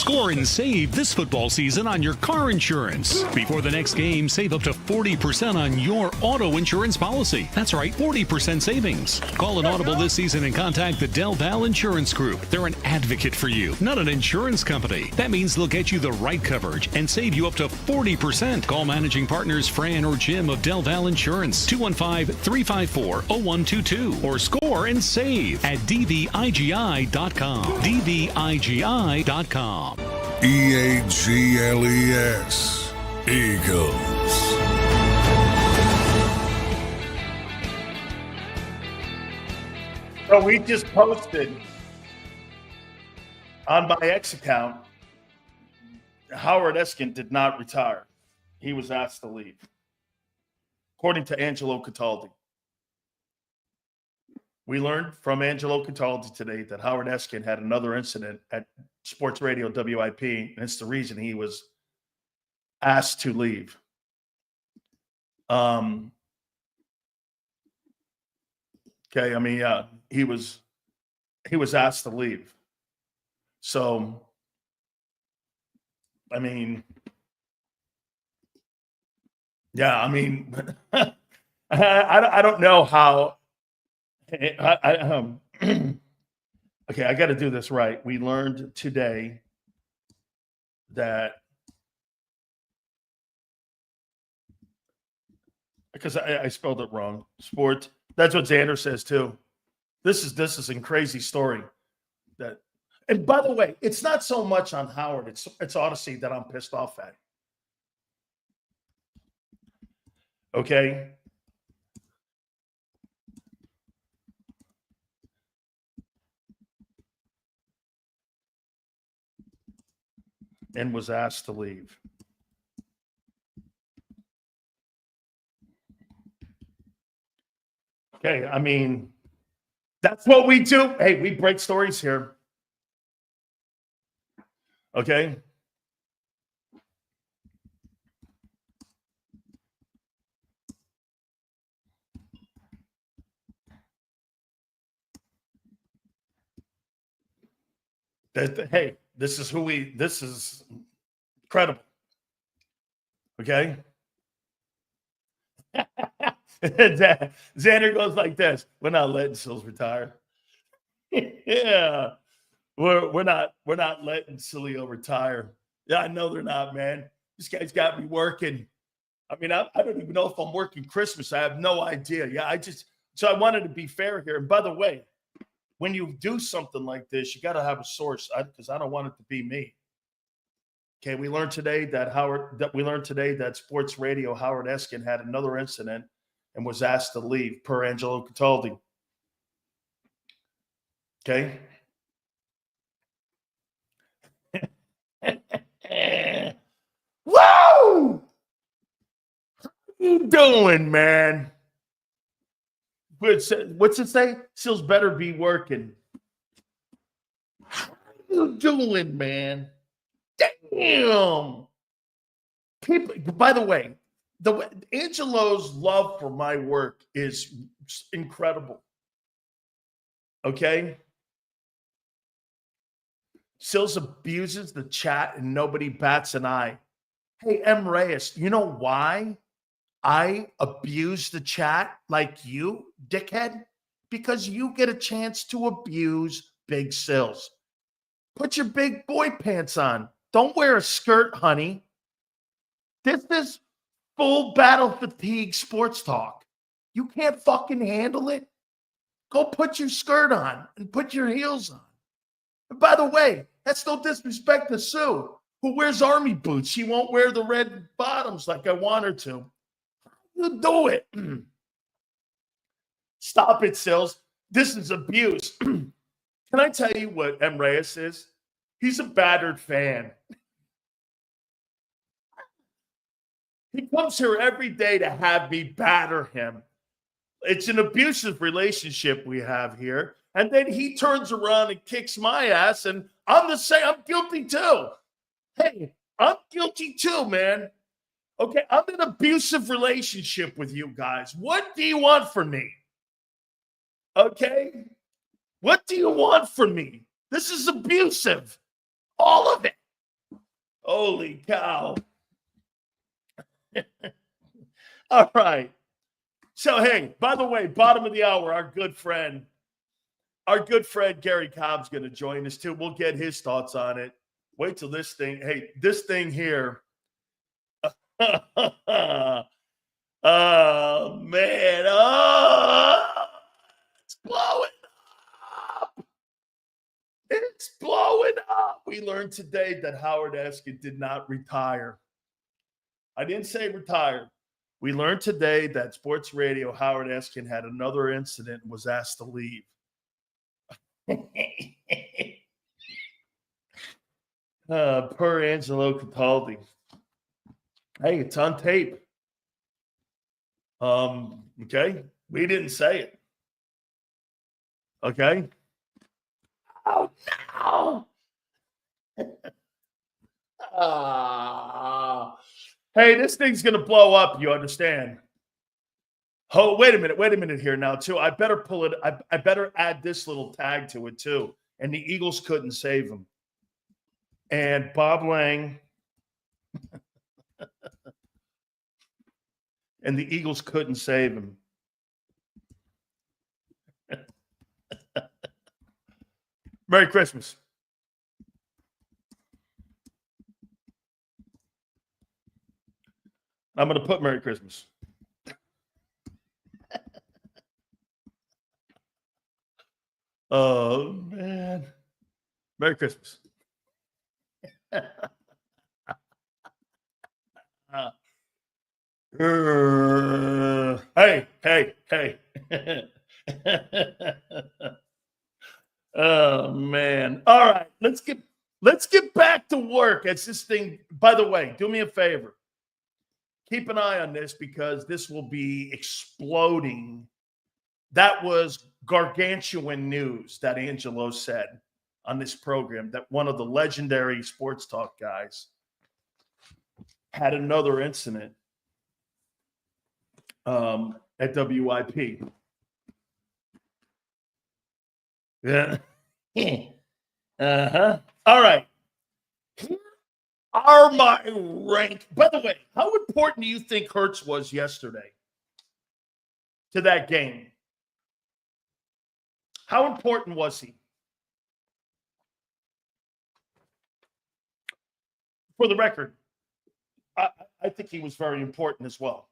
Score and save this football season on your car insurance. Before the next game, save up to 40% on your auto insurance policy. That's right, 40% savings. Call an Audible this season and contact the Del Val Insurance Group. They're an advocate for you, not an insurance company. That means they'll get you the right coverage and save you up to 40%. Call managing partners Fran or Jim of Del Val Insurance, 215-354-0122, or score and save at dvigi.com. dvigi.com. EAGLES. Eagles. So we just posted on my X account, Howard Esin did not retire. He was asked to leave, according to Angelo Cataldi. We learned from Angelo Cataldi today that Howard Esin had another incident at Sports Radio WIP, and it's the reason he was asked to leave. Okay, I mean, he was asked to leave. So, I mean, yeah, I mean, I don't know how. Okay, I got to do this right. We learned today that, because I spelled it wrong. Sport. That's what Xander says too. This is a crazy story. That, and by the way, it's not so much on Howard. It's Odyssey that I'm pissed off at. Okay. And was asked to leave. Okay, I mean, that's what we do. Hey, we break stories here. Okay? Hey, this is incredible. Okay? Xander goes like this. We're not letting Sills retire. Yeah. We're not letting Sileo retire. Yeah, I know they're not, man. This guy's got me working. I mean, I don't even know if I'm working Christmas. I have no idea. Yeah, so I wanted to be fair here. And by the way, when you do something like this, you got to have a source, because I don't want it to be me. Okay, we learned today that Sports Radio Howard Esin had another incident and was asked to leave, per Angelo Cataldi. Okay. Woo! How you doing, man? What's it say? Sills better be working. How you doing, man? Damn. People, by the way, Angelo's love for my work is incredible. Okay? Sills abuses the chat and nobody bats an eye. Hey, M. Reyes, you know why I abuse the chat like you, dickhead? Because you get a chance to abuse Big Sills. Put your big boy pants on. Don't wear a skirt, honey. This is full battle fatigue sports talk. You can't fucking handle it? Go put your skirt on and put your heels on. And by the way, that's no disrespect to Sue, who wears army boots. She won't wear the red bottoms like I want her to. You do it. Stop it, Sills. This is abuse. Can I tell you what M. Reyes is? He's a battered fan. He comes here every day to have me batter him. It's an abusive relationship we have here. And then he turns around and kicks my ass, and I'm the same. I'm guilty too. Hey, I'm guilty too, man. Okay, I'm in an abusive relationship with you guys. What do you want from me? Okay? What do you want from me? This is abusive. All of it. Holy cow. All right. So, hey, by the way, bottom of the hour, our good friend Gary Cobb's going to join us too. We'll get his thoughts on it. Wait till this thing. Hey, this thing here. Oh, man. Oh, it's blowing up. It's blowing up. We learned today that Howard Esin did not retire. I didn't say retire. We learned today that sports radio Howard Esin had another incident and was asked to leave. Per Angelo Cataldi. Hey, it's on tape. Okay. We didn't say it. Okay. Oh no. Hey, this thing's gonna blow up, you understand? Oh, wait a minute here now, too. I better pull it. I better add this little tag to it, too. And the Eagles couldn't save him. And Bob Lang. And the Eagles couldn't save him. Merry Christmas. I'm going to put Merry Christmas. Oh, man. Merry Christmas. Hey. Oh, man. All right. Let's get back to work. It's this thing. By the way, do me a favor. Keep an eye on this because this will be exploding. That was gargantuan news that Angelo said on this program, that one of the legendary sports talk guys had another incident at WIP. Yeah. Uh-huh. All right. Here are my rank. By the way, how important do you think Hurts was yesterday to that game? How important was he? For the record, I think he was very important as well.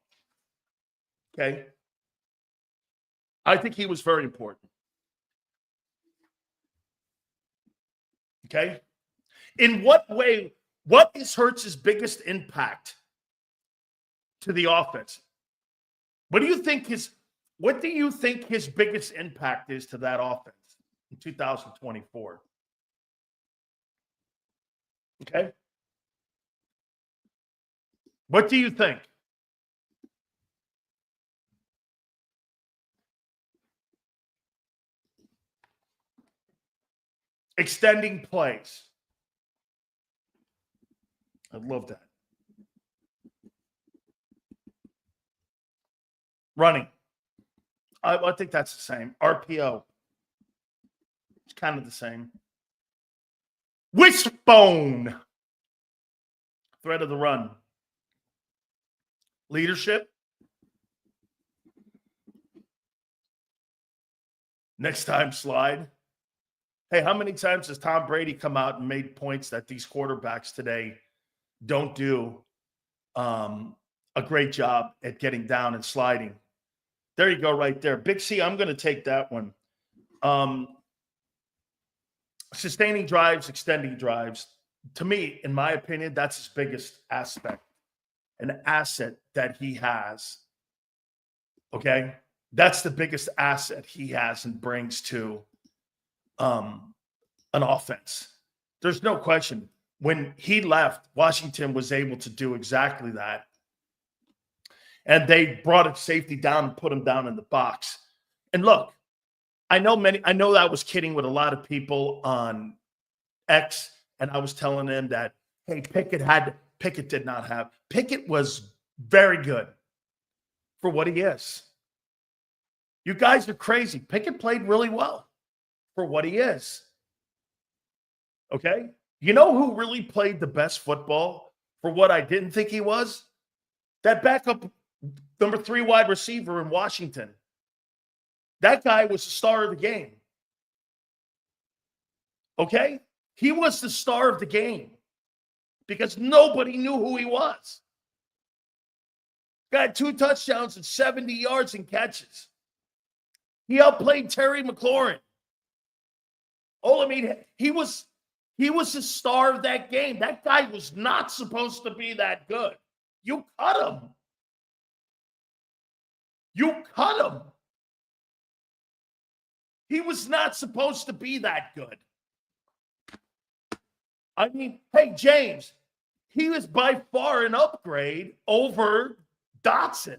Okay? I think he was very important. Okay? In what way, what is Hurts' biggest impact to the offense? What do you think his biggest impact is to that offense in 2024? Okay? What do you think? Extending plays. I love that. Running. I think that's the same. RPO. It's kind of the same. Wishbone. Threat of the run. Leadership. Next time, slide. Hey, how many times has Tom Brady come out and made points that these quarterbacks today don't do a great job at getting down and sliding? There you go right there. Big C, I'm going to take that one. Sustaining drives, extending drives. To me, in my opinion, that's his biggest aspect, an asset that he has. Okay? That's the biggest asset he has and brings to an offense. There's no question. When he left, Washington was able to do exactly that. And they brought a safety down and put him down in the box. And look, I know I was kidding with a lot of people on X, and I was telling them that, hey, Pickett did not have. Pickett was very good for what he is. You guys are crazy. Pickett played really well for what he is. Okay? You know who really played the best football for what I didn't think he was? That backup number 3 wide receiver in Washington. That guy was the star of the game. Okay? He was the star of the game because nobody knew who he was. Got 2 touchdowns and 70 yards and catches. He outplayed Terry McLaurin. Oh, I mean, he was the star of that game. That guy was not supposed to be that good. You cut him. You cut him. He was not supposed to be that good. I mean, hey, James, he was by far an upgrade over Dotson.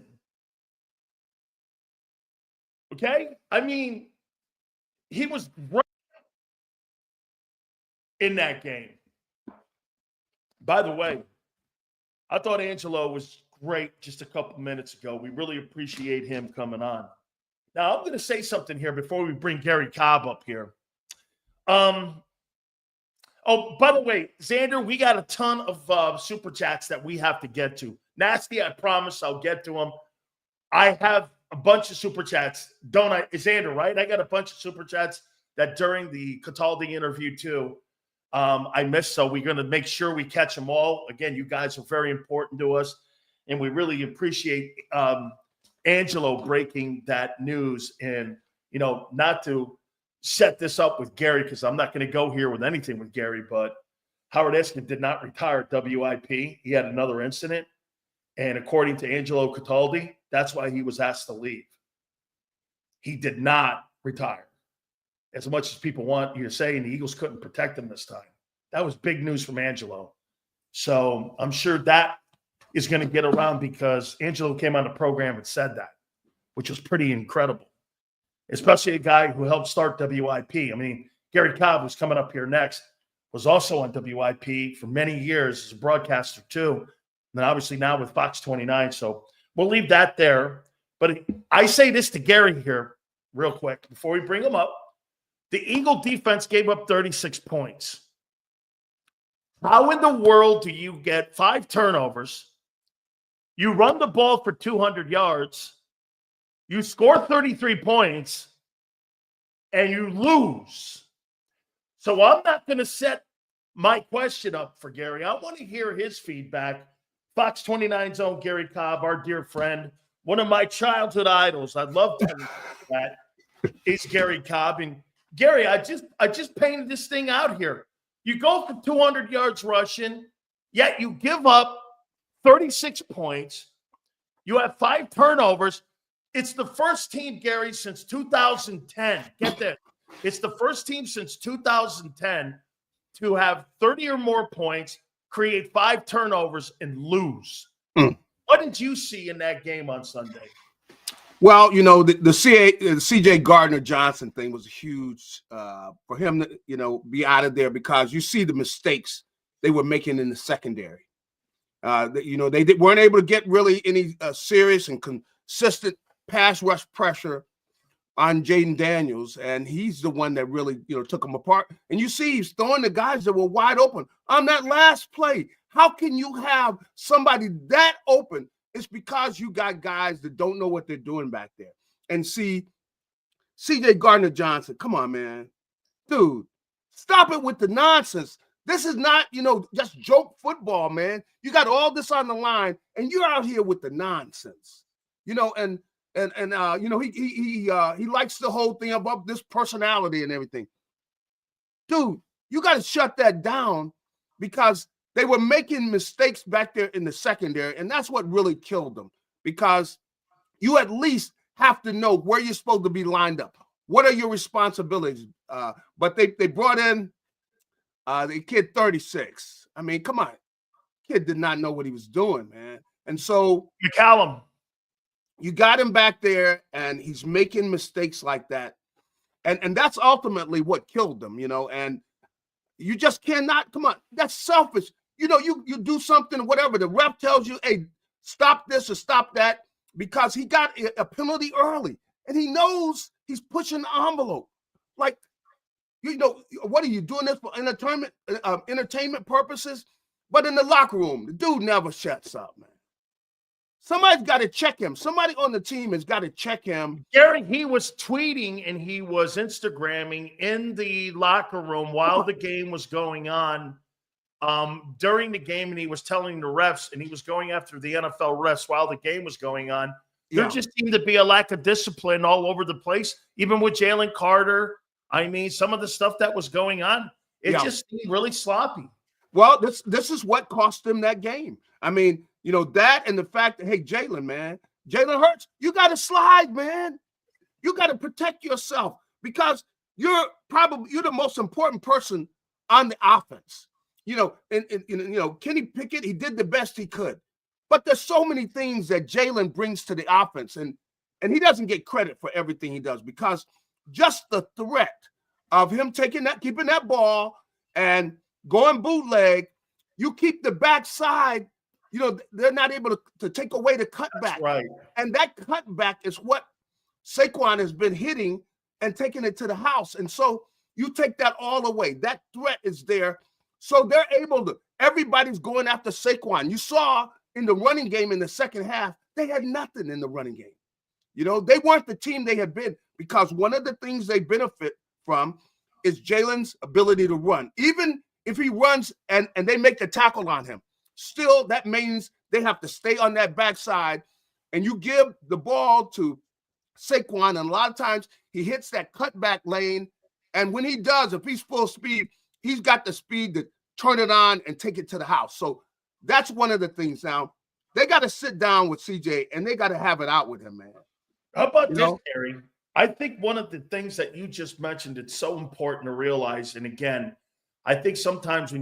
Okay? I mean, he was great in that game. By the way, I thought Angelo was great just a couple minutes ago. We really appreciate him coming on. Now, I'm going to say something here before we bring Gary Cobb up here. Oh, by the way, Xander, we got a ton of super chats that we have to get to. Nasty, I promise I'll get to them. I have a bunch of super chats, don't I? Xander, right? I got a bunch of super chats that during the Cataldi interview too, I missed. So we're going to make sure we catch them all. Again, you guys are very important to us, and we really appreciate Angelo breaking that news. And, you know, not to set this up with Gary, because I'm not going to go here with anything with Gary, but Howard Esin did not retire at WIP. He had another incident. And according to Angelo Cataldi, that's why he was asked to leave. He did not retire. As much as people want you to say, and the Eagles couldn't protect him this time. That was big news from Angelo. So I'm sure that is going to get around because Angelo came on the program and said that, which was pretty incredible, especially a guy who helped start WIP. I mean, Gary Cobb, who's coming up here next, was also on WIP for many years as a broadcaster too. And then obviously now with Fox 29. So we'll leave that there. But I say this to Gary here real quick before we bring him up. The Eagle defense gave up 36 points. How in the world do you get 5 turnovers? You run the ball for 200 yards. You score 33 points, and you lose. So I'm not going to set my question up for Gary. I want to hear his feedback. Fox 29's own Gary Cobb, our dear friend, one of my childhood idols. I love that is Gary Cobb. And Gary, I just painted this thing out here. You go for 200 yards rushing, yet you give up 36 points. You have 5 turnovers. It's the first team, Gary, since 2010. Get this. It's the first team since 2010 to have 30 or more points, create 5 turnovers, and lose. What did you see in that game on Sunday? Well, you know, the CJ Gardner-Johnson thing was huge for him to, you know, be out of there because you see the mistakes they were making in the secondary. You know, they weren't able to get really any serious and consistent pass rush pressure on Jaden Daniels, and he's the one that really, you know, took them apart. And you see he's throwing the guys that were wide open on that last play. How can you have somebody that open? It's because you got guys that don't know what they're doing back there. And see, CJ Gardner-Johnson, come on, man. Dude, stop it with the nonsense. This is not, you know, just joke football, man. You got all this on the line, and you're out here with the nonsense. You know, and you know, he likes the whole thing about this personality and everything. Dude, you got to shut that down because they were making mistakes back there in the secondary, and that's what really killed them because you at least have to know where you're supposed to be lined up. What are your responsibilities? But they brought in the kid 36. I mean, come on. Kid did not know what he was doing, man. And so McCallum, you got him back there, and he's making mistakes like that. And that's ultimately what killed them, you know, and you just cannot, come on, that's selfish. You know, you do something, whatever. The ref tells you, hey, stop this or stop that, because he got a penalty early, and he knows he's pushing the envelope. Like, You know, what are you doing this for entertainment purposes? But in the locker room, the dude never shuts up, man. Somebody's got to check him. Somebody on the team has got to check him. Gary, he was tweeting and he was Instagramming in the locker room while the game was going on. During the game, and he was telling the refs, and he was going after the NFL refs while the game was going on. Yeah. There just seemed to be a lack of discipline all over the place, even with Jaylen Carter. I mean, some of the stuff that was going on, it just seemed really sloppy. Well, this is what cost them that game. I mean, you know, that and the fact that, hey, Jalen Hurts, you got to slide, man. You got to protect yourself because you're the most important person on the offense. You know, and you know, Kenny Pickett, he did the best he could. But there's so many things that Jalen brings to the offense, and he doesn't get credit for everything he does because just the threat of him keeping that ball and going bootleg, you keep the backside, you know, they're not able to take away the cutback. That's right. And that cutback is what Saquon has been hitting and taking it to the house. And so you take that all away. That threat is there. So they're able to, everybody's going after Saquon. You saw in the running game in the second half, they had nothing in the running game. You know, they weren't the team they had been because one of the things they benefit from is Jalen's ability to run. Even if he runs and they make the tackle on him, still that means they have to stay on that backside and you give the ball to Saquon. And a lot of times he hits that cutback lane. And when he does, if he's full speed, he's got the speed to turn it on and take it to the house. So that's one of the things. Now, they got to sit down with CJ and they got to have it out with him, man. How about this, Gary? I think one of the things that you just mentioned, it's so important to realize, and again, I think sometimes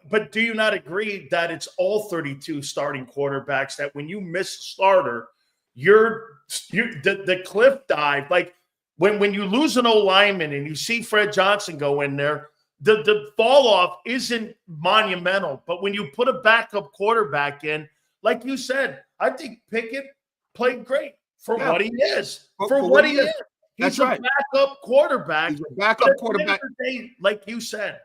but do you not agree that it's all 32 starting quarterbacks that when you miss a starter, the cliff dive, like when you lose an old lineman and you see Fred Johnson go in there, the fall off isn't monumental. But when you put a backup quarterback in, like you said, I think Pickett played great for what he is. For what he is. He's a backup quarterback. He's a backup quarterback. Like you said,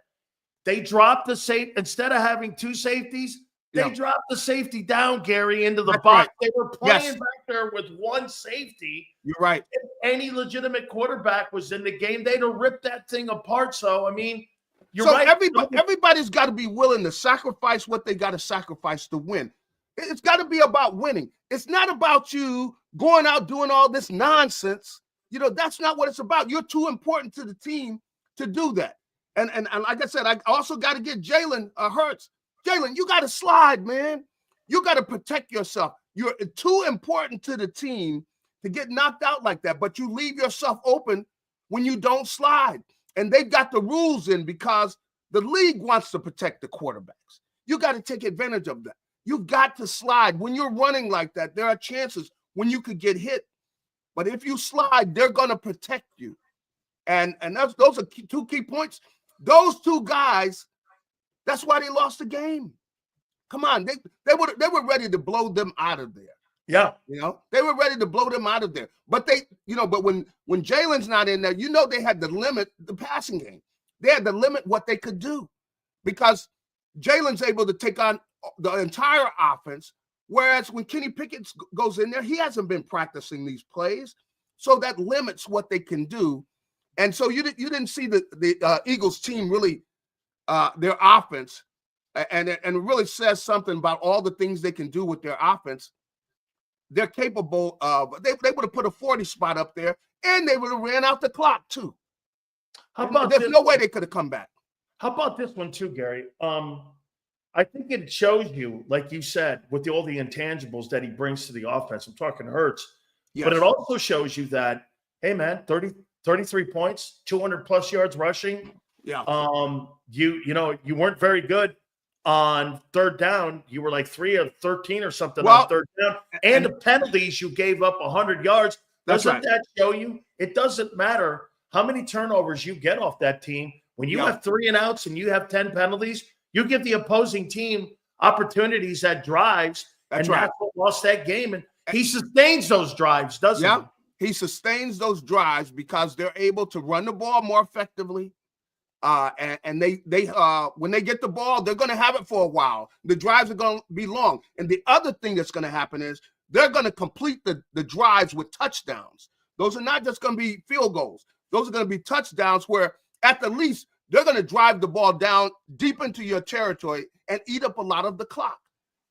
they dropped the safety. Instead of having two safeties, they dropped the safety down, Gary, into the box. Right. They were playing back there with one safety. You're right. If any legitimate quarterback was in the game, they'd have ripped that thing apart. So, I mean, you're right. Everybody's got to be willing to sacrifice what they got to sacrifice to win. It's got to be about winning. It's not about you going out doing all this nonsense. You know, that's not what it's about. You're too important to the team to do that. And like I said, I also got to get Jalen Hurts. Jalen, you got to slide, man. You got to protect yourself. You're too important to the team to get knocked out like that, but you leave yourself open when you don't slide. And they've got the rules in because the league wants to protect the quarterbacks. You got to take advantage of that. You've got to slide. When you're running like that, there are chances when you could get hit. But if you slide, they're going to protect you. And those are two key points. Those two guys, that's why they lost the game. Come on, they were ready to blow them out of there. Yeah. You know, they were ready to blow them out of there. But but when Jalen's not in there, you know they had to limit the passing game. They had to limit what they could do because Jalen's able to take on the entire offense, whereas when Kenny Pickett goes in there, he hasn't been practicing these plays. So that limits what they can do. And so you didn't see the Eagles team really, their offense, and it really says something about all the things they can do with their offense. They're capable of, they would have put a 40 spot up there, and they would have ran out the clock too. There's no way they could have come back. How about this one too, Gary? I think it shows you, like you said, with all the intangibles that he brings to the offense. I'm talking Hurts. Yes. But it also shows you that, hey, man, 33 points, 200 plus yards rushing. Yeah. You weren't very good on third down. You were like 3 of 13 or something on third down. And the penalties, you gave up 100 yards. Doesn't that show you? It doesn't matter how many turnovers you get off that team. When you have 3 and outs and you have 10 penalties, you give the opposing team opportunities at drives. That's what lost that game. And he sustains those drives, doesn't he? He sustains those drives because they're able to run the ball more effectively. And they when they get the ball, they're going to have it for a while. The drives are going to be long. And the other thing that's going to happen is they're going to complete the drives with touchdowns. Those are not just going to be field goals. Those are going to be touchdowns where at the least they're going to drive the ball down deep into your territory and eat up a lot of the clock.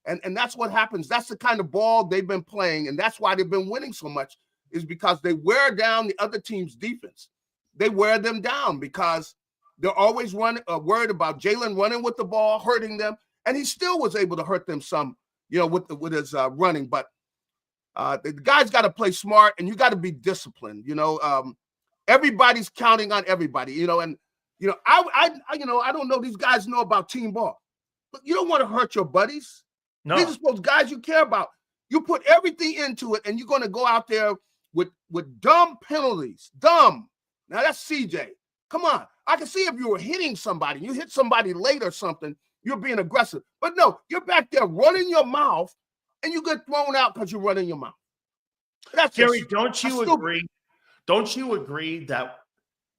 And that's what happens. That's the kind of ball they've been playing. And that's why they've been winning so much, is because they wear down the other team's defense. They wear them down because they're always worried about Jalen running with the ball, hurting them. And he still was able to hurt them some, with his running. But the guy's got to play smart, and you got to be disciplined. Everybody's counting on everybody, and I don't know, these guys know about team ball, but you don't want to hurt your buddies. No. These are supposed guys you care about. You put everything into it, and you're going to go out there with dumb penalties. Dumb. Now that's CJ. Come on. I can see if you were hitting somebody, you hit somebody late or something, you're being aggressive. But no, you're back there running your mouth, and you get thrown out because you're running your mouth. That's Gary, don't you agree? Don't you agree that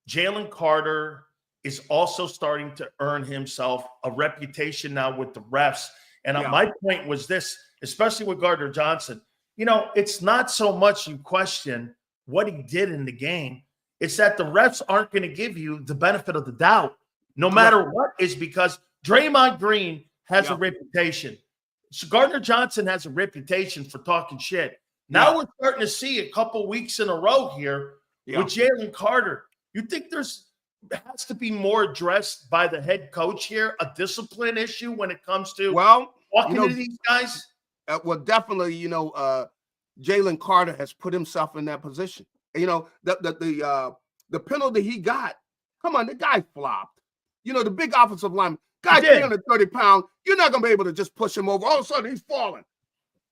Jaylen Carter is also starting to earn himself a reputation now with the refs? And my point was this, especially with Gardner Johnson, it's not so much you question what he did in the game. It's that the refs aren't going to give you the benefit of the doubt, no matter what, is because Draymond Green has a reputation. So Gardner Johnson has a reputation for talking shit. Now we're starting to see a couple weeks in a row here with Jalen Carter. You think there has to be more addressed by the head coach here, a discipline issue when it comes to walking to these guys? Well, definitely, Jalen Carter has put himself in that position. The penalty he got, come on, the guy flopped. The big offensive lineman, guy 330 pounds, you're not going to be able to just push him over. All of a sudden, he's falling.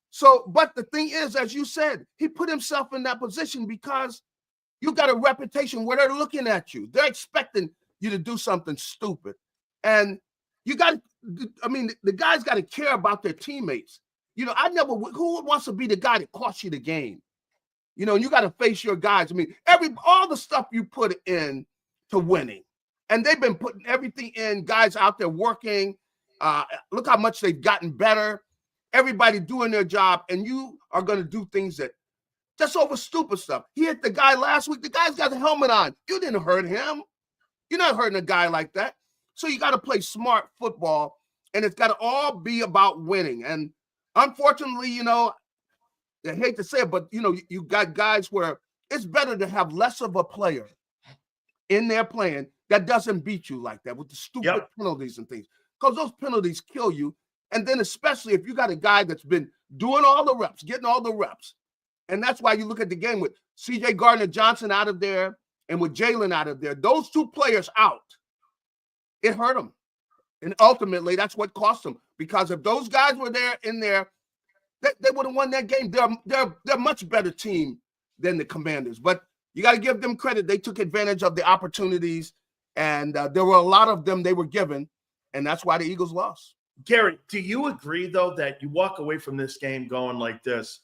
So, but the thing is, as you said, he put himself in that position because you got a reputation where they're looking at you. They're expecting you to do something stupid. And the guys got to care about their teammates. Who wants to be the guy that costs you the game? And you got to face your guys. All the stuff you put in to winning. And they've been putting everything in, guys out there working. Look how much they've gotten better. Everybody doing their job. And you are going to do things that just over stupid stuff. He hit the guy last week. The guy's got the helmet on. You didn't hurt him. You're not hurting a guy like that. So you got to play smart football. And it's got to all be about winning. And unfortunately, I hate to say it, but, you got guys where it's better to have less of a player in there playing that doesn't beat you like that with the stupid penalties and things, because those penalties kill you. And then especially if you got a guy that's been doing all the reps, getting all the reps. And that's why you look at the game with CJ Gardner Johnson out of there and with Jalen out of there. Those two players out, it hurt them. And ultimately, that's what cost them. Because if those guys were in there, they would have won that game. They're a much better team than the Commanders. But you got to give them credit. They took advantage of the opportunities, and there were a lot of them they were given, and that's why the Eagles lost. Gary, do you agree, though, that you walk away from this game going like this?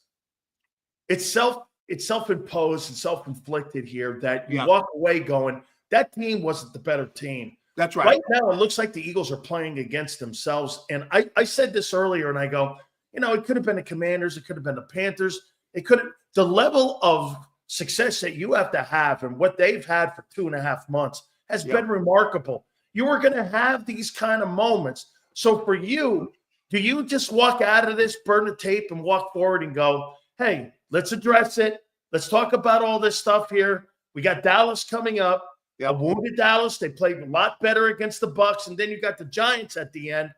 It's self-imposed and self-inflicted here that you walk away going, that team wasn't the better team. That's right. Right now, it looks like the Eagles are playing against themselves. And I said this earlier, and I go, it could have been the Commanders. It could have been the Panthers. The level of success that you have to have and what they've had for 2.5 months has been remarkable. You are going to have these kind of moments. So for you, do you just walk out of this, burn the tape, and walk forward and go, hey, let's address it. Let's talk about all this stuff here. We got Dallas coming up. A wounded Dallas. They played a lot better against the Bucs, and then you got the Giants at the end.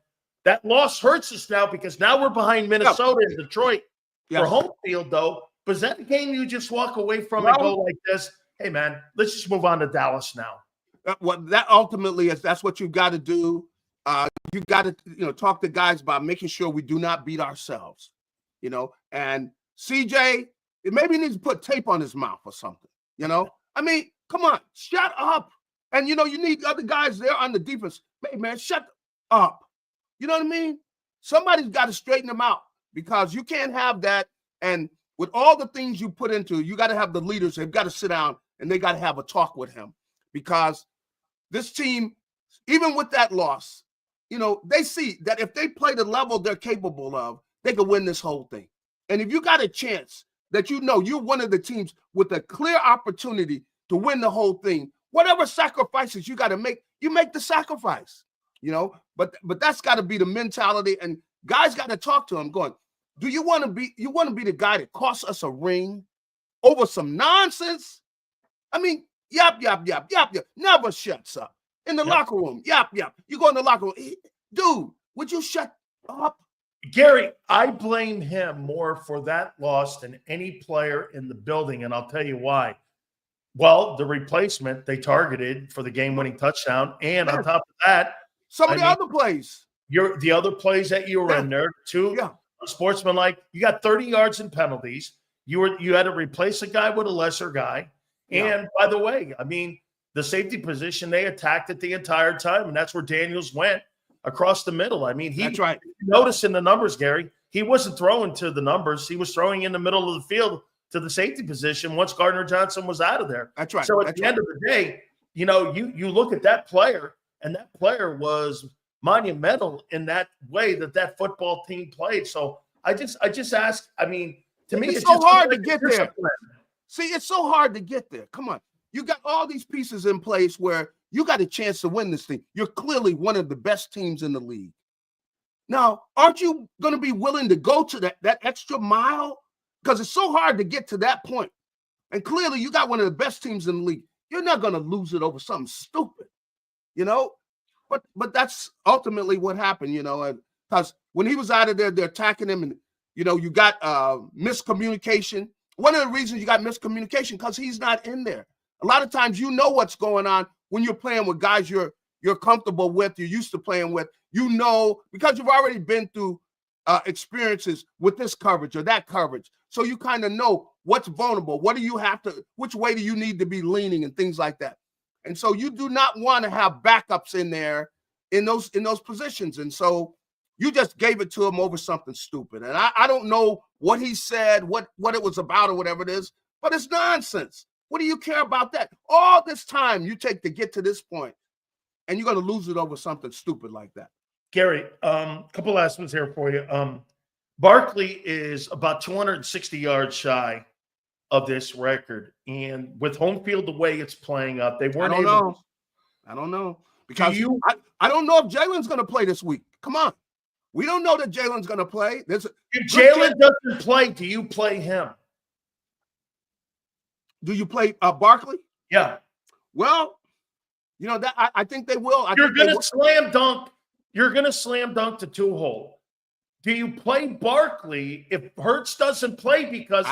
That loss hurts us now because now we're behind Minnesota and Detroit for home field, though. But is that the game you just walk away from and go like this? Hey, man, let's just move on to Dallas now. That ultimately that's what you got to do. You got to talk to guys about making sure we do not beat ourselves. And CJ, maybe he needs to put tape on his mouth or something. Come on, shut up. And, you need other guys there on the defense. Hey, man, shut up. You know what I mean? Somebody's got to straighten them out because you can't have that. And with all the things you put into, you got to have the leaders. They've got to sit down and they got to have a talk with him because this team even with that loss, they see that if they play the level they're capable of, they can win this whole thing. And if you got a chance that you're one of the teams with a clear opportunity to win the whole thing, whatever sacrifices you got to make, you make the sacrifice, But that's got to be the mentality, and guys got to talk to him going, do you want to be the guy that costs us a ring over some nonsense? I mean, yap, never shuts up. In the locker room, yap. You go in the locker room, dude, would you shut up? Gary, I blame him more for that loss than any player in the building, and I'll tell you why. Well, the replacement they targeted for the game-winning touchdown, and on top of that, some of the other plays. The other plays that you were in there, too. Yeah. Sportsmanlike, you got 30 yards in penalties. You had to replace a guy with a lesser guy. And by the way, I mean, the safety position, they attacked it the entire time, and that's where Daniels went across the middle. I mean, that's right. Notice in the numbers, Gary, he wasn't throwing to the numbers. He was throwing in the middle of the field to the safety position once Gardner Johnson was out of there. That's right. So at the end of the day, you look at that player, and that player was monumental in that way that football team played. So I just ask, I mean, to me, it's so hard to get there. See, it's so hard to get there. Come on. You got all these pieces in place where you got a chance to win this thing. You're clearly one of the best teams in the league. Now, aren't you going to be willing to go to that extra mile? Because it's so hard to get to that point. And clearly you got one of the best teams in the league. You're not going to lose it over something stupid, But that's ultimately what happened, because when he was out of there, they're attacking him, and, you got miscommunication. One of the reasons you got miscommunication because he's not in there. A lot of times what's going on when you're playing with guys you're comfortable with, you're used to playing with, because you've already been through experiences with this coverage or that coverage. So you kind of know what's vulnerable. Which way do you need to be leaning and things like that. And so you do not want to have backups in there in those positions. And so you just gave it to him over something stupid. And I don't know what he said, what it was about or whatever it is, but it's nonsense. What do you care about that? All this time you take to get to this point, and you're going to lose it over something stupid like that. Gary, a couple last ones here for you. Barkley is about 260 yards shy of this record. And with home field the way it's playing up, they weren't able. I don't know. Because I don't know if Jalen's going to play this week. Come on. We don't know that Jalen's going to play. If Jalen doesn't play, do you play him? Do you play Barkley? Yeah. Well, that I think they will. You're going to slam dunk. You're going to slam dunk the 2-hole. Do you play Barkley if Hurts doesn't play? Because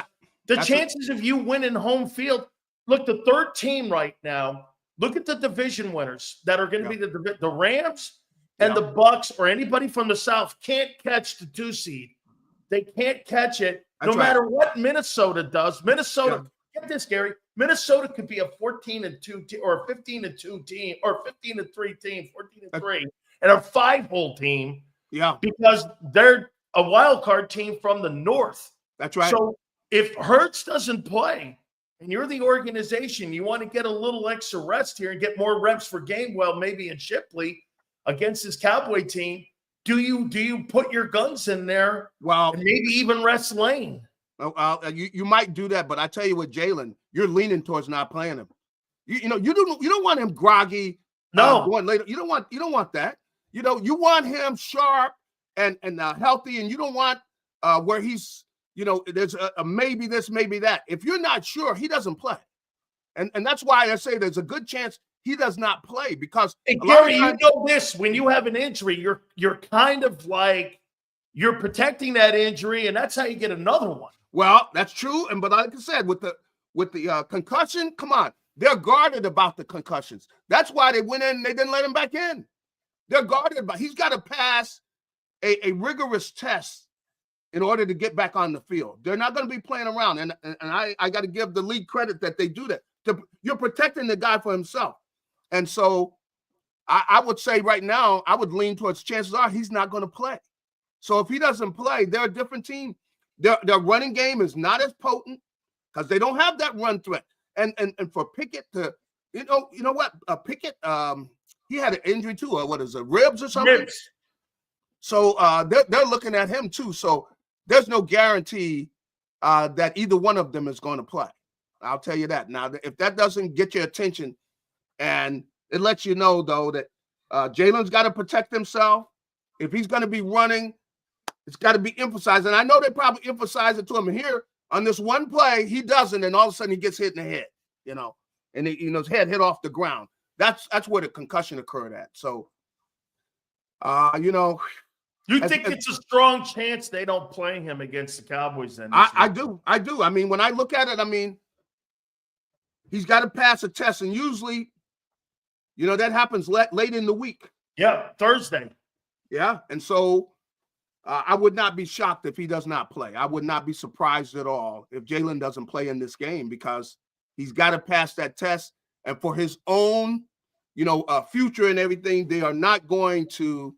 the chances of you winning home field, look, the third team right now, look at the division winners that are going to be the Rams and the Bucks or anybody from the South can't catch the 2 seed. They can't catch it no matter what Minnesota does. Minnesota, get this, Gary. Minnesota could be a 14-2 or a 15-2 team or 15-3 team, 14-3, and a 5-hole team. Yeah, because they're a wild card team from the North. That's right. So if Hurts doesn't play and you're the organization, you want to get a little extra rest here and get more reps for Gainwell, maybe in Shipley against this Cowboy team, do you put your guns in there? Well, and maybe even rest Lane. You might do that, but I tell you what, Jaylen, you're leaning towards not playing him. You don't want him groggy. No, going later. You don't want that. You want him sharp and healthy, and you don't want where he's, there's a maybe this, maybe that. If you're not sure, he doesn't play. And that's why I say there's a good chance he does not play because Gary, this, when you have an injury, you're kind of like you're protecting that injury, and that's how you get another one. Well, that's true. But like I said, with the concussion, come on, they're guarded about the concussions. That's why they went in and they didn't let him back in. They're guarded about. He's got to pass a rigorous test in order to get back on the field. They're not going to be playing around, and I got to give the league credit that they do that. You're protecting the guy for himself, and so I would say right now I would lean towards chances are he's not going to play. So if he doesn't play, they're a different team. Their running game is not as potent because they don't have that run threat. And for Pickett to, you know what, Pickett, he had an injury too, or what is it, ribs or something? Ribs. So they're looking at him too. So there's no guarantee that either one of them is going to play. I'll tell you that. Now, if that doesn't get your attention, and it lets you know though that Jalen's got to protect himself. If he's going to be running, it's got to be emphasized. And I know they probably emphasize it to him here on this one play. He doesn't, and all of a sudden he gets hit in the head, and his head hit off the ground. That's where the concussion occurred at. So, You think it's a strong chance they don't play him against the Cowboys then? I do. I mean, when I look at it, he's got to pass a test, and usually, that happens late in the week. Yeah, Thursday. Yeah, and so I would not be shocked if he does not play. I would not be surprised at all if Jalen doesn't play in this game because he's got to pass that test, and for his own, future and everything, they are not going to.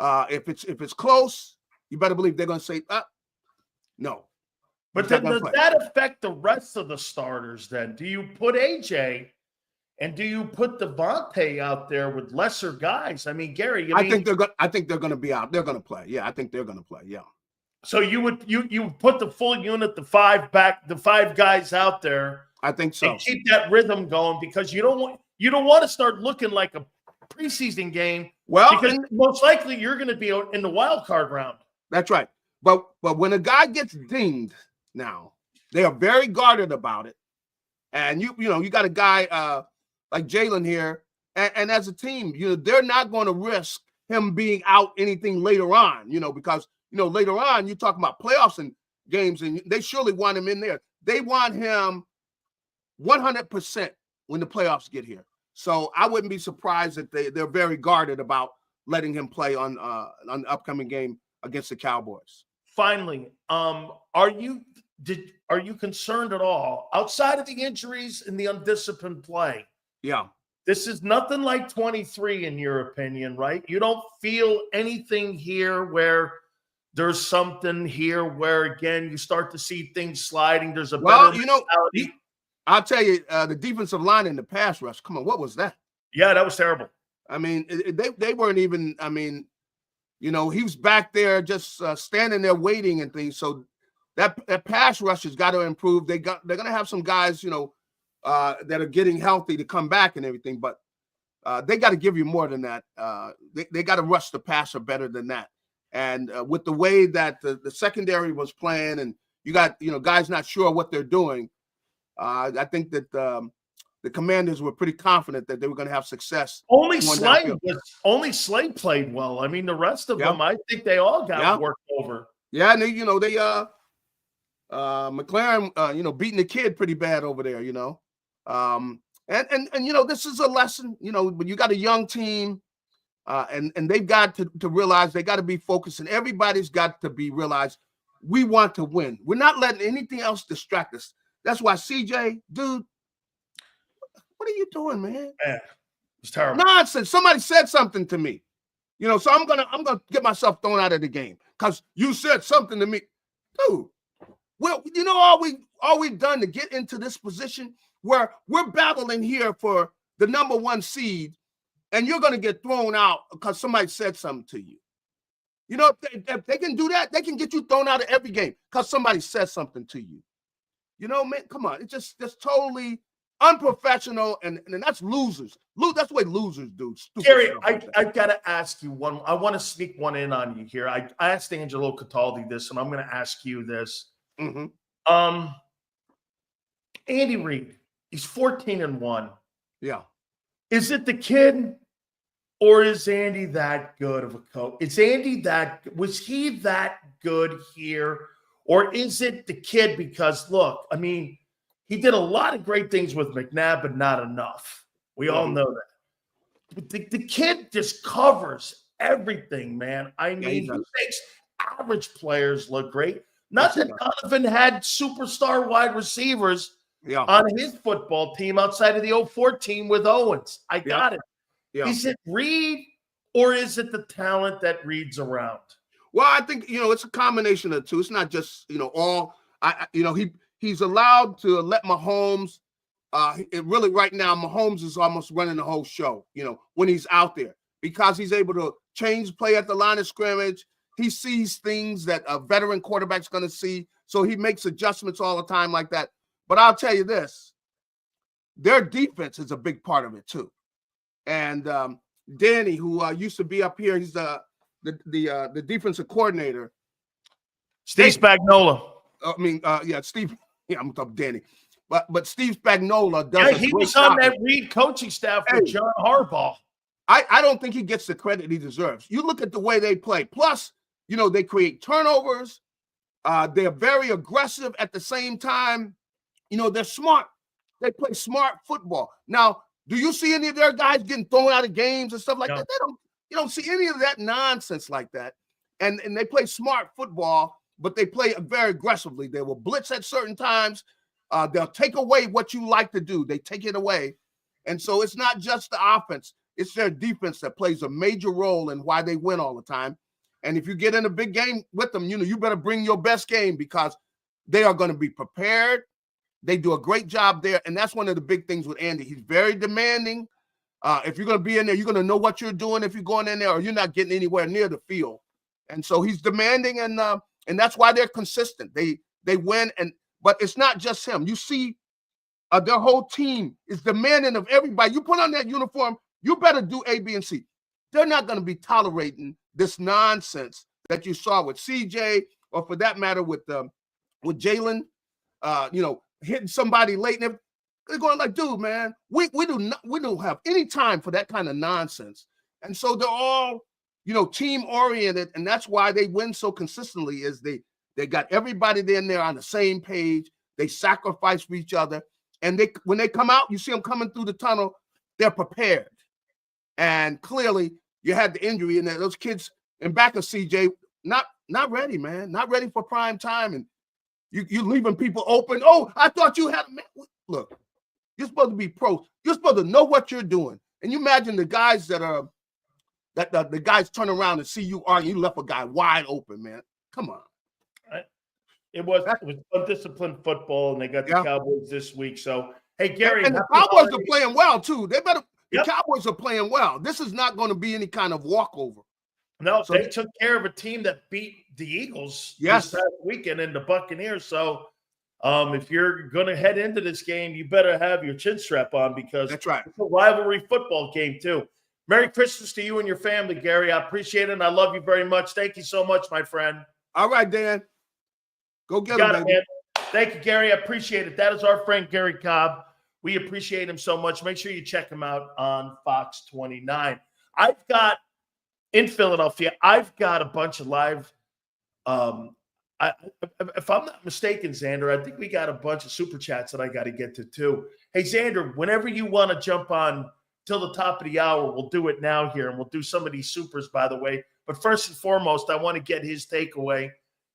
If it's close, you better believe they're going to say, no. But then does that affect the rest of the starters then? Do you put AJ and do you put Devontae out there with lesser guys? I mean, Gary, I think they're going to be out. They're going to play. Yeah, I think they're going to play. Yeah. So you put the full unit, the five guys out there. I think so. And keep that rhythm going because you don't want to start looking like a preseason game. Well, because most likely you're going to be in the wild card round. That's right. But when a guy gets dinged now, they are very guarded about it. And you got a guy like Jalen here, and as a team, they're not going to risk him being out anything later on, because later on you're talking about playoffs and games, and they surely want him in there. They want him 100% when the playoffs get here. So I wouldn't be surprised that they're very guarded about letting him play on the upcoming game against the Cowboys. Finally, are you concerned at all outside of the injuries and the undisciplined play? Yeah. This is nothing like 23 in your opinion, right? You don't feel anything here where there's something here where, again, you start to see things sliding. There's a better mentality. I'll tell you, the defensive line in the pass rush, come on, what was that? Yeah, that was terrible. I mean, they weren't even, he was back there just standing there waiting and things. So that pass rush has got to improve. They're going to have some guys, that are getting healthy to come back and everything, but they got to give you more than that. They got to rush the passer better than that. And with the way that the secondary was playing and you got, guys not sure what they're doing, I think that the Commanders were pretty confident that they were going to have succce. Only Slay played well. I mean, the rest of them, I think they all got worked over. Yeah, and they McLaren, beating the kid pretty bad over there, and this is a lesson, when you got a young team, and they've got to realize they got to be focused, and everybody's got to be realized we want to win. We're not letting anything else distract us. That's why CJ, dude, what are you doing, man? Yeah, it's terrible. Nonsense. Somebody said something to me, so I'm gonna get myself thrown out of the game because you said something to me, dude. Well, all we've done to get into this position where we're battling here for the number 1 seed, and you're gonna get thrown out because somebody said something to you. If they can do that, they can get you thrown out of every game because somebody said something to you. Man, come on. It's just totally unprofessional, and that's losers. That's the way losers do. Gary, I've got to ask you one. I want to sneak one in on you here. I asked Angelo Cataldi this, and I'm going to ask you this. Mm-hmm. Andy Reid, he's 14-1. Yeah. Is it the kid, or is Andy that good of a coach? Was he that good here? Or is it the kid? Because, look, I mean, he did a lot of great things with McNabb, but not enough. We all know that. But the kid just covers everything, man. I mean, he makes average players look great. Not that Donovan had superstar wide receivers on his football team outside of the 2004 team with Owens. I got it. Yeah. Is it Reid, or is it the talent that Reid's around? Well, I think, it's a combination of the two. It's not just, he's allowed to let Mahomes it really right now, Mahomes is almost running the whole show, when he's out there, because he's able to change play at the line of scrimmage. He sees things that a veteran quarterback's going to see, so he makes adjustments all the time like that. But I'll tell you this, their defense is a big part of it too. And Danny, who used to be up here, he's the defensive coordinator. Steve Spagnuolo. Steve. Yeah, I'm talking Danny. But Steve Spagnuolo does. Yeah, he was on that Reed coaching staff with John Harbaugh. I don't think he gets the credit he deserves. You look at the way they play. Plus, they create turnovers. They're very aggressive at the same time. They're smart. They play smart football. Now, do you see any of their guys getting thrown out of games and stuff like that? You don't see any of that nonsense like that. And they play smart football, but they play very aggressively. They will blitz at certain times. They'll take away what you like to do. They take it away. And so it's not just the offense. It's their defense that plays a major role in why they win all the time. And if you get in a big game with them, you better bring your best game, because they are going to be prepared. They do a great job there. And that's one of the big things with Andy. He's very demanding. If you're going to be in there, you're going to know what you're doing if you're going in there, or you're not getting anywhere near the field. And so he's demanding, and that's why they're consistent. They win. But it's not just him. You see, their whole team is demanding of everybody. You put on that uniform, you better do A, B, and C. They're not going to be tolerating this nonsense that you saw with CJ, or for that matter with Jalen, hitting somebody late. And they're going like, dude, man, we don't have any time for that kind of nonsense. And so they're all, team oriented, and that's why they win so consistently. Is they got everybody in there on the same page. They sacrifice for each other, and when they come out, you see them coming through the tunnel. They're prepared. And clearly, you had the injury, and those kids in back of CJ not ready, man, not ready for prime time, and you leaving people open. Oh, I thought you had. Look, you're supposed to be pros. You're supposed to know what you're doing. And you imagine the guys that the guys turn around and see you arguing. You left a guy wide open, man. Come on. It was undisciplined football, and they got the Cowboys this week. So, hey, Gary. And the Cowboys are playing well, too. The Cowboys are playing well. This is not going to be any kind of walkover. No, so they took care of a team that beat the Eagles this past weekend and the Buccaneers. So, if you're going to head into this game, you better have your chin strap on, because that's right. It's a rivalry football game, too. Merry Christmas to you and your family, Gary. I appreciate it, and I love you very much. Thank you so much, my friend. All right, Dan. Go get him, baby. Man. Thank you, Gary. I appreciate it. That is our friend, Gary Cobb. We appreciate him so much. Make sure you check him out on Fox 29. In Philadelphia, I've got a bunch of live if I'm not mistaken, Xander, I think we got a bunch of super chats that I got to get to too. Hey, Xander, whenever you want to jump on till the top of the hour, we'll do it now here, and we'll do some of these supers, by the way. But first and foremost, I want to get his takeaway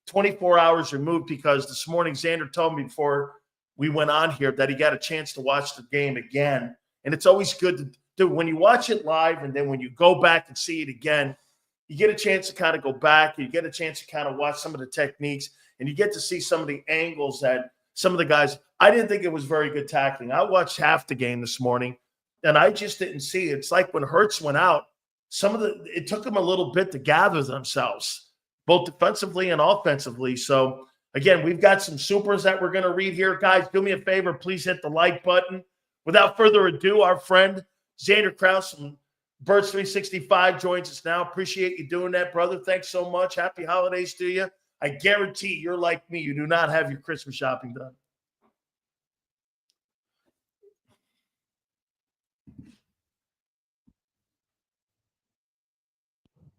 24 hours removed, because this morning Xander told me before we went on here that he got a chance to watch the game again. And it's always good to do when you watch it live, and then when you go back and see it again, you get a chance to kind of go back. You get a chance to kind of watch some of the techniques, and you get to see some of the angles that some of the guys – I didn't think it was very good tackling. I watched half the game this morning, and I just didn't see it. It's like when Hurts went out, it took them a little bit to gather themselves, both defensively and offensively. So, again, we've got some supers that we're going to read here. Guys, do me a favor. Please hit the like button. Without further ado, our friend Xander Krause from Birds 365 joins us now. Appreciate you doing that, brother. Thanks so much. Happy holidays to you. I guarantee you're like me. You do not have your Christmas shopping done.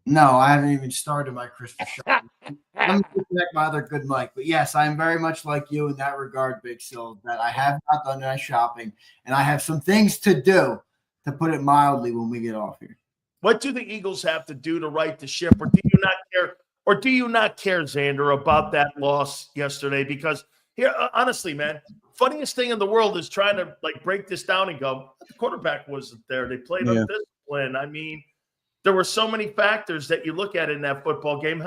No, I haven't even started my Christmas shopping. Let me connect my other good mic. But yes, I am very much like you in that regard, Big Sil, that I have not done any shopping, and I have some things to do, to put it mildly, when we get off here. What do the Eagles have to do to right the ship, or do you not care? Or do you not care, Xander, about that loss yesterday? Because here, honestly, man, funniest thing in the world is trying to break this down and go, the quarterback wasn't there. They played undisciplined. I mean, there were so many factors that you look at in that football game.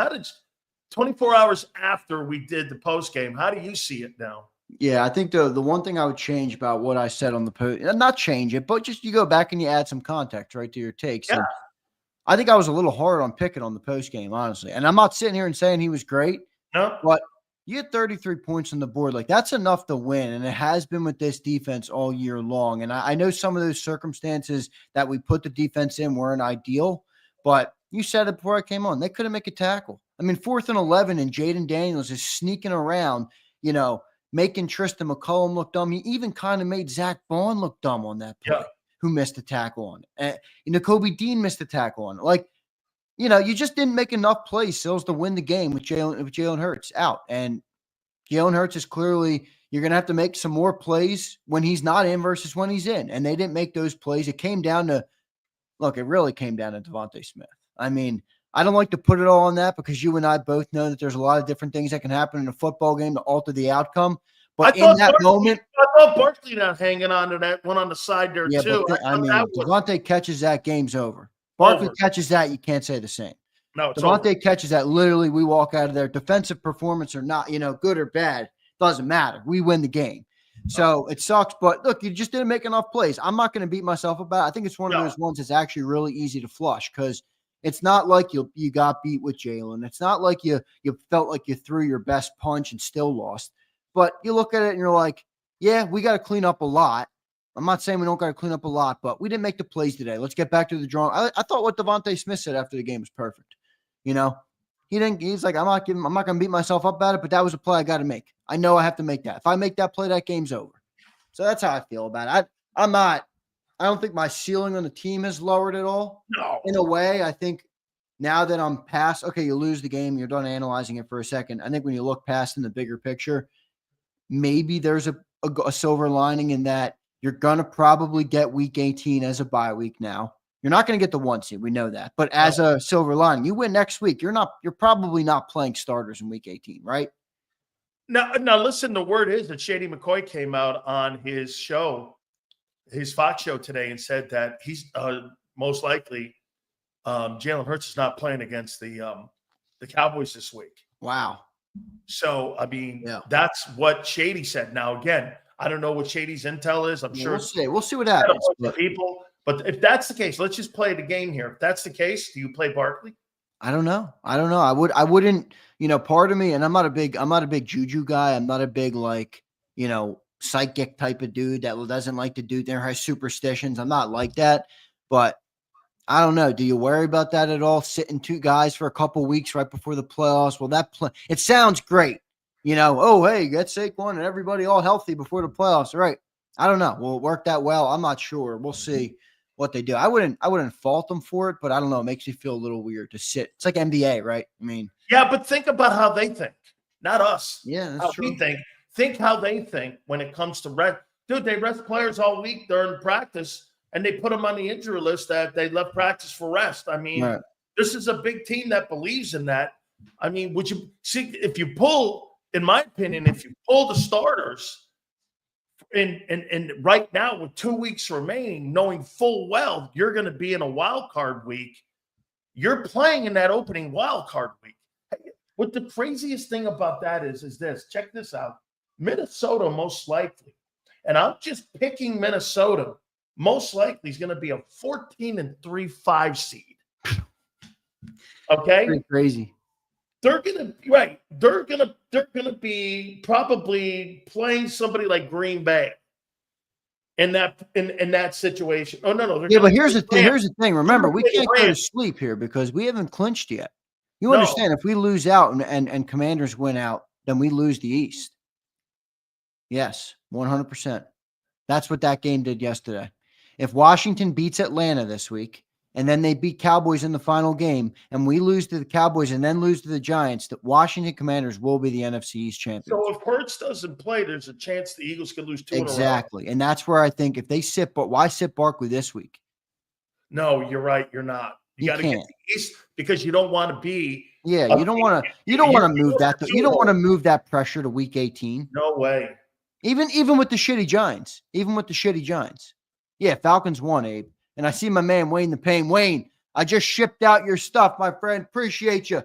24 hours after we did the post game, how do you see it now? Yeah, I think the one thing I would change about what I said on the post, not change it, but just you go back and you add some context, right, to your takes. Yeah. And I think I was a little hard on Pickett on the post game, honestly. And I'm not sitting here and saying he was great, No. but you had 33 points on the board. Like, that's enough to win. And it has been with this defense all year long. And I know some of those circumstances that we put the defense in weren't ideal, but you said it before I came on. They couldn't make a tackle. I mean, 4th and 11, and Jaden Daniels is sneaking around, making Tristan McCullum look dumb. He even kind of made Zach Bond look dumb on that play, who missed a tackle on it. Kobe Dean missed a tackle on it. Like, you just didn't make enough plays, Sills, to win the game with Jalen Hurts out. And Jalen Hurts is clearly, you're going to have to make some more plays when he's not in versus when he's in. And they didn't make those plays. It really came down to Devontae Smith. I mean, I don't like to put it all on that because you and I both know that there's a lot of different things that can happen in a football game to alter the outcome. But in that moment, I thought Barkley not hanging on to that one on the side there too. But Devontae catches that, game's over. Barkley catches that, you can't say the same. No, Devontae catches that. Literally, we walk out of there. Defensive performance or not, good or bad, doesn't matter. We win the game. So it sucks. But look, you just didn't make enough plays. I'm not going to beat myself about it. I think it's one of those ones that's actually really easy to flush because it's not like you got beat with Jalen. It's not like you felt like you threw your best punch and still lost. But you look at it and you're like, yeah, we got to clean up a lot. I'm not saying we don't got to clean up a lot, but we didn't make the plays today. Let's get back to the drawing. I thought what Devontae Smith said after the game was perfect. He's like, I'm not going to beat myself up about it, but that was a play I got to make. I know I have to make that. If I make that play, that game's over. So that's how I feel about it. I don't think my ceiling on the team has lowered at all. No. In a way, I think now that I'm past, okay, you lose the game, you're done analyzing it for a second. I think when you look past in the bigger picture, maybe there's a silver lining in that you're going to probably get week 18 as a bye week now. You're not going to get the 1 seed. We know that. But as a silver lining, you win next week. You're probably not playing starters in week 18, right? Now, listen, the word is that Shady McCoy came out on his show, his Fox show today, and said that he's most likely Jalen Hurts is not playing against the Cowboys this week. Wow. So, I mean, that's what Shady said. Now, again, I don't know what Shady's intel is. I'm sure we'll see what happens. But if that's the case, let's just play the game here. If that's the case, do you play Barkley? I don't know. I wouldn't, part of me, and I'm not a big juju guy. I'm not a big psychic type of dude that doesn't like to do there has superstitions. I'm not like that, but I don't know. Do you worry about that at all? Sitting 2 guys for a couple weeks right before the playoffs. Well, it sounds great. Oh, hey, get Saquon and everybody all healthy before the playoffs. Right. I don't know. Will it work that well? I'm not sure. We'll see what they do. I wouldn't fault them for it, but I don't know. It makes me feel a little weird to sit. It's like NBA, right? I mean. Yeah, but think about how they think, not us. Yeah, that's how true. we think. Think how they think when it comes to rest. Dude, they rest players all week during practice, and they put them on the injury list that they left practice for rest. I mean, This is a big team that believes in that. I mean, would you see if you pull – in my opinion, if you pull the starters and right now with 2 weeks remaining, knowing full well you're going to be in a wild card week, you're playing in that opening wild card week. What the craziest thing about that is this. Check this out. Minnesota most likely, and I'm just picking Minnesota, most likely is going to be a 14-3-5 seed. Okay? Pretty crazy. They're gonna be probably playing somebody like Green Bay in that situation. Oh no. Yeah, but here's the thing. Remember, we can't go to sleep here because we haven't clinched yet. You understand? If we lose out and Commanders win out, then we lose the East. Yes, 100%. That's what that game did yesterday. If Washington beats Atlanta this week, and then they beat Cowboys in the final game, and we lose to the Cowboys and then lose to the Giants, the Washington Commanders will be the NFC East champions. So if Hurts doesn't play, there's a chance the Eagles could lose 2 in a row. Exactly. And that's where I think if they sit, but why sit Barkley this week? No, you're right. You're not. You got to get the East because you don't want to be. Yeah, you don't want to move that. You don't want to move that pressure to week 18. No way. Even with the shitty Giants. Yeah, Falcons won, Abe. And I see my man, Wayne the Pain. Wayne, I just shipped out your stuff, my friend. Appreciate you.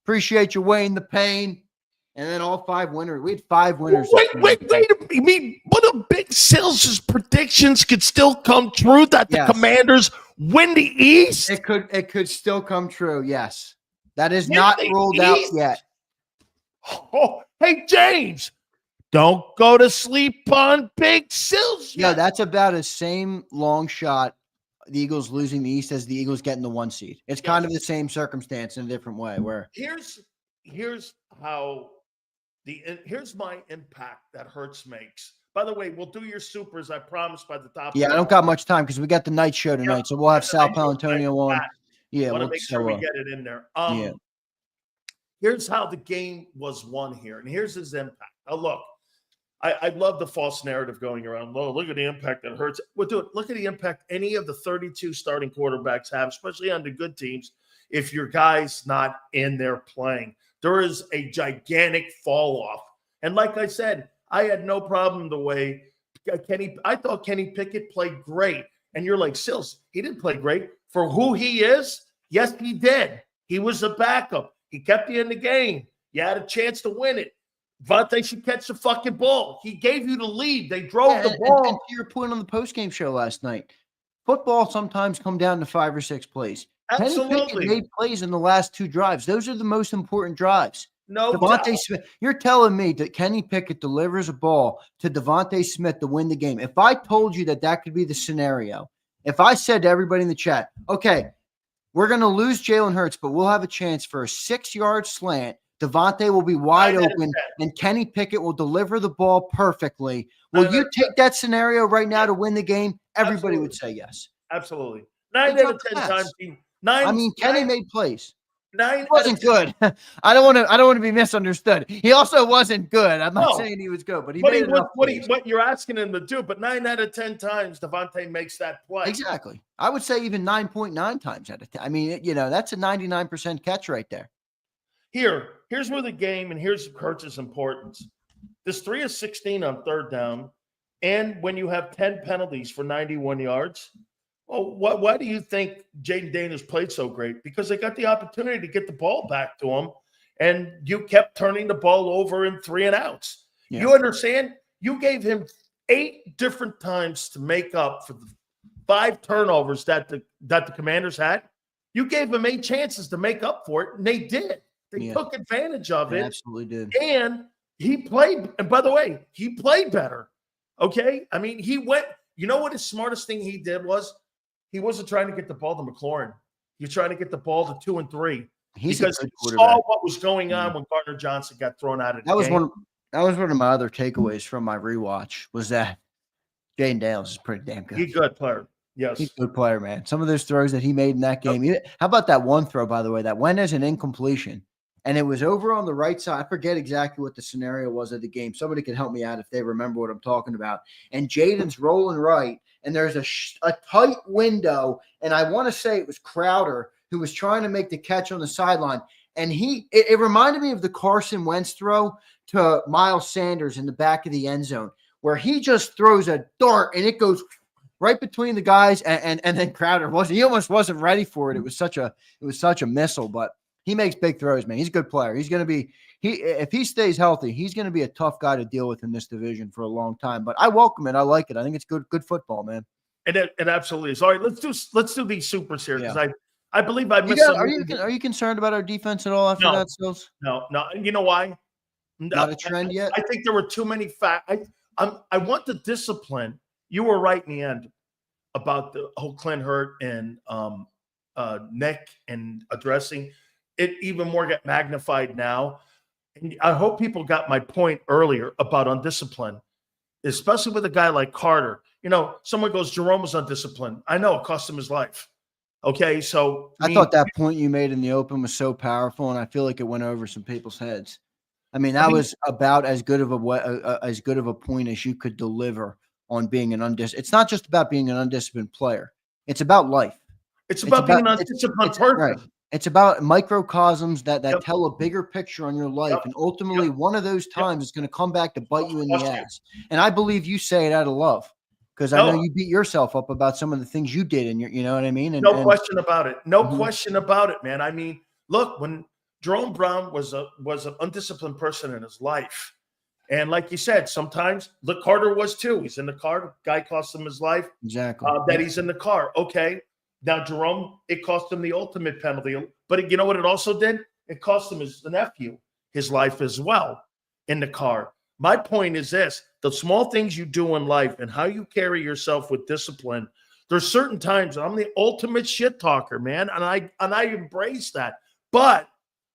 Appreciate you, Wayne the Pain. And then all 5 winners. We had 5 winners. Wait. I mean, what if Big Sills' predictions could still come true that the Commanders win the East? It could still come true. Yes. That is not ruled out yet. Oh, hey, James, don't go to sleep on Big Sills yet. Yeah, that's about the same long shot, the Eagles losing the East, as the Eagles getting the 1 seed. It's kind of the same circumstance in a different way. Where here's my impact that Hurts makes. By the way, we'll do your supers, I promise, by the top. Yeah, I don't got much time because we got the night show tonight, so we'll have Sal Palantonio on. Yeah, we'll make sure we get it in there. Here's how the game was won here, and here's his impact. Now, look, I love the false narrative going around. Look at the impact that Hurts. Look at the impact any of the 32 starting quarterbacks have, especially on the good teams, if your guy's not in there playing. There is a gigantic fall off. And like I said, I had no problem the way I thought Kenny Pickett played great. And you're like, Sills, he didn't play great. For who he is, yes, he did. He was a backup. He kept you in the game. You had a chance to win it. Vontae should catch the fucking ball. He gave you the lead. They drove the ball. And to your point on the postgame show last night, football sometimes come down to 5 or 6 plays. Absolutely. Kenny Pickett made plays in the last 2 drives. Those are the most important drives. No Devontae Smith. You're telling me that Kenny Pickett delivers a ball to Devontae Smith to win the game. If I told you that could be the scenario, if I said to everybody in the chat, okay, we're going to lose Jalen Hurts, but we'll have a chance for a 6-yard slant. Devontae will be wide open, and Kenny Pickett will deliver the ball perfectly. Will you take that scenario right now to win the game? Everybody would say yes. Absolutely. 9 out of 10 times. Kenny made plays. 9 wasn't good. I don't want to be misunderstood. He also wasn't good. I'm not saying he was good, but he made enough plays. What you're asking him to do, but 9 out of 10 times Devontae makes that play. Exactly. I would say even 9.9 times out of 10. I mean, that's a 99% catch right there. Here's where the game, and here's Hurts' importance. This 3 of 16 on 3rd down, and when you have 10 penalties for 91 yards, well, why do you think Jaden Daniels played so great? Because they got the opportunity to get the ball back to him, and you kept turning the ball over in 3 and outs. Yeah. You understand? You gave him 8 different times to make up for the 5 turnovers that the Commanders had. You gave him 8 chances to make up for it, and they did. They took advantage of it. They absolutely did. And he played. And by the way, he played better. Okay? I mean, he went – you know what his smartest thing he did was? He wasn't trying to get the ball to McLaurin. He was trying to get the ball to 2 and 3. Because he saw what was going on when Gardner Johnson got thrown out of the game. That was one of my other takeaways from my rewatch was that Jaden Daniels is pretty damn good. He's a good player. Yes. He's a good player, man. Some of those throws that he made in that game. How about that one throw, by the way, that went as an incompletion? And it was over on the right side. I forget exactly what the scenario was of the game. Somebody can help me out if they remember what I'm talking about. And Jaden's rolling right, and there's a tight window. And I want to say it was Crowder who was trying to make the catch on the sideline. And it reminded me of the Carson Wentz throw to Miles Sanders in the back of the end zone, where he just throws a dart and it goes right between the guys. And then Crowder he almost wasn't ready for it. It was such a missile, but he makes big throws, man. He's a good player. He's going to be if he stays healthy, he's going to be a tough guy to deal with in this division for a long time. But I welcome it. I like it. I think it's good football, man. It absolutely is. All right, let's do these supers here because I believe I missed something. Are you concerned about our defense at all after that, Sills? No. You know why? Not a trend yet. I think there were too many facts. I want the discipline. You were right in the end about the whole Clint Hurt and Nick and addressing. It even more get magnified now. And I hope people got my point earlier about undisciplined, especially with a guy like Carter. You know, someone goes, Jerome was undisciplined. I know it cost him his life. Okay, so I thought that point you made in the open was so powerful, and I feel like it went over some people's heads. I mean, that was about as good of a point as you could deliver on being an undisciplined. It's not just about being an undisciplined player. It's about life. It's about being an undisciplined person. Right. It's about microcosms that tell a bigger picture on your life. And ultimately, one of those times is going to come back to bite you in the ass. And I believe you say it out of love because I know you beat yourself up about some of the things you did. And you know what I mean? No question about it. No question about it, man. I mean, look, when Jerome Brown was an undisciplined person in his life. And like you said, sometimes look, Carter was too. He's in the car. Guy cost him his life. Exactly. That he's in the car. Okay. Now, Jerome, it cost him the ultimate penalty. But you know what it also did? It cost him his nephew his life as well in the car. My point is this. The small things you do in life and how you carry yourself with discipline, there's certain times I'm the ultimate shit talker, man, and I embrace that. But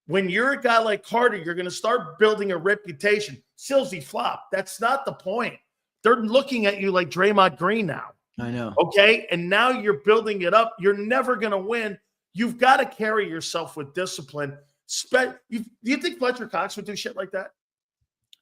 when you're a guy like Carter, you're going to start building a reputation. Silsy flop. That's not the point. They're looking at you like Draymond Green now. I know. Okay? And now you're building it up. You're never going to win. You've got to carry yourself with discipline. Do you think Fletcher Cox would do shit like that?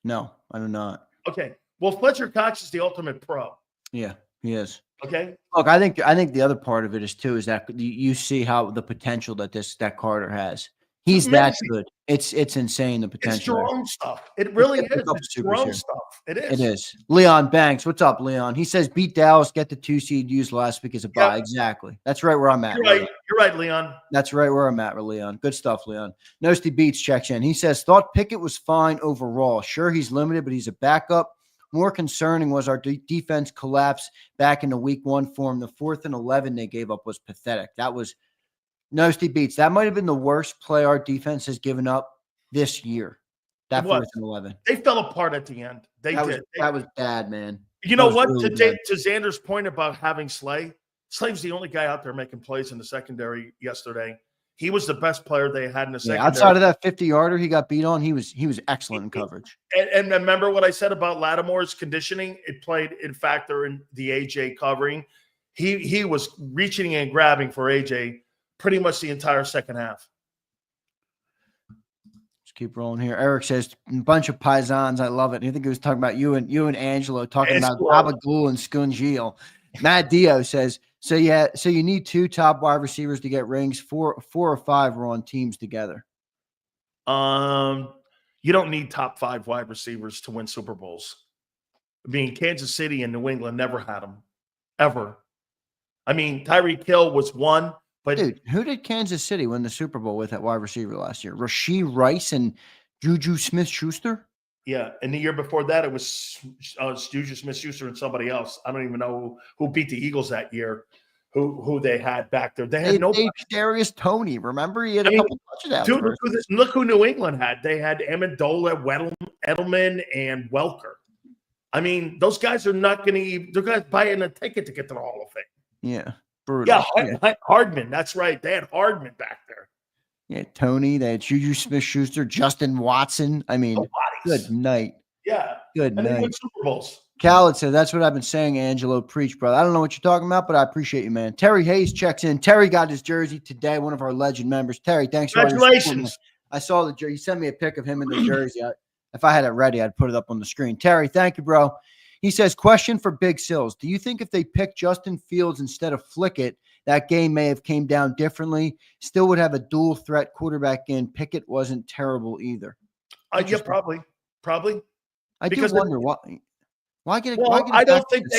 No, I do not. Okay. Well, Fletcher Cox is the ultimate pro. Yeah, he is. Okay. Look, I think the other part of it is too is that you see how the potential that Carter has. He's that good. It's insane, the potential. It's Jerome stuff. It really is. It's Jerome stuff. It is. It is. Leon Banks. What's up, Leon? He says beat Dallas, get the 2 seed used last week as a bye. Yep. Exactly. That's right where I'm at. You're right. You're right, Leon. That's right where I'm at, Leon. Good stuff, Leon. Nosty Beats checks in. He says, thought Pickett was fine overall. Sure, he's limited, but he's a backup. More concerning was our defense collapse back in the week 1 form. The 4th and 11 they gave up was pathetic. That was Nosty Beats. That might have been the worst play our defense has given up this year. That 4th and 11. They fell apart at the end. That was bad, man. You know what? Really to Xander's point about having Slay, Slay's the only guy out there making plays in the secondary yesterday. He was the best player they had in the secondary. Outside of that 50-yarder he got beat on, he was excellent in coverage. And remember what I said about Lattimore's conditioning? It played in factor in the AJ covering. He was reaching and grabbing for AJ pretty much the entire second half. Let's keep rolling here. Eric says, a bunch of paisans. I love it. I think he was talking about you and Angelo talking about Gabagool and Scungil. Matt Dio says, so you need 2 top wide receivers to get rings. 4 or 5 are on teams together. You don't need top 5 wide receivers to win Super Bowls. I mean, Kansas City and New England never had them, ever. I mean, Tyreek Hill was one, but dude, who did Kansas City win the Super Bowl with at wide receiver last year? Rashee Rice and Juju Smith-Schuster? Yeah, and the year before that, it was Juju Smith-Schuster and somebody else. I don't even know who beat the Eagles that year, who they had back there. They had Darius Toney. Remember, he had a couple touchdowns. Dude, look who New England had. They had Amendola, Edelman, and Welker. I mean, those guys are not going to – they're guys buying a ticket to get to the Hall of Fame. Yeah, brutal. Yeah, Hardman. That's right. They had Hardman back there. Yeah, Tony. They had Juju Smith-Schuster, Justin Watson. I mean, good night. Yeah. Good night. They won Super Bowls. Khaled said, that's what I've been saying, Angelo. Preach, brother. I don't know what you're talking about, but I appreciate you, man. Terry Hayes checks in. Terry got his jersey today, one of our legend members. Terry, thanks for congratulations. I saw the jersey. He sent me a pic of him in the jersey. If I had it ready, I'd put it up on the screen. Terry, thank you, bro. He says, question for Big Sills. Do you think if they picked Justin Fields instead of Flickett, that game may have came down differently? Still would have a dual threat quarterback in. Pickett wasn't terrible either. Yeah, probably. I do wonder why. I don't think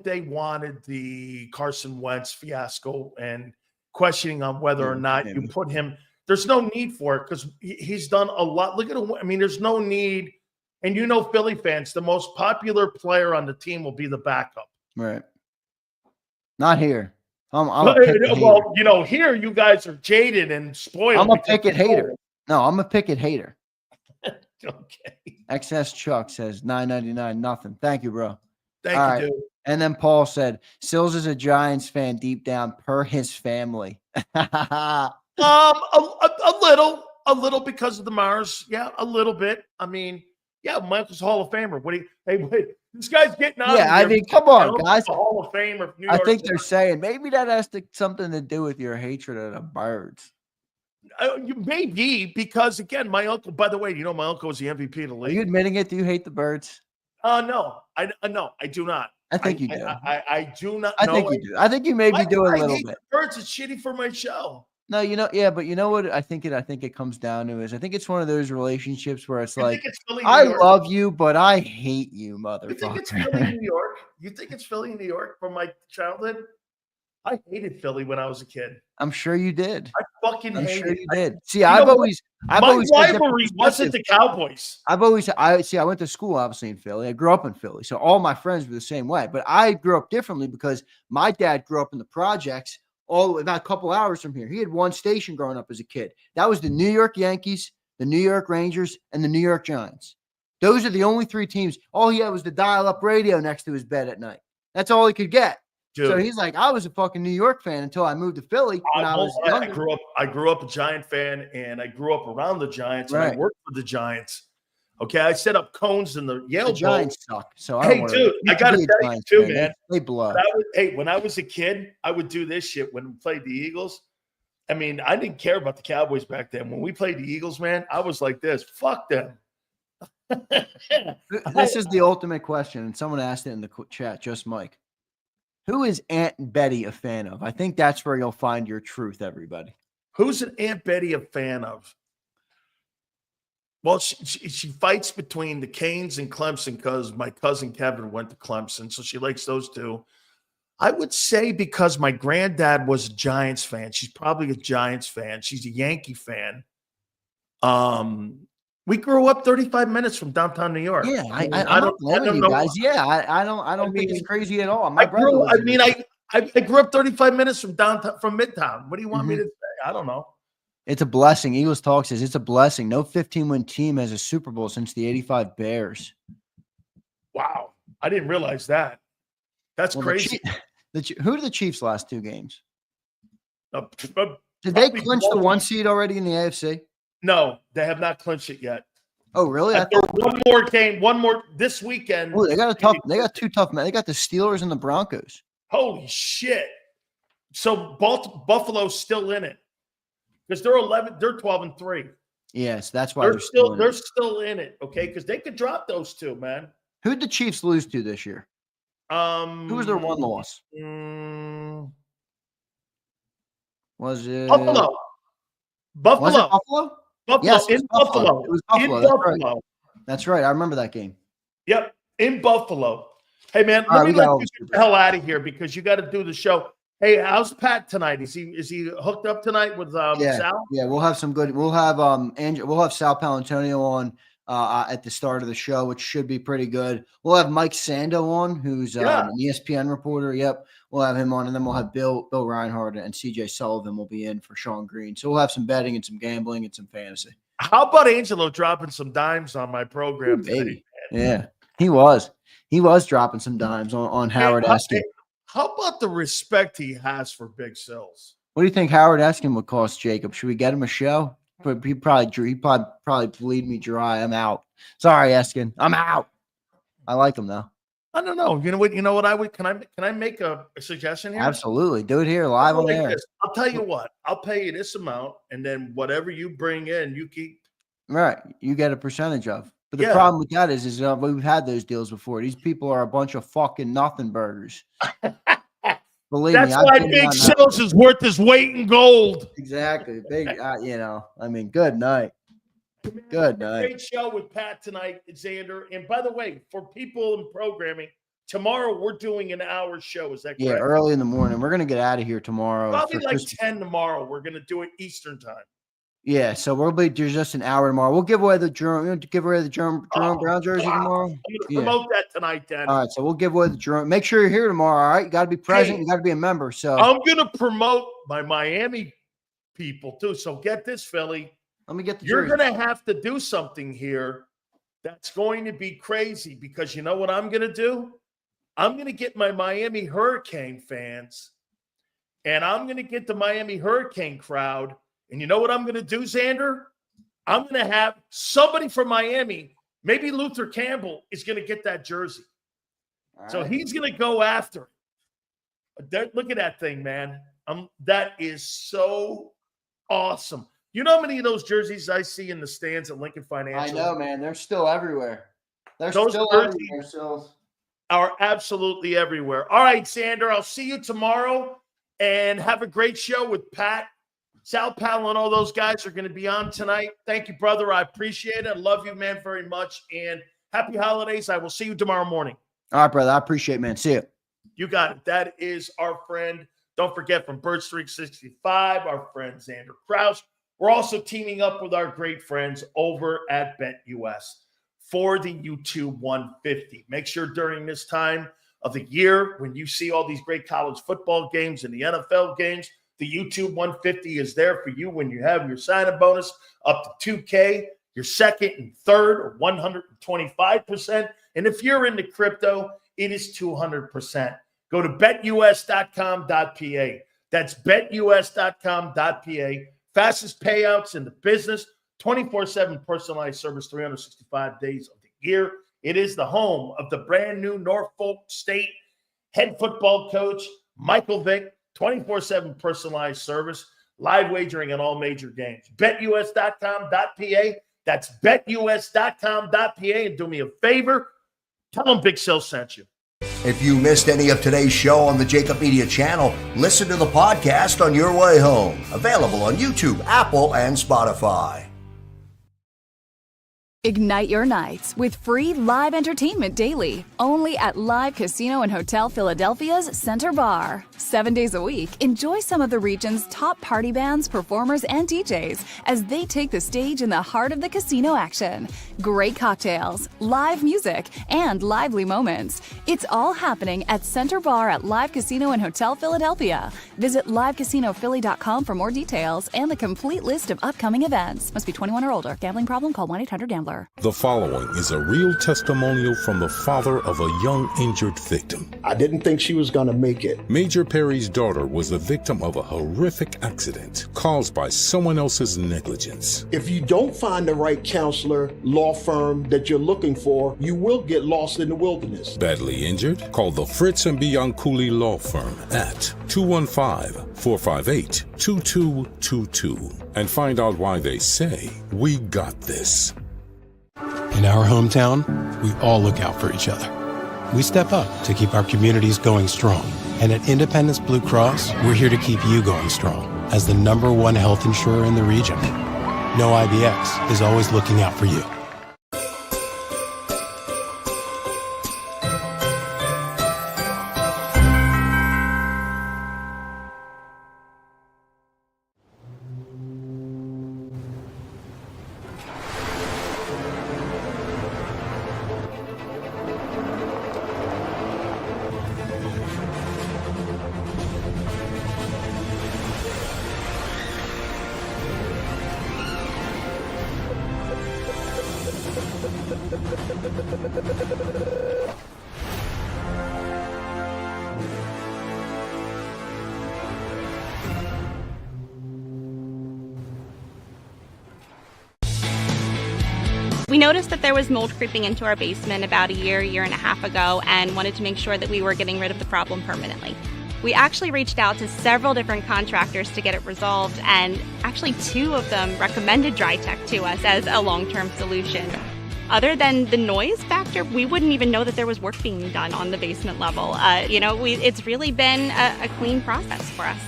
they wanted the Carson Wentz fiasco and questioning on whether or not you put him. There's no need for it because he's done a lot. Look at him. I mean, there's no need. And you know, Philly fans, the most popular player on the team will be the backup. Right. Not here. Well, you know, here you guys are jaded and spoiled. I'm a Pickett hater. No, I'm a Pickett hater. Okay. XS Chuck says $9.99, nothing. Thank you, bro. Thank you, dude. And then Paul said, Sills is a Giants fan deep down per his family. A little because of the Mars. Yeah, a little bit. I mean, yeah, Michael's Hall of Famer. Wait, this guy's getting out. Yeah, I mean, come on, guys. The Hall of Fame of New York. I think they're saying maybe that has something to do with your hatred of the Birds. Maybe because again, my uncle. By the way, you know my uncle was the MVP of the league. Are you admitting it? Do you hate the Birds? No, I do not. I think you do. I do not. I think you do. I think you maybe do a little bit. The Birds is shitty for my show. No, but you know what? I think it comes down to is I think it's one of those relationships where it's like I love you, but I hate you, motherfucker. You think it's Philly, New York? You think it's Philly, New York from my childhood? I hated Philly when I was a kid. I'm sure you did. I fucking hated sure it. you did. See, I've always my rivalry wasn't the Cowboys. I went to school obviously in Philly. I grew up in Philly, so all my friends were the same way. But I grew up differently because my dad grew up in the projects, all the way about a couple hours from here. He had one station growing up as a kid. That was the New York Yankees, the New York Rangers, and the New York Giants. Those are the only three teams. All he had was the dial-up radio next to his bed at night. That's all he could get. Dude. So he's like, I was a fucking New York fan until I moved to Philly when I was younger. I grew up a Giant fan, and I grew up around the Giants, and Right. I worked for the Giants. Okay, I set up cones in the Yale The Bowl. Giants suck. So I Hey, don't dude, I got to be a tell you Giants too, fan. man. They blow. When I was a kid, I would do this shit when we played the Eagles. I mean, I didn't care about the Cowboys back then. When we played the Eagles, man, I was like this. Fuck them. This is the ultimate question, and someone asked it in the chat, just Mike. Who is Aunt Betty a fan of? I think that's where you'll find your truth, everybody. Who's an Aunt Betty a fan of? Well, she fights between the Canes and Clemson because my cousin Kevin went to Clemson, so she likes those two. I would say because my granddad was a Giants fan. She's probably a Giants fan. She's a Yankee fan. We grew up 35 minutes from downtown New York. Yeah, I don't blame you guys. Yeah, I don't think it's crazy at all. My brother. I grew up 35 minutes from Midtown. What do you want me to say? I don't know. It's a blessing. Eagles Talk says it's a blessing. No 15-win team has a Super Bowl since the 85 Bears. Wow. I didn't realize that. That's crazy. Who are the Chiefs' last two games? Did they clinch the 1 seed already in the AFC? No, they have not clinched it yet. Oh, really? One more this weekend. Oh, they got two tough men. They got the Steelers and the Broncos. Holy shit. So Buffalo's still in it. Because they're 12-3. Yes, that's why they're still in it, okay? Because they could drop those two, man. Who'd the Chiefs lose to this year? Who was their one loss? Was it Buffalo? Was it Buffalo? Buffalo. Yes, in Buffalo. It was Buffalo. In Buffalo. That's right. I remember that game. Yep, in Buffalo. Hey, man, let me let you get the hell out of here because you got to do the show. Hey, how's Pat tonight? Is he hooked up tonight with Sal? Yeah, we'll have some good. We'll have we'll have Sal Palantonio on at the start of the show, which should be pretty good. We'll have Mike Sando on, who's an ESPN reporter. Yep, we'll have him on, and then we'll have Bill Reinhardt and CJ Sullivan will be in for Sean Green. So we'll have some betting and some gambling and some fantasy. How about Angelo dropping some dimes on my program today? Yeah, he was dropping some dimes on Howard Eskin. How about the respect he has for Big Sills? What do you think Howard Eskin would cost Jacob? Should we get him a show? But he probably bleed me dry. I'm out. Sorry, Eskin. I'm out. I like him though. I don't know. You know what I would. Can I make a suggestion here? Absolutely. Do it here live on air. I'll tell you what. I'll pay you this amount, and then whatever you bring in, you keep. Right. You get a percentage of. But the problem with that is we've had those deals before. These people are a bunch of fucking nothing burgers. Believe me. That's why Big Sills is worth his weight in gold. Exactly. Big, good night. Good night. Great show with Pat tonight, Xander. And by the way, for people in programming, tomorrow we're doing an hour show. Is that correct? Yeah, early in the morning. We're going to get out of here tomorrow. Probably like 10 tomorrow. We're going to do it Eastern time. Yeah, so we'll be just an hour tomorrow. We'll give away the Jerome Brown jersey tomorrow. I'm going to promote that tonight, Dan. All right, so we'll give away the Jerome. Make sure you're here tomorrow. All right, you got to be present. You got to be a member. So I'm going to promote my Miami people too. So get this, Philly. Let me get the. You're going to have to do something here that's going to be crazy because you know what I'm going to do? I'm going to get my Miami Hurricane fans, and I'm going to get the Miami Hurricane crowd. And you know what I'm going to do, Xander? I'm going to have somebody from Miami, maybe Luther Campbell, is going to get that jersey. So he's going to go after it. Look at that thing, man. That is so awesome. You know how many of those jerseys I see in the stands at Lincoln Financial? I know, man. They're still everywhere. Those still everywhere. So are absolutely everywhere. All right, Xander, I'll see you tomorrow. And have a great show with Pat. Sal Powell and all those guys are going to be on tonight. Thank you, brother. I appreciate it. I love you, man, very much. And happy holidays. I will see you tomorrow morning. All right, brother. I appreciate it, man. See you. You got it. That is our friend Don't forget, from Bird Street 65, our friend Xander Kraus. We're also teaming up with our great friends over at BetUS for the YouTube 150. Make sure during this time of the year, when you see all these great college football games and the NFL games, the YouTube 150 is there for you when you have your sign-up bonus up to $2K, your second and third or 125%. And if you're into crypto, it is 200%. Go to betus.com.pa. That's betus.com.pa. Fastest payouts in the business, 24/7 personalized service, 365 days of the year. It is the home of the brand new Norfolk State head football coach, Michael Vick, 24/7 personalized service, live wagering on all major games. betus.com.pa. That's betus.com.pa. And do me a favor, tell them Big Sil sent you. If you missed any of today's show on the JAKIB Media channel, listen to the podcast on your way home. Available on YouTube, Apple, and Spotify. Ignite your nights with free live entertainment daily, only at Live Casino and Hotel Philadelphia's Center Bar. 7 days a week, enjoy some of the region's top party bands, performers, and DJs as they take the stage in the heart of the casino action. Great cocktails, live music, and lively moments. It's all happening at Center Bar at Live Casino and Hotel Philadelphia. Visit livecasinophilly.com for more details and the complete list of upcoming events. Must be 21 or older. Gambling problem? Call 1-800-GAMBLER. The following is a real testimonial from the father of a young injured victim. I didn't think she was going to make it. Major Perry's daughter was the victim of a horrific accident caused by someone else's negligence. If you don't find the right counselor, law firm that you're looking for, you will get lost in the wilderness. Badly injured? Call the Fritz and Bianculli Law Firm at 215-458-2222 and find out why they say, "We got this." In our hometown, we all look out for each other. We step up to keep our communities going strong. And at Independence Blue Cross, we're here to keep you going strong as the #1 health insurer in the region. No IBX is always looking out for you. We noticed that there was mold creeping into our basement about a year and a half ago, and wanted to make sure that we were getting rid of the problem permanently. We actually reached out to several different contractors to get it resolved, and actually 2 of them recommended DryTech to us as a long-term solution. Other than the noise factor, we wouldn't even know that there was work being done on the basement level. It's really been a clean process for us.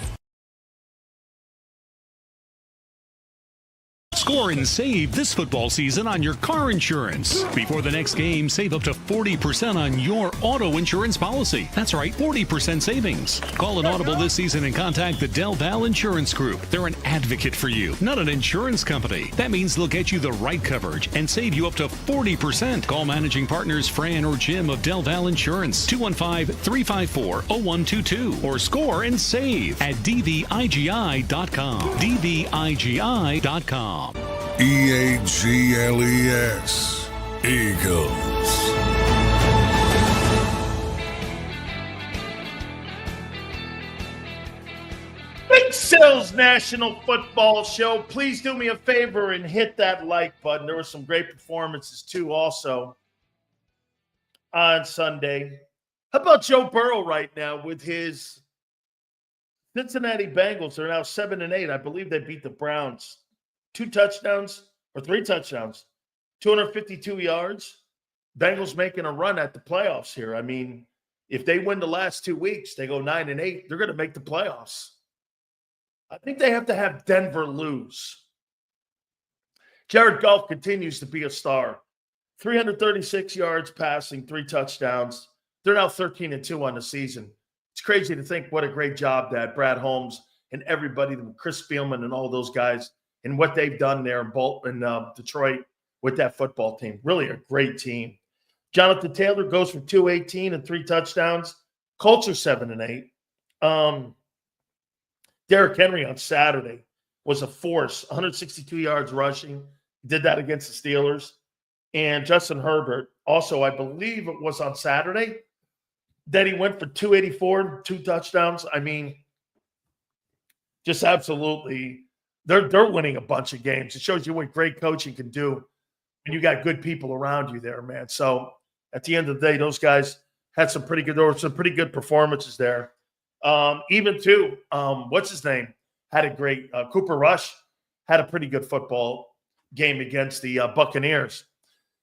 Score and save this football season on your car insurance. Before the next game, save up to 40% on your auto insurance policy. That's right, 40% savings. Call an audible this season and contact the Del Val Insurance Group. They're an advocate for you, not an insurance company. That means they'll get you the right coverage and save you up to 40%. Call managing partners Fran or Jim of Del Val Insurance, 215-354-0122, or score and save at dvigi.com. dvigi.com. EAGLES, Eagles. Big Sil's National Football Show. Please do me a favor and hit that like button. There were some great performances, too, also on Sunday. How about Joe Burrow right now with his Cincinnati Bengals? They're now 7-8. I believe they beat the Browns. 2 touchdowns or 3 touchdowns, 252 yards. Bengals making a run at the playoffs here. I mean, if they win the last 2 weeks, they go 9-8, they're going to make the playoffs. I think they have to have Denver lose. Jared Goff continues to be a star. 336 yards passing, 3 touchdowns. They're now 13-2 on the season. It's crazy to think what a great job that Brad Holmes and everybody, Chris Spielman and all those guys, and what they've done there in Detroit with that football team. Really a great team. Jonathan Taylor goes for 218 and 3 touchdowns. Colts are 7-8. Derrick Henry on Saturday was a force, 162 yards rushing. Did that against the Steelers. And Justin Herbert, also, I believe it was on Saturday, that he went for 284 and 2 touchdowns. I mean, just absolutely, they're winning a bunch of games. It shows you what great coaching can do when you got good people around you there, man. So at the end of the day, those guys had some pretty good performances there. Even too, what's his name? Had a great Cooper Rush had a pretty good football game against the Buccaneers.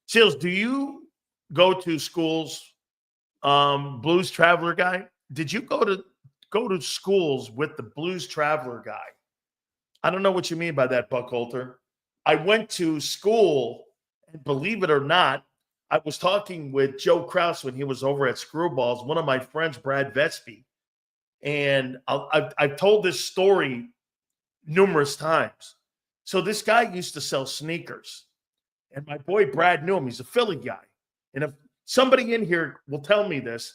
Seals, do you go to schools? Blues Traveler guy, did you go to schools with the Blues Traveler guy? I don't know what you mean by that, Buckholter. I went to school, and believe it or not, I was talking with Joe Krause when he was over at Screwballs, one of my friends, Brad Vetsby. And I've told this story numerous times. So this guy used to sell sneakers. And my boy Brad knew him. He's a Philly guy. And if somebody in here will tell me this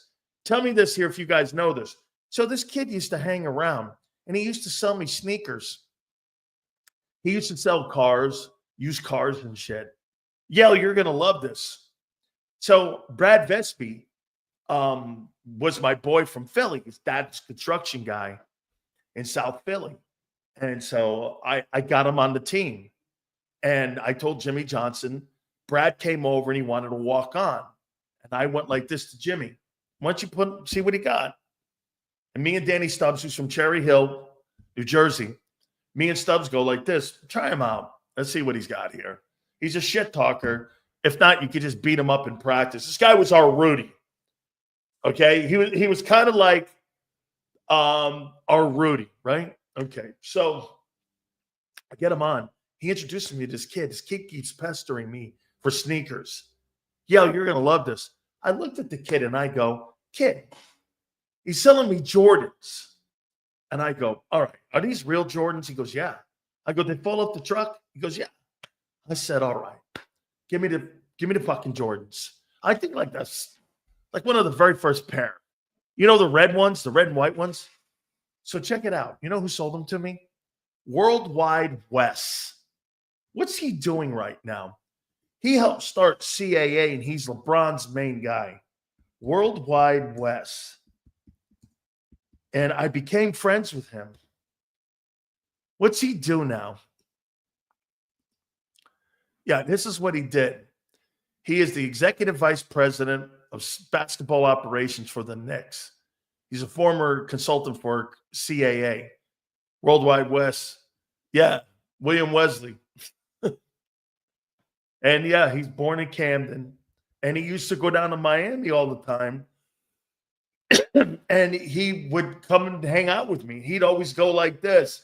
here if you guys know this. So this kid used to hang around, and he used to sell me sneakers. He used to sell cars, used cars and shit. Yell, you're going to love this. So Brad Vetsby was my boy from Philly. His dad's a construction guy in South Philly. And so I got him on the team. And I told Jimmy Johnson, Brad came over and he wanted to walk on. And I went like this to Jimmy. Why don't you see what he got? And me and Danny Stubbs, who's from Cherry Hill, New Jersey, me and Stubbs go like this. Try him out. Let's see what he's got here. He's a shit talker. If not, you could just beat him up in practice. This guy was our Rudy. Okay? He was kind of like our Rudy, right? Okay. So I get him on. He introduced me to this kid. This kid keeps pestering me for sneakers. Yo, you're going to love this. I looked at the kid and I go, kid, he's selling me Jordans. And I go, all right, are these real Jordans? He goes, yeah. I go, they fall off the truck? He goes, yeah. I said, all right, give me the fucking Jordans. I think like that's like one of the very first pair. You know the red ones, the red and white ones? So check it out. You know who sold them to me? Worldwide Wes. What's he doing right now? He helped start CAA, and he's LeBron's main guy. Worldwide Wes. And I became friends with him. What's he do now? Yeah, this is what he did. He is the executive vice president of basketball operations for the Knicks. He's a former consultant for CAA. Worldwide Wes. Yeah, William Wesley. And yeah, he's born in Camden. And he used to go down to Miami all the time. And he would come and hang out with me. He'd always go like this.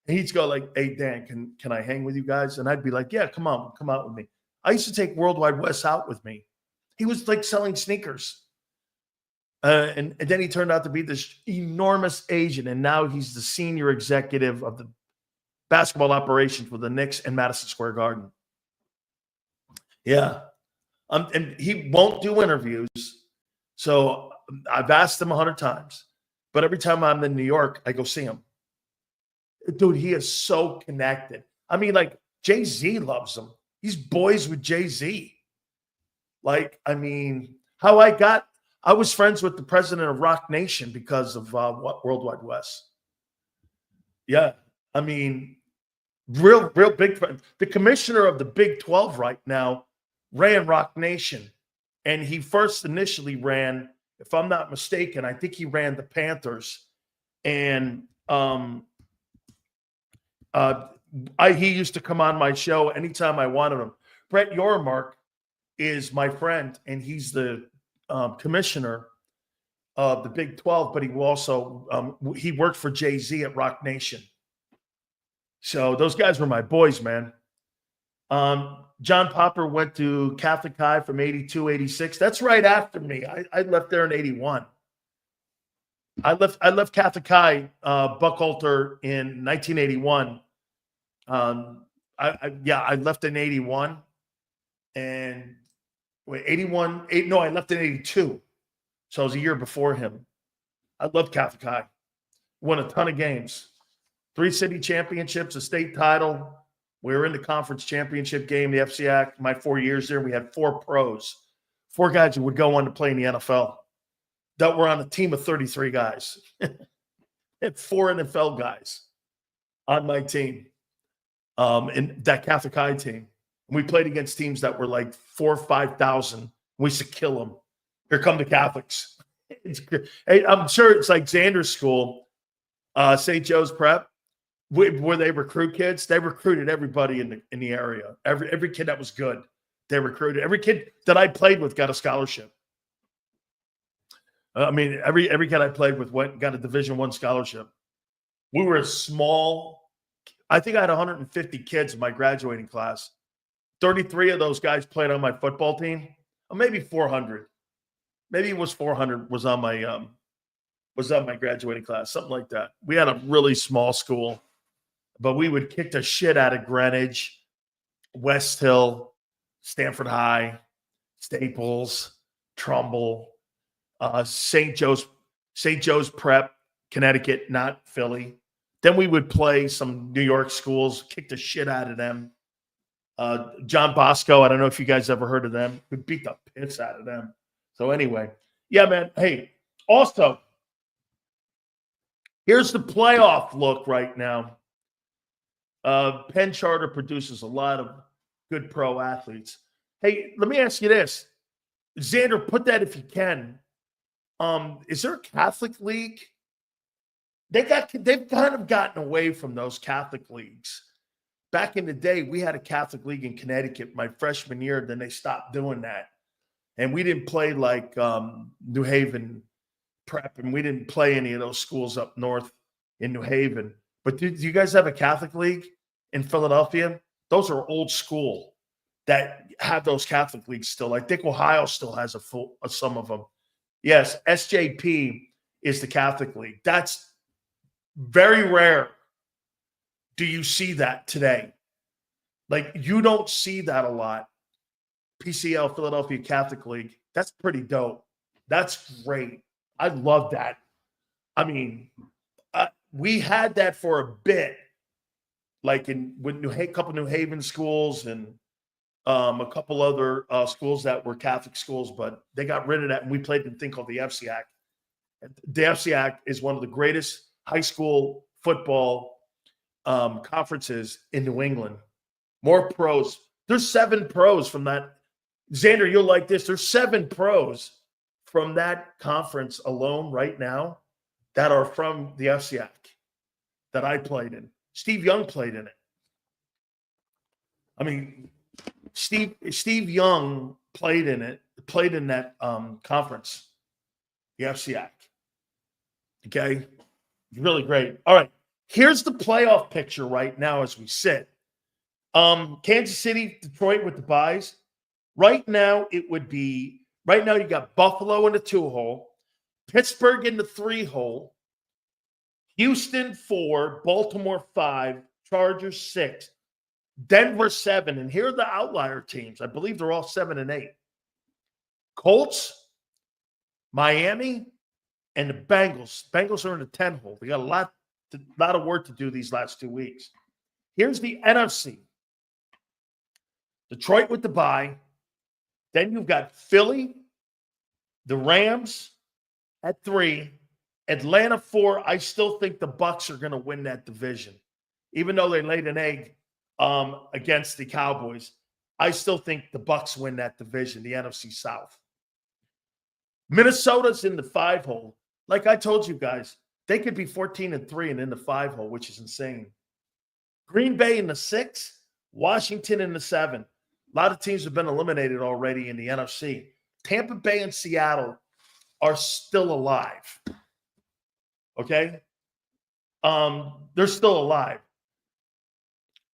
He'd go like, hey, Dan, can I hang with you guys? And I'd be like, yeah, come out with me. I used to take Worldwide Wes out with me. He was like selling sneakers. And then he turned out to be this enormous agent. And now he's the senior executive of the basketball operations for the Knicks and Madison Square Garden. Yeah. And he won't do interviews. So I've asked him 100 times. But every time I'm in New York, I go see him. Dude, he is so connected. I mean, like, Jay-Z loves him. He's boys with Jay-Z. Like, I mean, I was friends with the president of Rock Nation because of Worldwide Wes. Yeah. I mean, real big friend. The commissioner of the Big 12 right now ran Rock Nation. And he first initially ran, if I'm not mistaken, I think he ran the Panthers. And he used to come on my show anytime I wanted him. Brett Yormark is my friend, and he's the commissioner of the Big 12, but he also he worked for Jay-Z at Rock Nation. So those guys were my boys, man. John Popper went to Catholic High from 82, 86. That's right after me. I left there in 81. I left Catholic High, Buckhalter in 1981. I left in 81, and wait, 81. I left in 82, so I was a year before him. I loved Catholic High. Won a ton of games, 3 city championships, a state title. We were in the conference championship game, the FCAC. My 4 years there, we had 4 pros, 4 guys who would go on to play in the NFL. That were on a team of 33 guys. And 4 NFL guys on my team, in that Catholic High team. We played against teams that were like 4,000 or 5,000. We used to kill them. Here come the Catholics. Hey, I'm sure it's like Xander's school, St. Joe's Prep, where they recruit kids. They recruited everybody in the area. Every kid that was good, they recruited. Every kid that I played with got a scholarship. Every kid I played with got a Division I scholarship. We were a small. I think I had 150 kids in my graduating class. 33 of those guys played on my football team. Or maybe 400. Maybe it was 400 was on my graduating class, something like that. We had a really small school, but we would kick the shit out of Greenwich, West Hill, Stanford High, Staples, Trumbull, St. Joe's Prep, Connecticut, not Philly. Then we would play some New York schools, kick the shit out of them. John Bosco, I don't know if you guys ever heard of them. We beat the piss out of them. So anyway, yeah, man. Hey, also, here's the playoff look right now. Penn Charter produces a lot of good pro athletes. Hey, let me ask you this. Xander, put that if you can. Is there a Catholic league? They've kind of gotten away from those Catholic leagues. Back in the day, we had a Catholic league in Connecticut my freshman year. Then they stopped doing that. And we didn't play like New Haven Prep, and we didn't play any of those schools up north in New Haven. But do you guys have a Catholic league in Philadelphia? Those are old school that have those Catholic leagues still. I think Ohio still has some of them. Yes, SJP is the Catholic league. That's very rare. Do you see that today? Like, you don't see that a lot. PCL, Philadelphia Catholic League. That's pretty dope. That's great. I love that. I mean, we had that for a bit, like with a couple New Haven schools and a couple other schools that were Catholic schools, but they got rid of that, and we played a thing called the FCAC. The FCAC is one of the greatest high school football conferences in New England. More pros. There's 7 pros from that. Xander, you'll like this. There's 7 pros from that conference alone right now that are from the FCAC that I played in. Steve Young played in it. I mean, Steve Young played in that conference, the FCAC. Okay? Really great. All right. Here's the playoff picture right now as we sit. Kansas City, Detroit with the byes. Right now, you got Buffalo in the 2-hole, Pittsburgh in the 3-hole, Houston 4, Baltimore 5, Chargers 6, Denver 7. And here are the outlier teams. I believe they're all 7 and 8. Colts, Miami, and the Bengals. Bengals are in the 10-hole. They got a lot of work to do these last 2 weeks. Here's the NFC. Detroit with the bye. Then you've got Philly, the Rams at 3, Atlanta 4. I still think the Bucs are going to win that division. Even though they laid an egg against the Cowboys, I still think the Bucs win that division, the NFC South. Minnesota's in the 5-hole. Like I told you guys, they could be 14-3 and in the 5-hole, which is insane. Green Bay in the 6, Washington in the 7. A lot of teams have been eliminated already in the NFC. Tampa Bay and Seattle are still alive. Okay? They're still alive.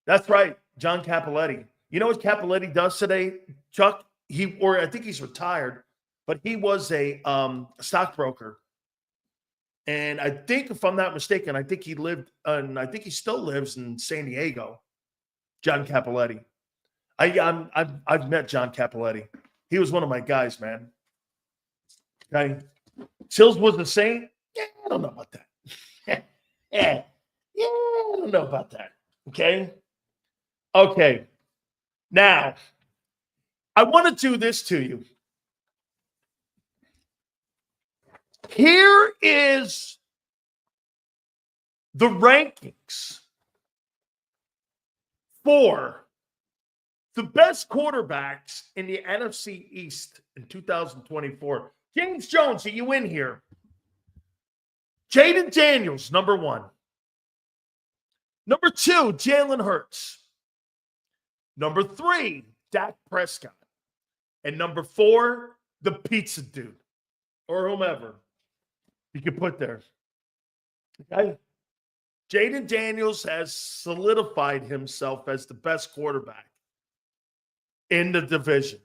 That's right, John Cappelletti. You know what Cappelletti does today, Chuck? I think he's retired, but he was a stockbroker And I think, if I'm not mistaken, I think he still lives in San Diego. John Cappelletti. I've met John Cappelletti. He was one of my guys, man. Okay. Sills was the same. Yeah, I don't know about that. yeah, I don't know about that. Okay. Okay. Now, I want to do this to you. Here is the rankings for the best quarterbacks in the NFC East in 2024. James Jones, are you in here? Jaden Daniels, number 1. Number 2, Jalen Hurts. Number 3, Dak Prescott. And number 4, the pizza dude, or whomever you can put there. Okay? Jaden Daniels has solidified himself as the best quarterback in the division.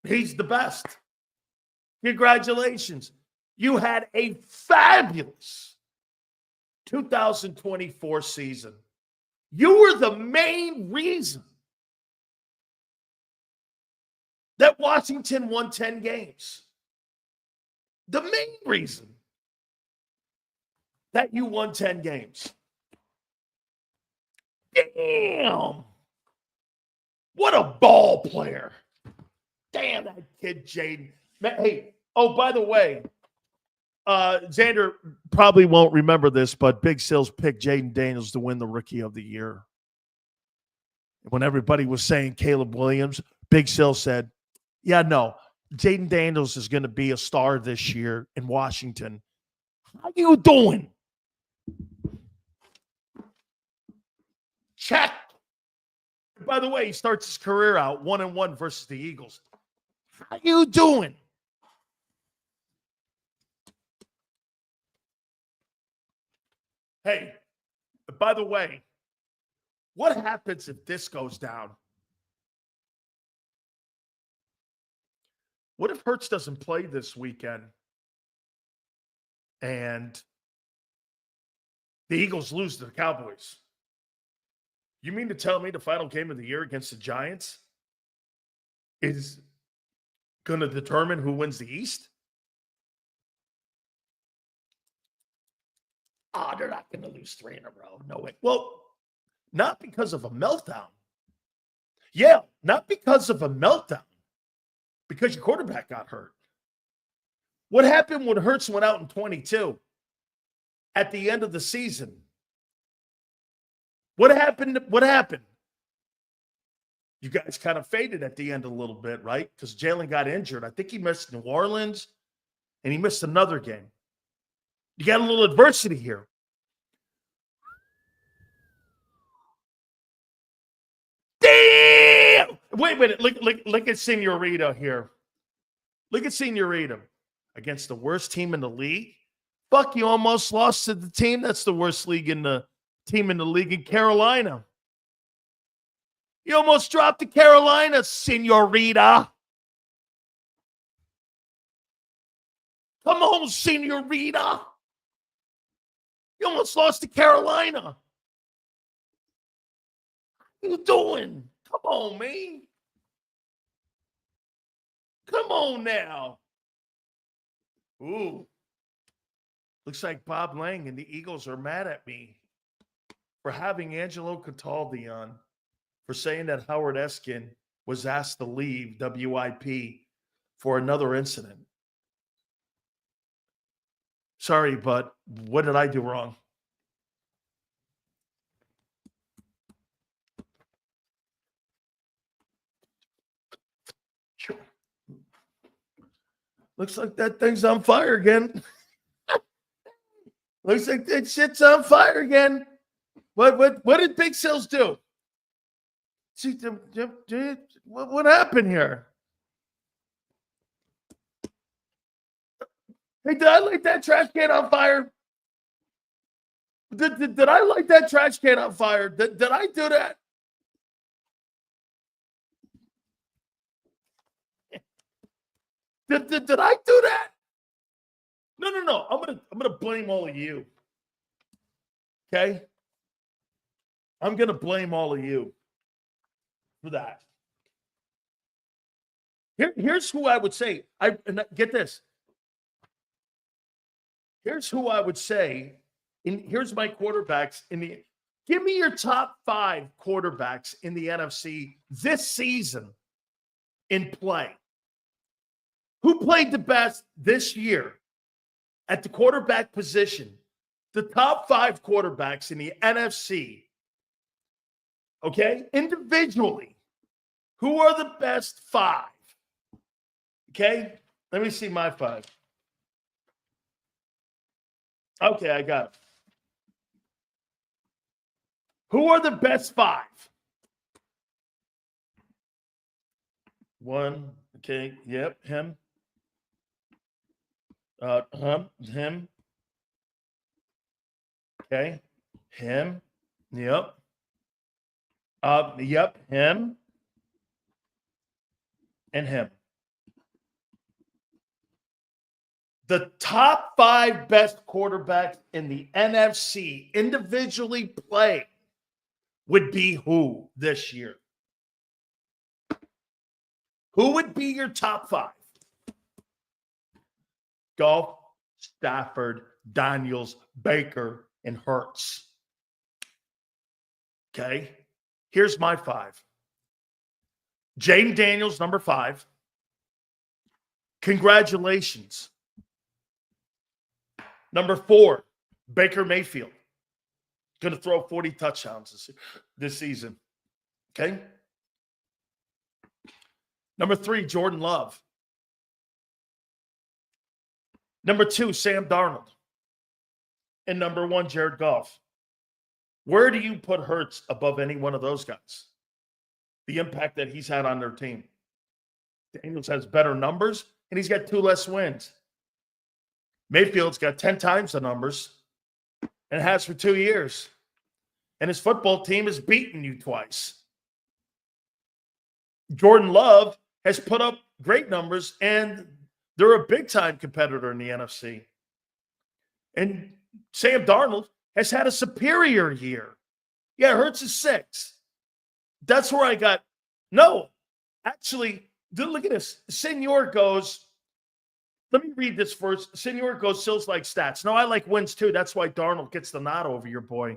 He's the best. Congratulations. You had a fabulous 2024 season. You were the main reason that Washington won 10 games. The main reason that you won 10 games. Damn. What a ball player. Damn, that kid, Jaden. Hey, oh, by the way, Xander probably won't remember this, but Big Sills picked Jaden Daniels to win the Rookie of the Year. When everybody was saying Caleb Williams, Big Sills said, yeah, no, Jaden Daniels is going to be a star this year in Washington. How you doing? Check. By the way, he starts his career out 1-1 versus the Eagles. How you doing? Hey, by the way, what happens if this goes down? What if Hurts doesn't play this weekend and the Eagles lose to the Cowboys? You mean to tell me the final game of the year against the Giants is going to determine who wins the East? Oh, they're not going to lose 3 in a row. No way. Well, not because of a meltdown. Yeah, not because of a meltdown. Because your quarterback got hurt. What happened when Hurts went out in 22 at the end of the season? What happened? What happened? You guys kind of faded at the end a little bit, right? Because Jalen got injured. I think he missed New Orleans, and he missed another game. You got a little adversity here. Damn! Wait a minute. Look at Senorita here. Look at Senorita against the worst team in the league. Fuck, you almost lost to the team that's the worst team in the league in Carolina. You almost dropped to Carolina, Senorita. Come on, Senorita. You almost lost to Carolina. What are you doing? Come on, man. Come on now. Ooh. Looks like Bob Lang and the Eagles are mad at me for having Angelo Cataldi on, for saying that Howard Esin was asked to leave WIP for another incident. Sorry, but what did I do wrong? Looks like that thing's on fire again. Looks like that shit's on fire again. What did Big Sills do? See, what happened here? Hey, did I light that trash can on fire? Did I light that trash can on fire? Did I do that? Did I do that? No. I'm gonna blame all of you. Okay? I'm gonna blame all of you for that. Here's who I would say. Get this. Here's who I would say. Here's my quarterbacks in the. Give me your top 5 quarterbacks in the NFC this season in play. Who played the best this year at the quarterback position? The top 5 quarterbacks in the NFC. Okay? Individually, who are the best 5? Okay? Let me see my 5. Okay, I got it. Who are the best 5? 1. Okay. Yep. Him. Him. Okay. Him. Yep. Yep. Him. And him. The top 5 best quarterbacks in the NFC individually play would be who this year? Who would be your top 5? Goff, Stafford, Daniels, Baker, and Hurts. Okay. Here's my 5. Jaden Daniels, number 5. Congratulations. Number 4, Baker Mayfield. Going to throw 40 touchdowns this season. Okay? Number 3, Jordan Love. Number 2, Sam Darnold. And number 1, Jared Goff. Where do you put Hurts above any one of those guys? The impact that he's had on their team. Daniels has better numbers, and he's got 2 less wins. Mayfield's got 10 times the numbers and has for 2 years. And his football team has beaten you twice. Jordan Love has put up great numbers, and they're a big-time competitor in the NFC. And Sam Darnold has had a superior year. Yeah, Hurts is 6. That's where I got. No, actually, look at this. Senor goes, let me read this first. Senor goes, Sills like stats. No, I like wins too. That's why Darnold gets the nod over your boy.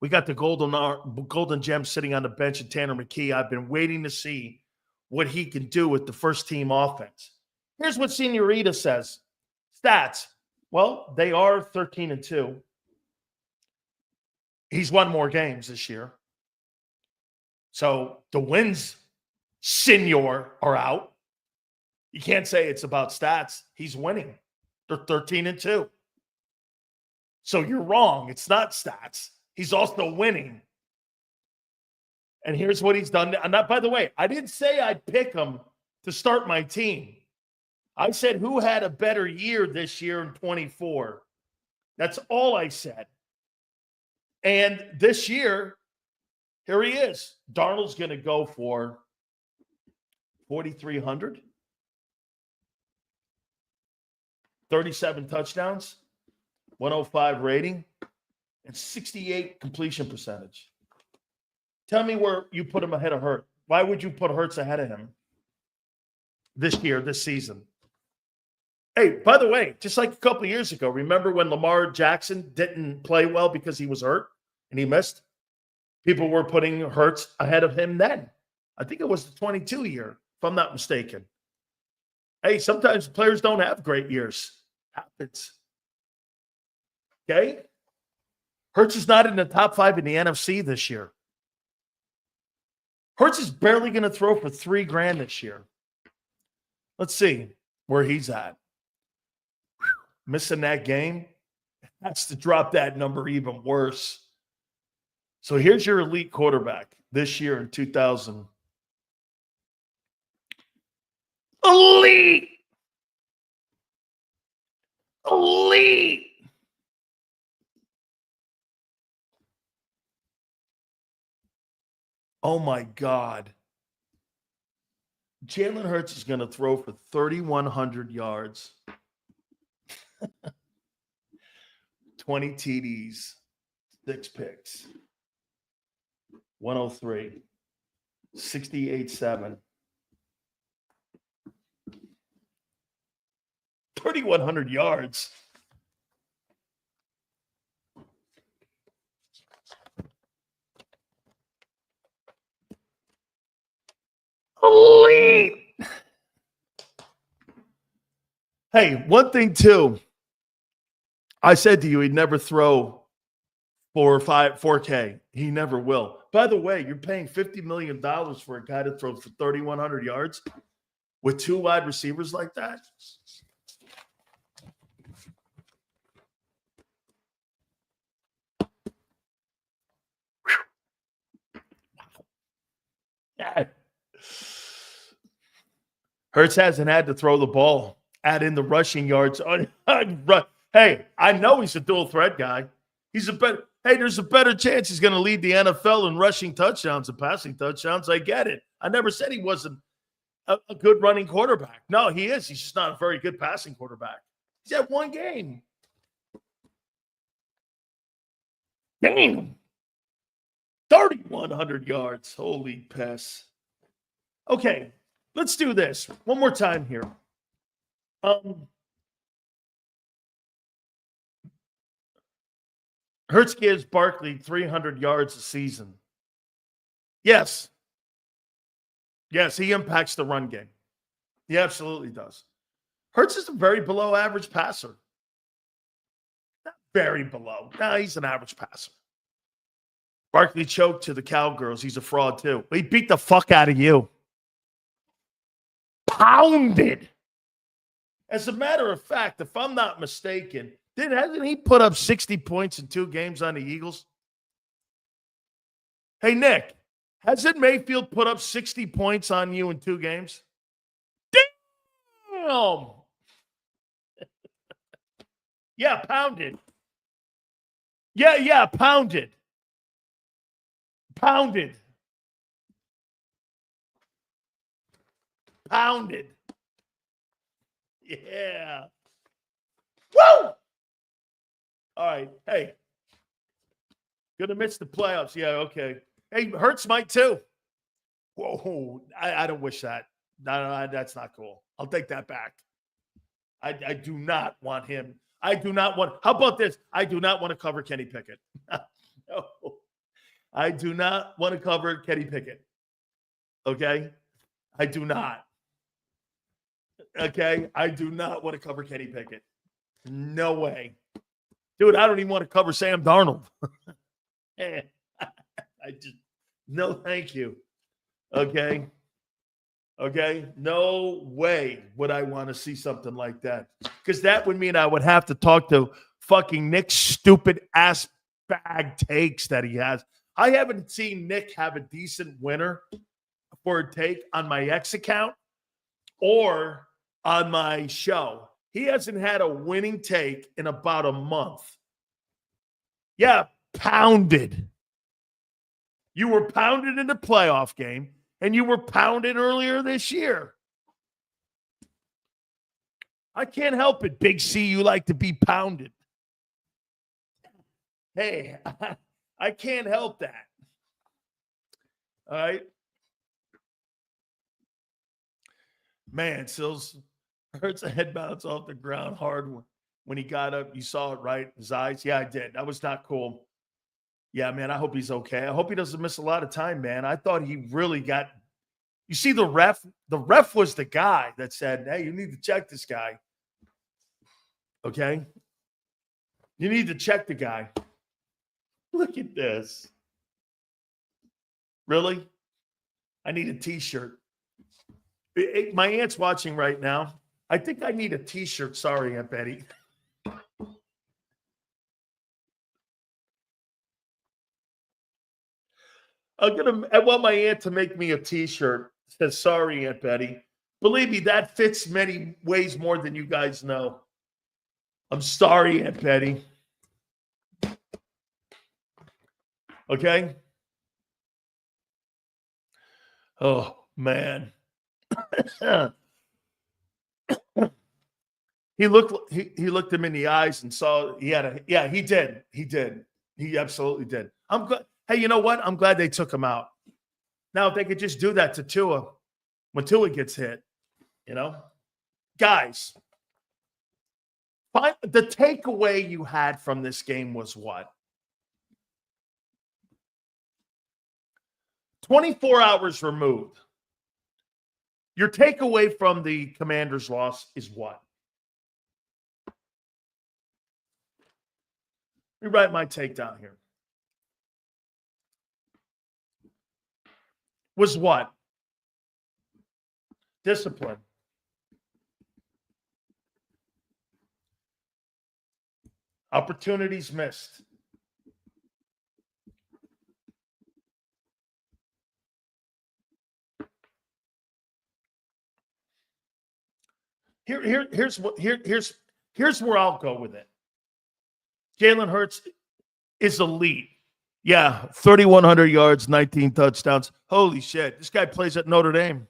We got the golden gem sitting on the bench at Tanner McKee. I've been waiting to see what he can do with the first team offense. Here's what Senorita says. Stats. Well, they are 13-2. He's won more games this year. So the wins, Senor, are out. You can't say it's about stats. He's winning. They're 13-2. So you're wrong. It's not stats. He's also winning. And here's what he's done. And by the way, I didn't say I'd pick him to start my team. I said who had a better year this year in 24. That's all I said. And this year, here he is. Darnold's going to go for 4,300. 37 touchdowns, 105 rating, and 68 completion percentage. Tell me where you put him ahead of Hurts. Why would you put Hurts ahead of him this year, this season? Hey, by the way, just like a couple of years ago, remember when Lamar Jackson didn't play well because he was hurt and he missed? People were putting Hurts ahead of him then. I think it was the 22 year, if I'm not mistaken. Hey, sometimes players don't have great years. Happens. Okay? Hurts is not in the top 5 in the NFC this year. Hurts is barely going to throw for $3,000 this year. Let's see where he's at. Missing that game has to drop that number even worse. So here's your elite quarterback this year in 2000. Elite! Elite! Oh my God. Jalen Hurts is going to throw for 3,100 yards, 20 TDs, 6 picks, 103, 68-7, 3,100 yards. Holy. Hey, one thing too. I said to you, he'd never throw 4K. He never will. By the way, you're paying $50 million for a guy to throw for 3,100 yards with 2 wide receivers like that. Hurts hasn't had to throw the ball, add in the rushing yards. Hey, I know he's a dual threat guy. There's a better chance he's going to lead the NFL in rushing touchdowns and passing touchdowns. I get it. I never said he wasn't a good running quarterback. No, he is. He's just not a very good passing quarterback. He's had 1 game. Damn. 3,100 yards. Holy piss. Okay, let's do this one more time here. Hurts gives Barkley 300 yards a season. Yes. Yes, he impacts the run game. He absolutely does. Hurts is a very below average passer. Not very below. No, he's an average passer. Barkley choked to the Cowgirls. He's a fraud too. He beat the fuck out of you. Pounded. As a matter of fact, if I'm not mistaken, hasn't he put up 60 points in 2 games on the Eagles? Hey, Nick, hasn't Mayfield put up 60 points on you in 2 games? Damn! Yeah, pounded. Yeah, pounded. Pounded. Yeah. Woo! All right. Hey. Gonna miss the playoffs. Yeah, okay. Hey, Hurts might too. Whoa. I don't wish that. No, that's not cool. I'll take that back. I do not want him. How about this? I do not want to cover Kenny Pickett. No. I do not want to cover Kenny Pickett. Okay? I do not. Okay? I do not want to cover Kenny Pickett. No way. Dude, I don't even want to cover Sam Darnold. No, thank you. Okay? Okay? No way would I want to see something like that. Because that would mean I would have to talk to fucking Nick's stupid ass bag takes that he has. I haven't seen Nick have a decent winner for a take on my X account or on my show. He hasn't had a winning take in about a month. Yeah, pounded. You were pounded in the playoff game, and you were pounded earlier this year. I can't help it, Big C. You like to be pounded. Hey, I can't help that. All right. Man, Sills Hurts a head bounce off the ground hard when he got up. You saw it, right? His eyes. Yeah, I did. That was not cool. Yeah, man, I hope he's okay. I hope he doesn't miss a lot of time, man. I thought he really got – you see the ref? The ref was the guy that said, hey, you need to check this guy. Okay? You need to check the guy. Look at this. Really? I need a T-shirt. My aunt's watching right now. I think I need a T-shirt. Sorry, Aunt Betty. I want my aunt to make me a T-shirt that says, sorry, Aunt Betty. Believe me, that fits many ways more than you guys know. I'm sorry, Aunt Betty. Okay? Oh, man. He looked him in the eyes and saw he did. He absolutely did. I'm glad. Hey, you know what? I'm glad they took him out. Now, if they could just do that to Tua when Tua gets hit, guys, the takeaway you had from this game was what? 24 hours removed. Your takeaway from the Commanders' loss is what? Let me write my take down here. Was what? Discipline. Opportunities missed. Here's where I'll go with it. Jalen Hurts is elite. Yeah, 3,100 yards, 19 touchdowns. Holy shit. This guy plays at Notre Dame.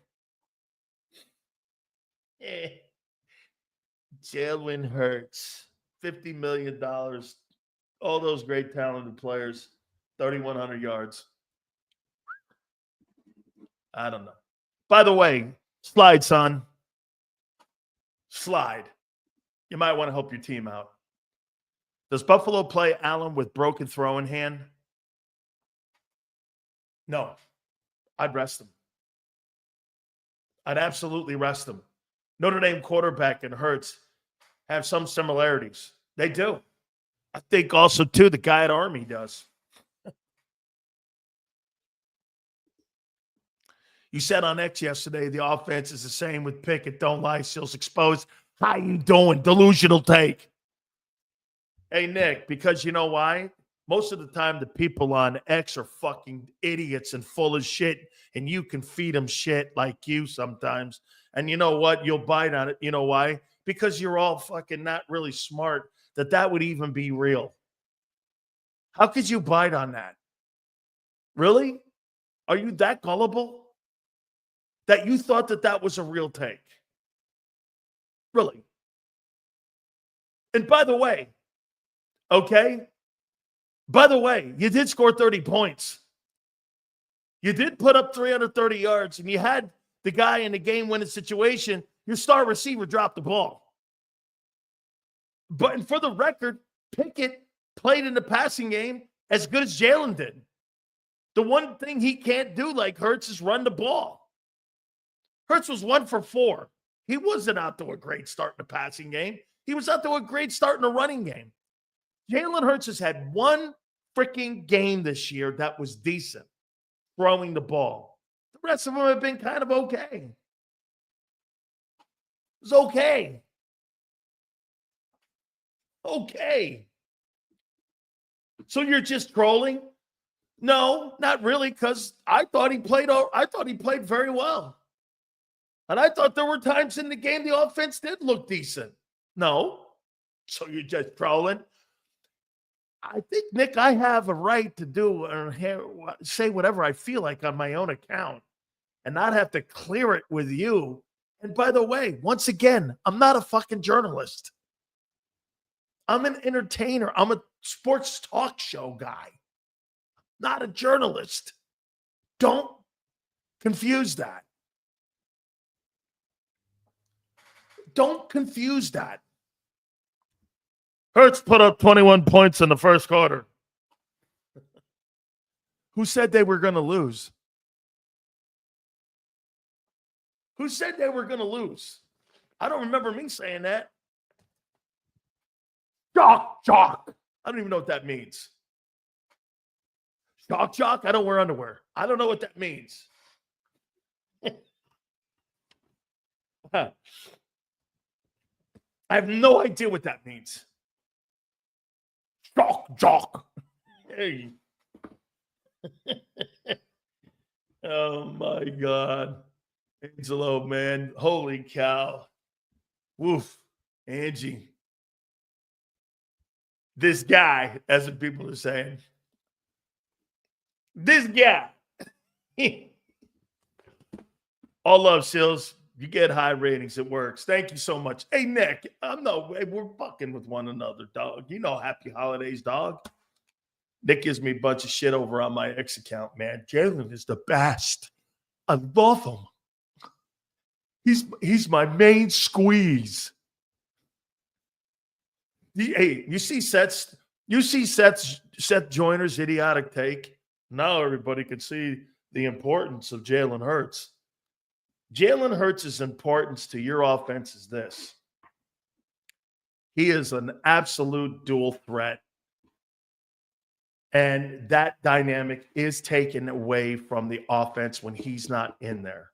Jalen Hurts, $50 million. All those great talented players, 3,100 yards. I don't know. By the way, slide, son. Slide. You might want to help your team out. Does Buffalo play Allen with broken throwing hand? No. I'd rest him. I'd absolutely rest him. Notre Dame quarterback and Hurts have some similarities. They do. I think also, too, the guy at Army does. You said on X yesterday, the offense is the same with Pickett. Don't lie, Seals exposed. How you doing? Delusional take. Hey, Nick, because you know why? Most of the time, the people on X are fucking idiots and full of shit, and you can feed them shit like you sometimes. And you know what? You'll bite on it. You know why? Because you're all fucking not really smart that would even be real. How could you bite on that? Really? Are you that gullible that you thought that was a real take? Really? And by the way, okay? By the way, you did score 30 points. You did put up 330 yards, and you had the guy in the game-winning situation, your star receiver dropped the ball. But for the record, Pickett played in the passing game as good as Jalen did. The one thing he can't do like Hurts is run the ball. Hurts was 1 for 4. He wasn't out to a great start in the passing game. He was out to a great start in the running game. Jalen Hurts has had one freaking game this year that was decent, throwing the ball. The rest of them have been kind of okay. It was okay. Okay. So you're just trolling? No, not really, because I thought he played very well. And I thought there were times in the game the offense did look decent. No. So you're just trolling? I think, Nick, I have a right to do or say whatever I feel like on my own account and not have to clear it with you. And by the way, once again, I'm not a fucking journalist. I'm an entertainer. I'm a sports talk show guy, not a journalist. Don't confuse that. Don't confuse that. Hurts put up 21 points in the first quarter. Who said they were going to lose? Who said they were going to lose? I don't remember me saying that. Jock. I don't even know what that means. Jock. I don't wear underwear. I don't know what that means. I have no idea what that means. Jock. Hey. Oh, my God. Angelo, man. Holy cow. Woof. Angie. This guy, as the people are saying. This guy. All love, Sills. You get high ratings. It works. Thank you so much. Hey, Nick, we're fucking with one another, dog. You know, happy holidays, dog. Nick gives me a bunch of shit over on my X account, man. Jalen is the best. I love him. He's my main squeeze. Hey, you see Seth Joyner's idiotic take? Now everybody can see the importance of Jalen Hurts. Jalen Hurts' importance to your offense is this. He is an absolute dual threat. And that dynamic is taken away from the offense when he's not in there.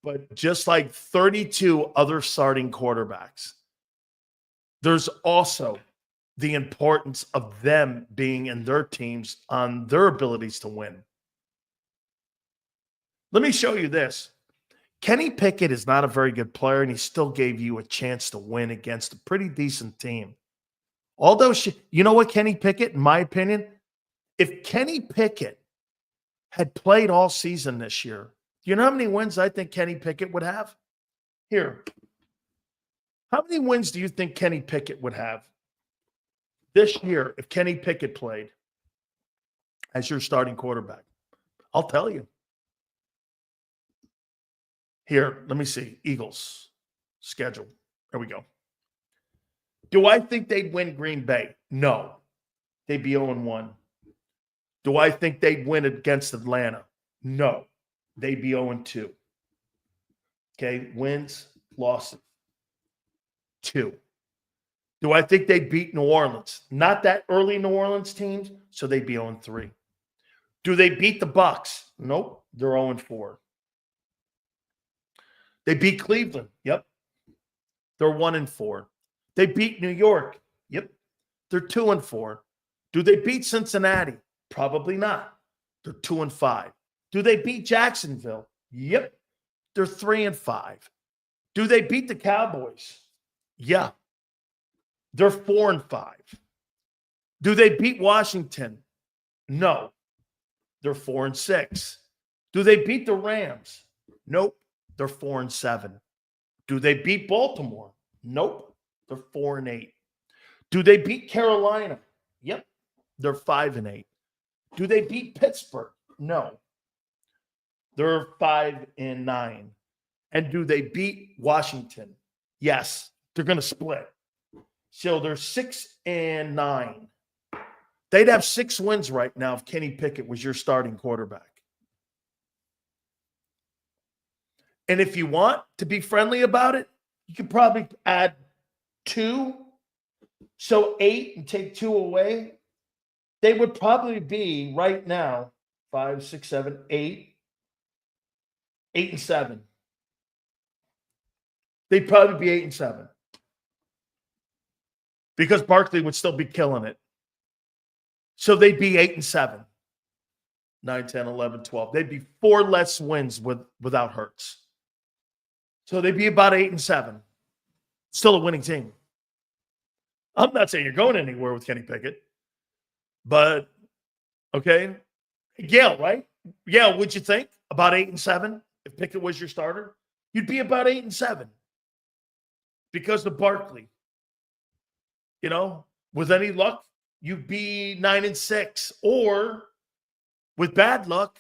But just like 32 other starting quarterbacks, there's also the importance of them being in their teams on their abilities to win. Let me show you this. Kenny Pickett is not a very good player, and he still gave you a chance to win against a pretty decent team. Although, you know what, Kenny Pickett, in my opinion, if Kenny Pickett had played all season this year, you know how many wins I think Kenny Pickett would have? Here. How many wins do you think Kenny Pickett would have this year if Kenny Pickett played as your starting quarterback? I'll tell you. Here, let me see. Eagles schedule. There we go. Do I think they'd win Green Bay? No. They'd be 0-1. Do I think they'd win against Atlanta? No. They'd be 0-2. Okay, wins, losses. 2. Do I think they'd beat New Orleans? Not that early New Orleans teams, so they'd be 0-3. Do they beat the Bucks? Nope, they're 0-4. They beat Cleveland. Yep. They're 1-4. They beat New York. Yep. They're 2-4. Do they beat Cincinnati? Probably not. They're 2-5. Do they beat Jacksonville? Yep. They're 3-5. Do they beat the Cowboys? Yeah. They're 4-5. Do they beat Washington? No. They're 4-6. Do they beat the Rams? Nope. They're 4-7. Do they beat Baltimore? Nope. They're 4-8. Do they beat Carolina? Yep. They're 5-8. Do they beat Pittsburgh? No. They're 5-9. And do they beat Washington? Yes. They're going to split. So they're 6-9. They'd have 6 wins right now if Kenny Pickett was your starting quarterback. And if you want to be friendly about it, you could probably add 2. So 8 and take 2 away. They would probably be right now 5, 6, 7, 8, 8-7. They'd probably be 8-7. Because Barkley would still be killing it. So they'd be 8-7. 9, 10, 11, 12. They'd be 4 less wins without Hurts. So they'd be about 8-7. Still a winning team. I'm not saying you're going anywhere with Kenny Pickett. But, okay. Yale, right? Yale, what'd you think? About 8-7? If Pickett was your starter? You'd be about 8-7. Because of Barkley. You know, with any luck, you'd be 9-6. Or, with bad luck,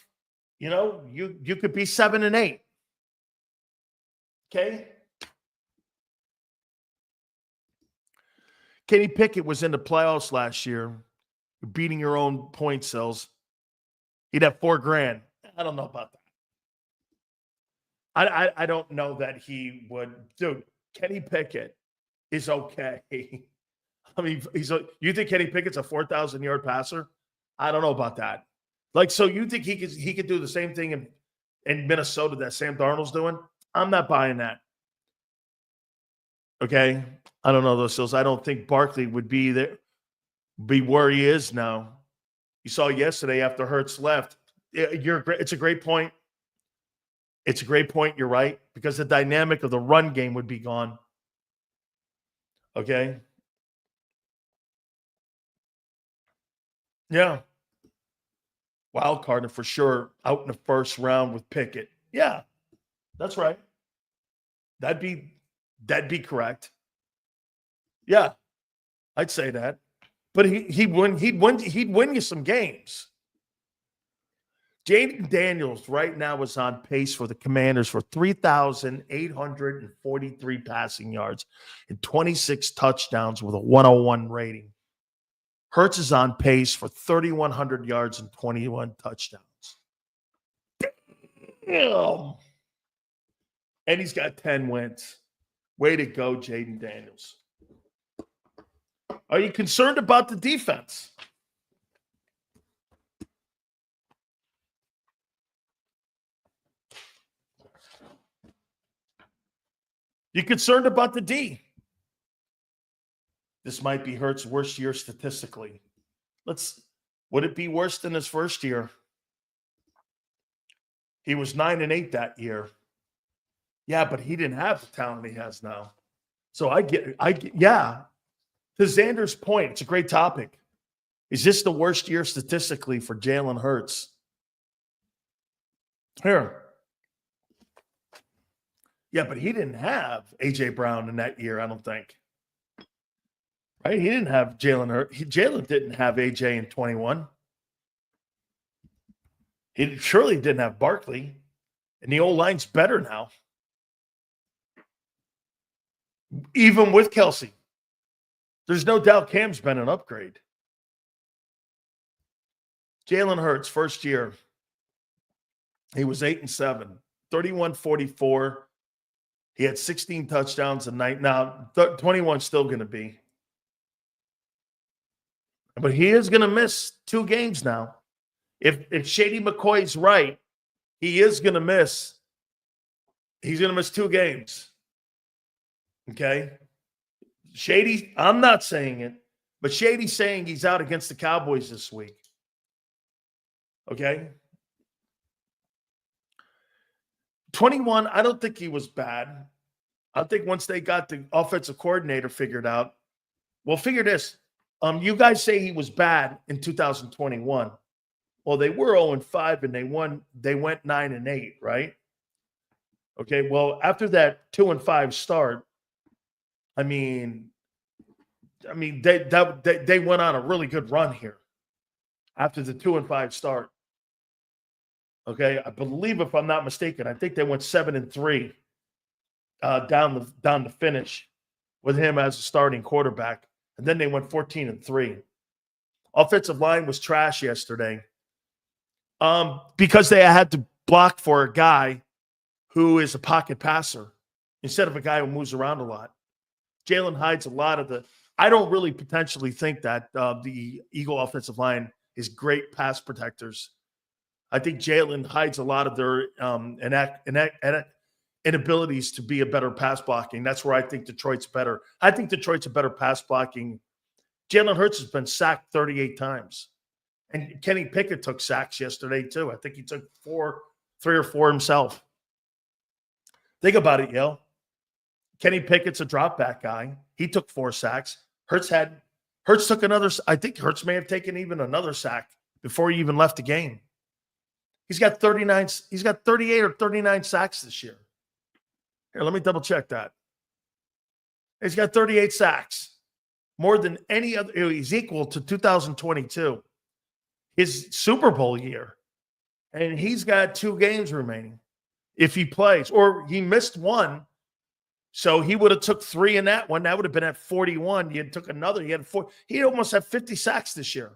you know, you could be 7-8. Okay? Kenny Pickett was in the playoffs last year, beating your own point cells. He'd have $4,000. I don't know about that. I don't know that he would. Dude, Kenny Pickett is okay. I mean, you think Kenny Pickett's a 4,000-yard passer? I don't know about that. Like, so you think he could do the same thing in Minnesota that Sam Darnold's doing? I'm not buying that. Okay? I don't know those skills. I don't think Barkley would be where he is now. You saw yesterday after Hurts left. It's a great point. It's a great point. You're right. Because the dynamic of the run game would be gone. Okay? Yeah. Wild card for sure. Out in the first round with Pickett. Yeah. That's right. That'd be correct. Yeah, I'd say that. But he'd win you some games. Jaden Daniels right now is on pace for the Commanders for 3,843 passing yards and 26 touchdowns with a 101 rating. Hurts is on pace for 3,100 yards and 21 touchdowns. Damn. And he's got 10 wins. Way to go, Jaden Daniels. Are you concerned about the defense? You concerned about the D? This might be Hurts' worst year statistically. Would it be worse than his first year? He was 9-8 that year. Yeah, but he didn't have the talent he has now. So I get, yeah. To Xander's point, it's a great topic. Is this the worst year statistically for Jalen Hurts? Here. Yeah, but he didn't have A.J. Brown in that year, I don't think. Right? He didn't have Jalen Hurts. Jalen didn't have A.J. in 21. He surely didn't have Barkley. And the old line's better now. Even with Kelsey. There's no doubt Cam's been an upgrade. Jalen Hurts, first year, he was 8-7, 31-44. He had 16 touchdowns a night. Now, 21 still going to be. But he is going to miss 2 games now. If Shady McCoy's right, he is going to miss. He's going to miss 2 games. Okay? Shady, I'm not saying it, but Shady's saying he's out against the Cowboys this week. Okay? 21, I don't think he was bad. I think once they got the offensive coordinator figured out, well, figure this. You guys say he was bad in 2021. Well, they were 0-5 and they went 9-8, right? Okay, well, after that 2-5 start, I mean, they went on a really good run here after the 2-5 start. Okay, I believe, if I'm not mistaken, I think they went 7-3 down the finish with him as a starting quarterback, and then they went 14-3. Offensive line was trash yesterday because they had to block for a guy who is a pocket passer instead of a guy who moves around a lot. Jalen hides a lot of the – I don't really potentially think that the Eagle offensive line is great pass protectors. I think Jalen hides a lot of their inabilities to be a better pass blocking. That's where I think Detroit's better. I think Detroit's a better pass blocking. Jalen Hurts has been sacked 38 times. And Kenny Pickett took sacks yesterday too. I think he took 3 or 4 himself. Think about it, Yale. Kenny Pickett's a drop back guy. He took 4 sacks. Hurts took another. I think Hurts may have taken even another sack before he even left the game. He's got 39. He's got 38 or 39 sacks this year. Here, let me double check that. He's got 38 sacks, more than any other. He's equal to 2022, his Super Bowl year, and he's got 2 games remaining if he plays, or he missed 1. So he would have took 3 in that one. That would have been at 41. He had took another. He had 4. He almost had 50 sacks this year.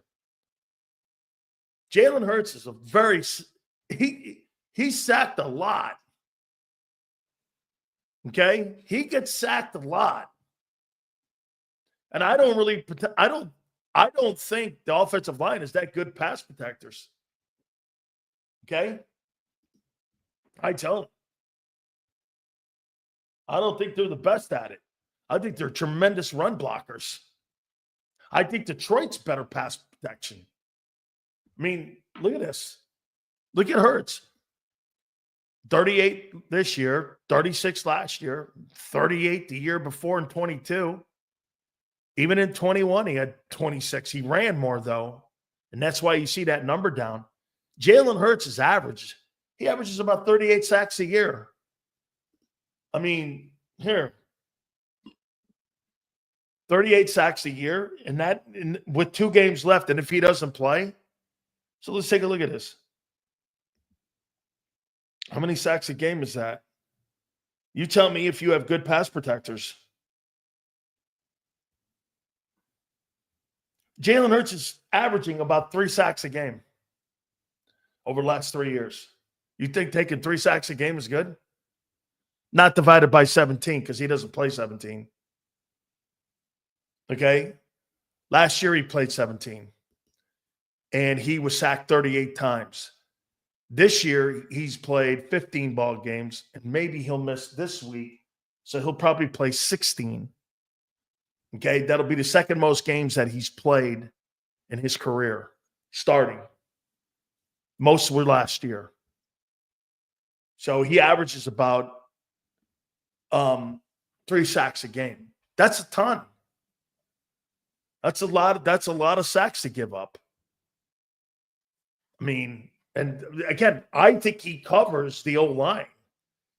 Jalen Hurts is a very he sacked a lot. Okay, he gets sacked a lot, and I don't think the offensive line is that good pass protectors. Okay, I don't. I don't think they're the best at it. I think they're tremendous run blockers. I think Detroit's better pass protection. I mean, look at this. Look at Hurts. 38 this year, 36 last year, 38 the year before in 22. Even in 21, he had 26. He ran more, though, and that's why you see that number down. Jalen Hurts is average. He averages about 38 sacks a year. I mean, here, 38 sacks a year, and with 2 games left, and if he doesn't play, so let's take a look at this. How many sacks a game is that? You tell me if you have good pass protectors. Jalen Hurts is averaging about 3 sacks a game over the last 3 years. You think taking 3 sacks a game is good? Not divided by 17 because he doesn't play 17. Okay? Last year he played 17. And he was sacked 38 times. This year he's played 15 ball games, and maybe he'll miss this week. So he'll probably play 16. Okay? That'll be the second most games that he's played in his career, starting. Most were last year. So he averages about 3 sacks a game. That's a ton. That's a lot of sacks to give up. I mean, and again, I think he covers the O-line.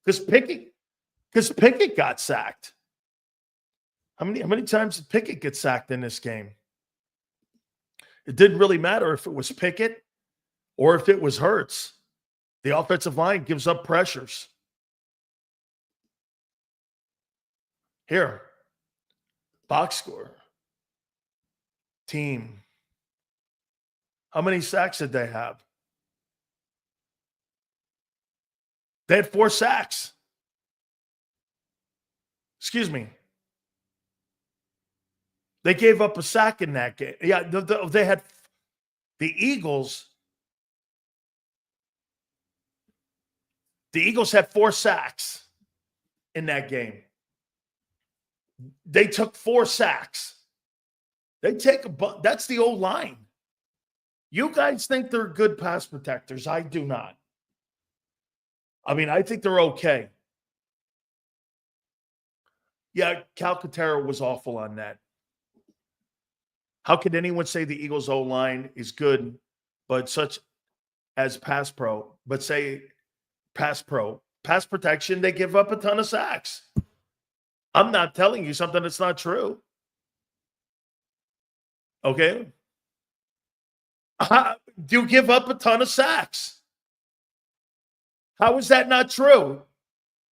Because Pickett got sacked. How many times did Pickett get sacked in this game? It didn't really matter if it was Pickett or if it was Hurts. The offensive line gives up pressures. Here, box score. Team. How many sacks did they have? They had 4 sacks. Excuse me. They gave up a sack in that game. Yeah, they had the Eagles. The Eagles had 4 sacks in that game. They took 4 sacks. They take that's the old line. You guys think they're good pass protectors. I do not. I mean, I think they're okay. Yeah, Calcaterra was awful on that. How could anyone say the Eagles' O-line is good, but such as pass protection, they give up a ton of sacks? I'm not telling you something that's not true. Okay? You give up a ton of sacks. How is that not true?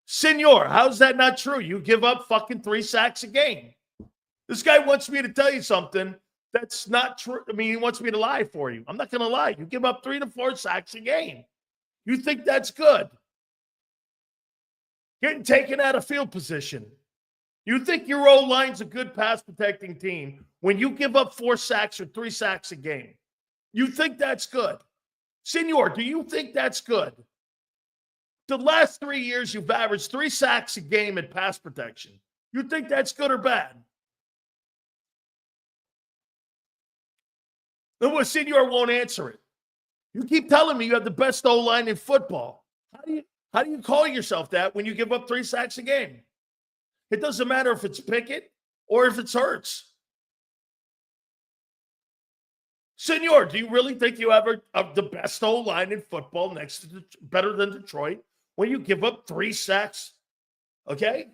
Senor, how is that not true? You give up fucking 3 sacks a game. This guy wants me to tell you something that's not true. I mean, he wants me to lie for you. I'm not going to lie. You give up 3 to 4 sacks a game. You think that's good? Getting taken out of field position. You think your O-line's a good pass protecting team when you give up 4 sacks or 3 sacks a game? You think that's good? Senor, do you think that's good? The last 3 years, you've averaged 3 sacks a game in pass protection. You think that's good or bad? Then Senor won't answer it. You keep telling me you have the best O-line in football. How do you call yourself that when you give up 3 sacks a game? It doesn't matter if it's Pickett or if it's Hurts. Senor, do you really think you have the best O-line in football next to better than Detroit when you give up 3 sacks? Okay?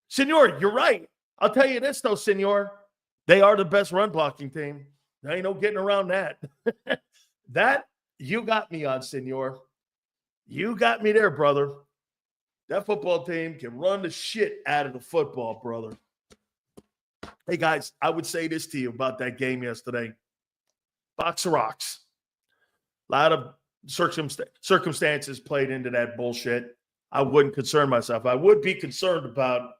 Senor, you're right. I'll tell you this, though, Senor. They are the best run blocking team. There ain't no getting around that. That, you got me on, Senor. You got me there, brother. That football team can run the shit out of the football, brother. Hey, guys, I would say this to you about that game yesterday. Box of rocks. A lot of circumstances played into that bullshit. I wouldn't concern myself. I would be concerned about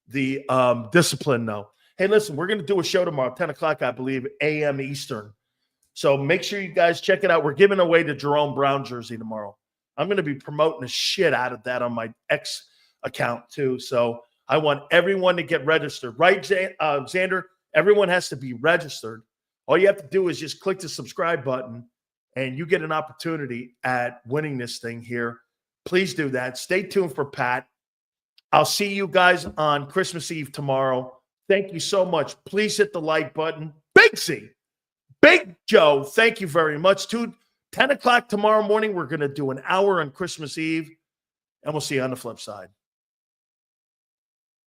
the discipline, though. Hey, listen, we're going to do a show tomorrow, 10 o'clock, I believe, a.m. Eastern. So make sure you guys check it out. We're giving away the Jerome Brown jersey tomorrow. I'm going to be promoting the shit out of that on my X account, too. So I want everyone to get registered. Right, Xander? Everyone has to be registered. All you have to do is just click the subscribe button, and you get an opportunity at winning this thing here. Please do that. Stay tuned for Pat. I'll see you guys on Christmas Eve tomorrow. Thank you so much. Please hit the like button. Big C, Big Joe, thank you very much. 10 o'clock tomorrow morning, we're going to do an hour on Christmas Eve, and we'll see you on the flip side.